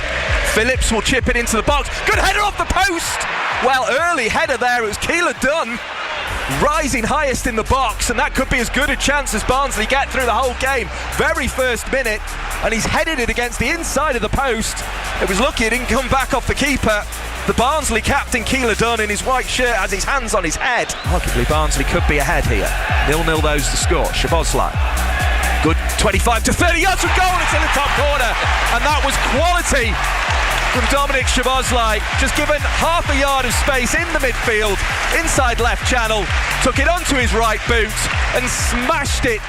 Phillips will chip it into the box. Good header off the post. Well, early header there. It was Keeler Dunn rising highest in the box, and that could be as good a chance as Barnsley get through the whole game. Very first minute, and he's headed it against the inside of the post. It was lucky it didn't come back off the keeper. The Barnsley captain, Keeler Dunn, in his white shirt, has his hands on his head. Arguably Barnsley could be ahead here. 0-0 those to score. Szoboszlai, good 25 to 30 yards from goal. It's in the top corner, and that was quality from Dominic Szoboszlai. Just given half a yard of space in the midfield, inside left channel, took it onto his right boot and smashed it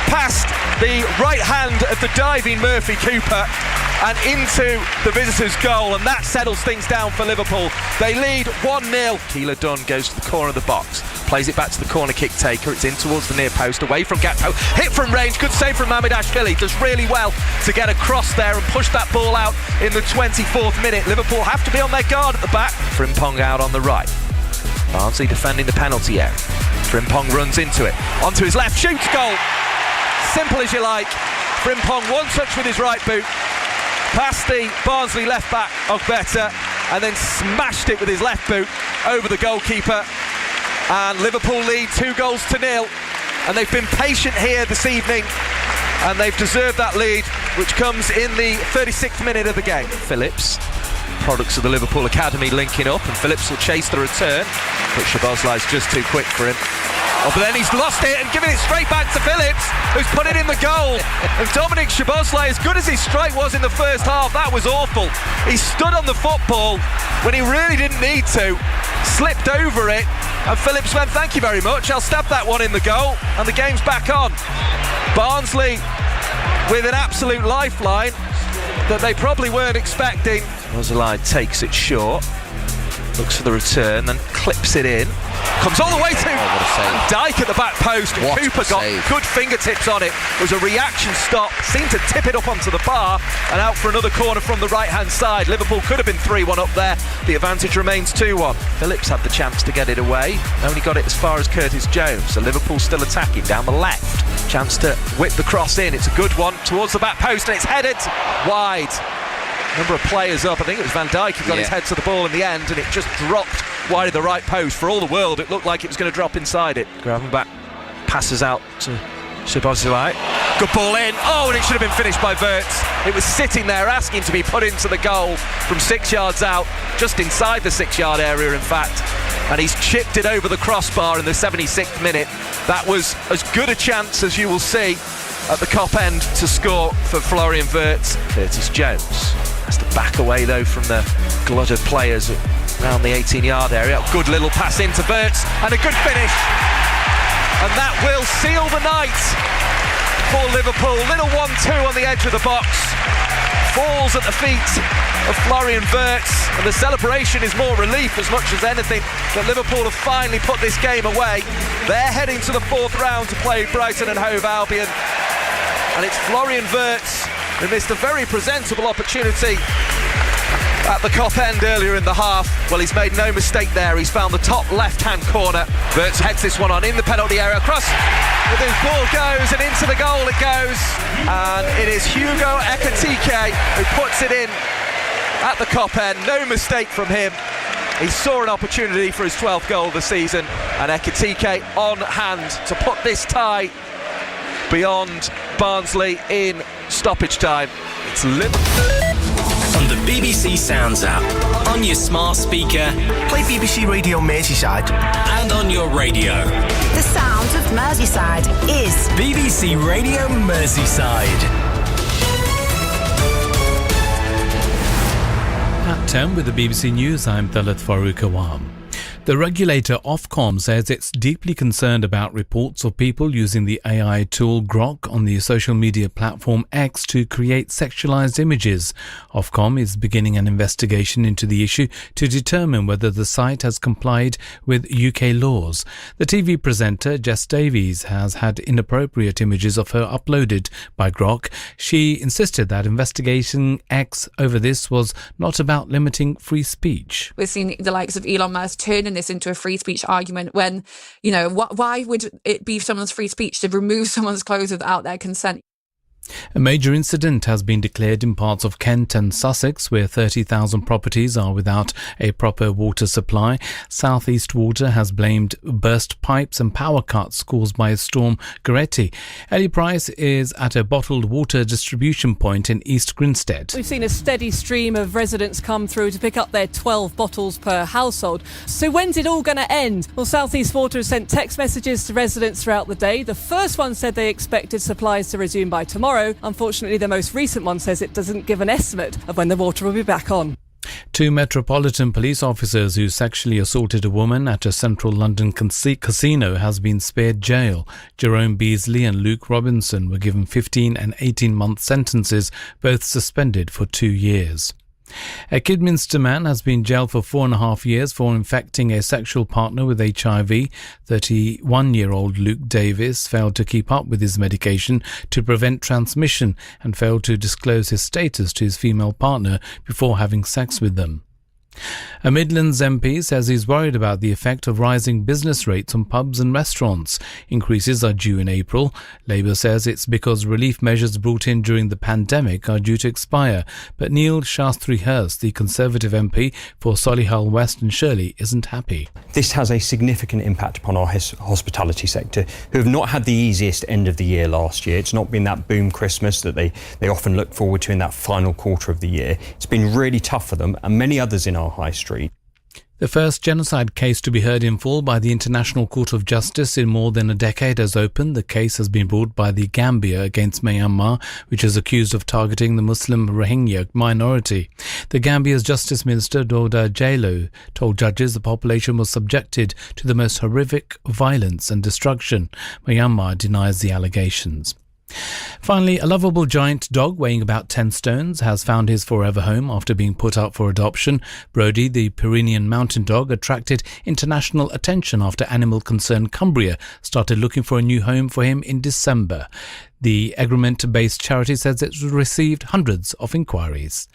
past the right hand of the diving Murphy Cooper and into the visitors' goal, and that settles things down for Liverpool. They lead 1-0. Keeler Dunn goes to the corner of the box, plays it back to the corner kick taker. It's in towards the near post, away from Gakpo, hit from range, good save from Mamardashvili. Does really well to get across there and push that ball out in the 24th minute. Liverpool have to be on their guard at the back. Frimpong out on the right. Barnsley defending the penalty area. Frimpong runs into it, onto his left, shoots, goal. Simple as you like. Frimpong one touch with his right boot, past the Barnsley left back Ogbeta, and then smashed it with his left boot over the goalkeeper. And Liverpool lead 2-0, and they've been patient here this evening, and they've deserved that lead, which comes in the 36th minute of the game. Phillips, products of the Liverpool Academy, linking up, and Phillips will chase the return, but Szoboszlai's just too quick for him. Oh, but then he's lost it and given it straight back to Phillips, who's put it in the goal. And Dominic Szoboszlai, as good as his strike was in the first half, that was awful. He stood on the football when he really didn't need to, slipped over it, and Phillips went, thank you very much, I'll stab that one in the goal, and the game's back on. Barnsley with an absolute lifeline that they probably weren't expecting. Szoboszlai takes it short, looks for the return, then clips it in, comes all the way to Dyke at the back post, and Cooper got good fingertips on it. It was a reaction stop, seemed to tip it up onto the bar and out for another corner from the right hand side. Liverpool could have been 3-1 up there. The advantage remains 2-1. Phillips had the chance to get it away, only got it as far as Curtis Jones, so Liverpool still attacking down the left. Chance to whip the cross in, it's a good one towards the back post, and it's headed wide. Number of players up. I think it was Van Dijk who got his head to the ball in the end, and it just dropped wide of the right post. For all the world, it looked like it was going to drop inside it. Gravenbach passes out to Szoboszlai. Good ball in. Oh, and it should have been finished by Wirtz. It was sitting there asking to be put into the goal from 6 yards out, just inside the 6-yard area, in fact. And he's chipped it over the crossbar in the 76th minute. That was as good a chance as you will see at the Kop end to score for Florian Wirtz. Curtis Jones has to back away though from the glut of players around the 18-yard area. Good little pass into Wirtz and a good finish, and that will seal the night for Liverpool. Little 1-2 on the edge of the box, falls at the feet of Florian Wirtz, and the celebration is more relief as much as anything that Liverpool have finally put this game away. They're heading to the 4th round to play Brighton and Hove Albion. and it's Florian Wirtz who missed a very presentable opportunity at the Kop end earlier in the half. Well, he's made no mistake there. He's found the top left-hand corner. Wirtz heads this one on in the penalty area. Across with his ball goes, and into the goal it goes. And it is Hugo Ekitike who puts it in at the Kop end. No mistake from him. He saw an opportunity for his 12th goal of the season, and Ekitike on hand to put this tie beyond Barnsley in stoppage time. It's Liverpool. On the BBC Sounds app, on your smart speaker, play BBC Radio Merseyside, and on your radio. The sound of Merseyside is BBC Radio Merseyside. At 10 with the BBC News, I'm Talat Farouk Awam. The regulator Ofcom says it's deeply concerned about reports of people using the AI tool Grok on the social media platform X to create sexualized images. Ofcom is beginning an investigation into the issue to determine whether the site has complied with UK laws. The TV presenter Jess Davies has had inappropriate images of her uploaded by Grok. She insisted that investigation X over this was not about limiting free speech. We're seeing the likes of Elon Musk turning this into a free speech argument when, you know, why would it be someone's free speech to remove someone's clothes without their consent? A major incident has been declared in parts of Kent and Sussex where 30,000 properties are without a proper water supply. South East Water has blamed burst pipes and power cuts caused by Storm Goretti. Ellie Price is at a bottled water distribution point in East Grinstead. We've seen a steady stream of residents come through to pick up their 12 bottles per household. So when's it all going to end? Well, South East Water has sent text messages to residents throughout the day. The first one said they expected supplies to resume by tomorrow. Unfortunately, the most recent one says it doesn't give an estimate of when the water will be back on. Two Metropolitan Police officers who sexually assaulted a woman at a central London casino has been spared jail. Jerome Beasley and Luke Robinson were given 15 and 18-month sentences, both suspended for 2 years. A Kidminster man has been jailed for 4.5 years for infecting a sexual partner with HIV. 31-year-old Luke Davis failed to keep up with his medication to prevent transmission and failed to disclose his status to his female partner before having sex with them. A Midlands MP says he's worried about the effect of rising business rates on pubs and restaurants. Increases are due in April. Labour says it's because relief measures brought in during the pandemic are due to expire. But Neil Shastri-Hurst, the Conservative MP for Solihull West and Shirley, isn't happy. This has a significant impact upon our hospitality sector, who have not had the easiest end of the year last year. It's not been that boom Christmas that they often look forward to in that final quarter of the year. It's been really tough for them and many others in our high street. The first genocide case to be heard in full by the International Court of Justice in more than a decade has opened. The case has been brought by the Gambia against Myanmar, which is accused of targeting the Muslim Rohingya minority. The Gambia's Justice Minister, Doda Jallow, told judges the population was subjected to the most horrific violence and destruction. Myanmar denies the allegations. Finally, a lovable giant dog weighing about 10 stones has found his forever home after being put up for adoption. Brody, the Pyrenean mountain dog, attracted international attention after animal concern Cumbria started looking for a new home for him in December. The Egremont-based charity says it's received hundreds of inquiries.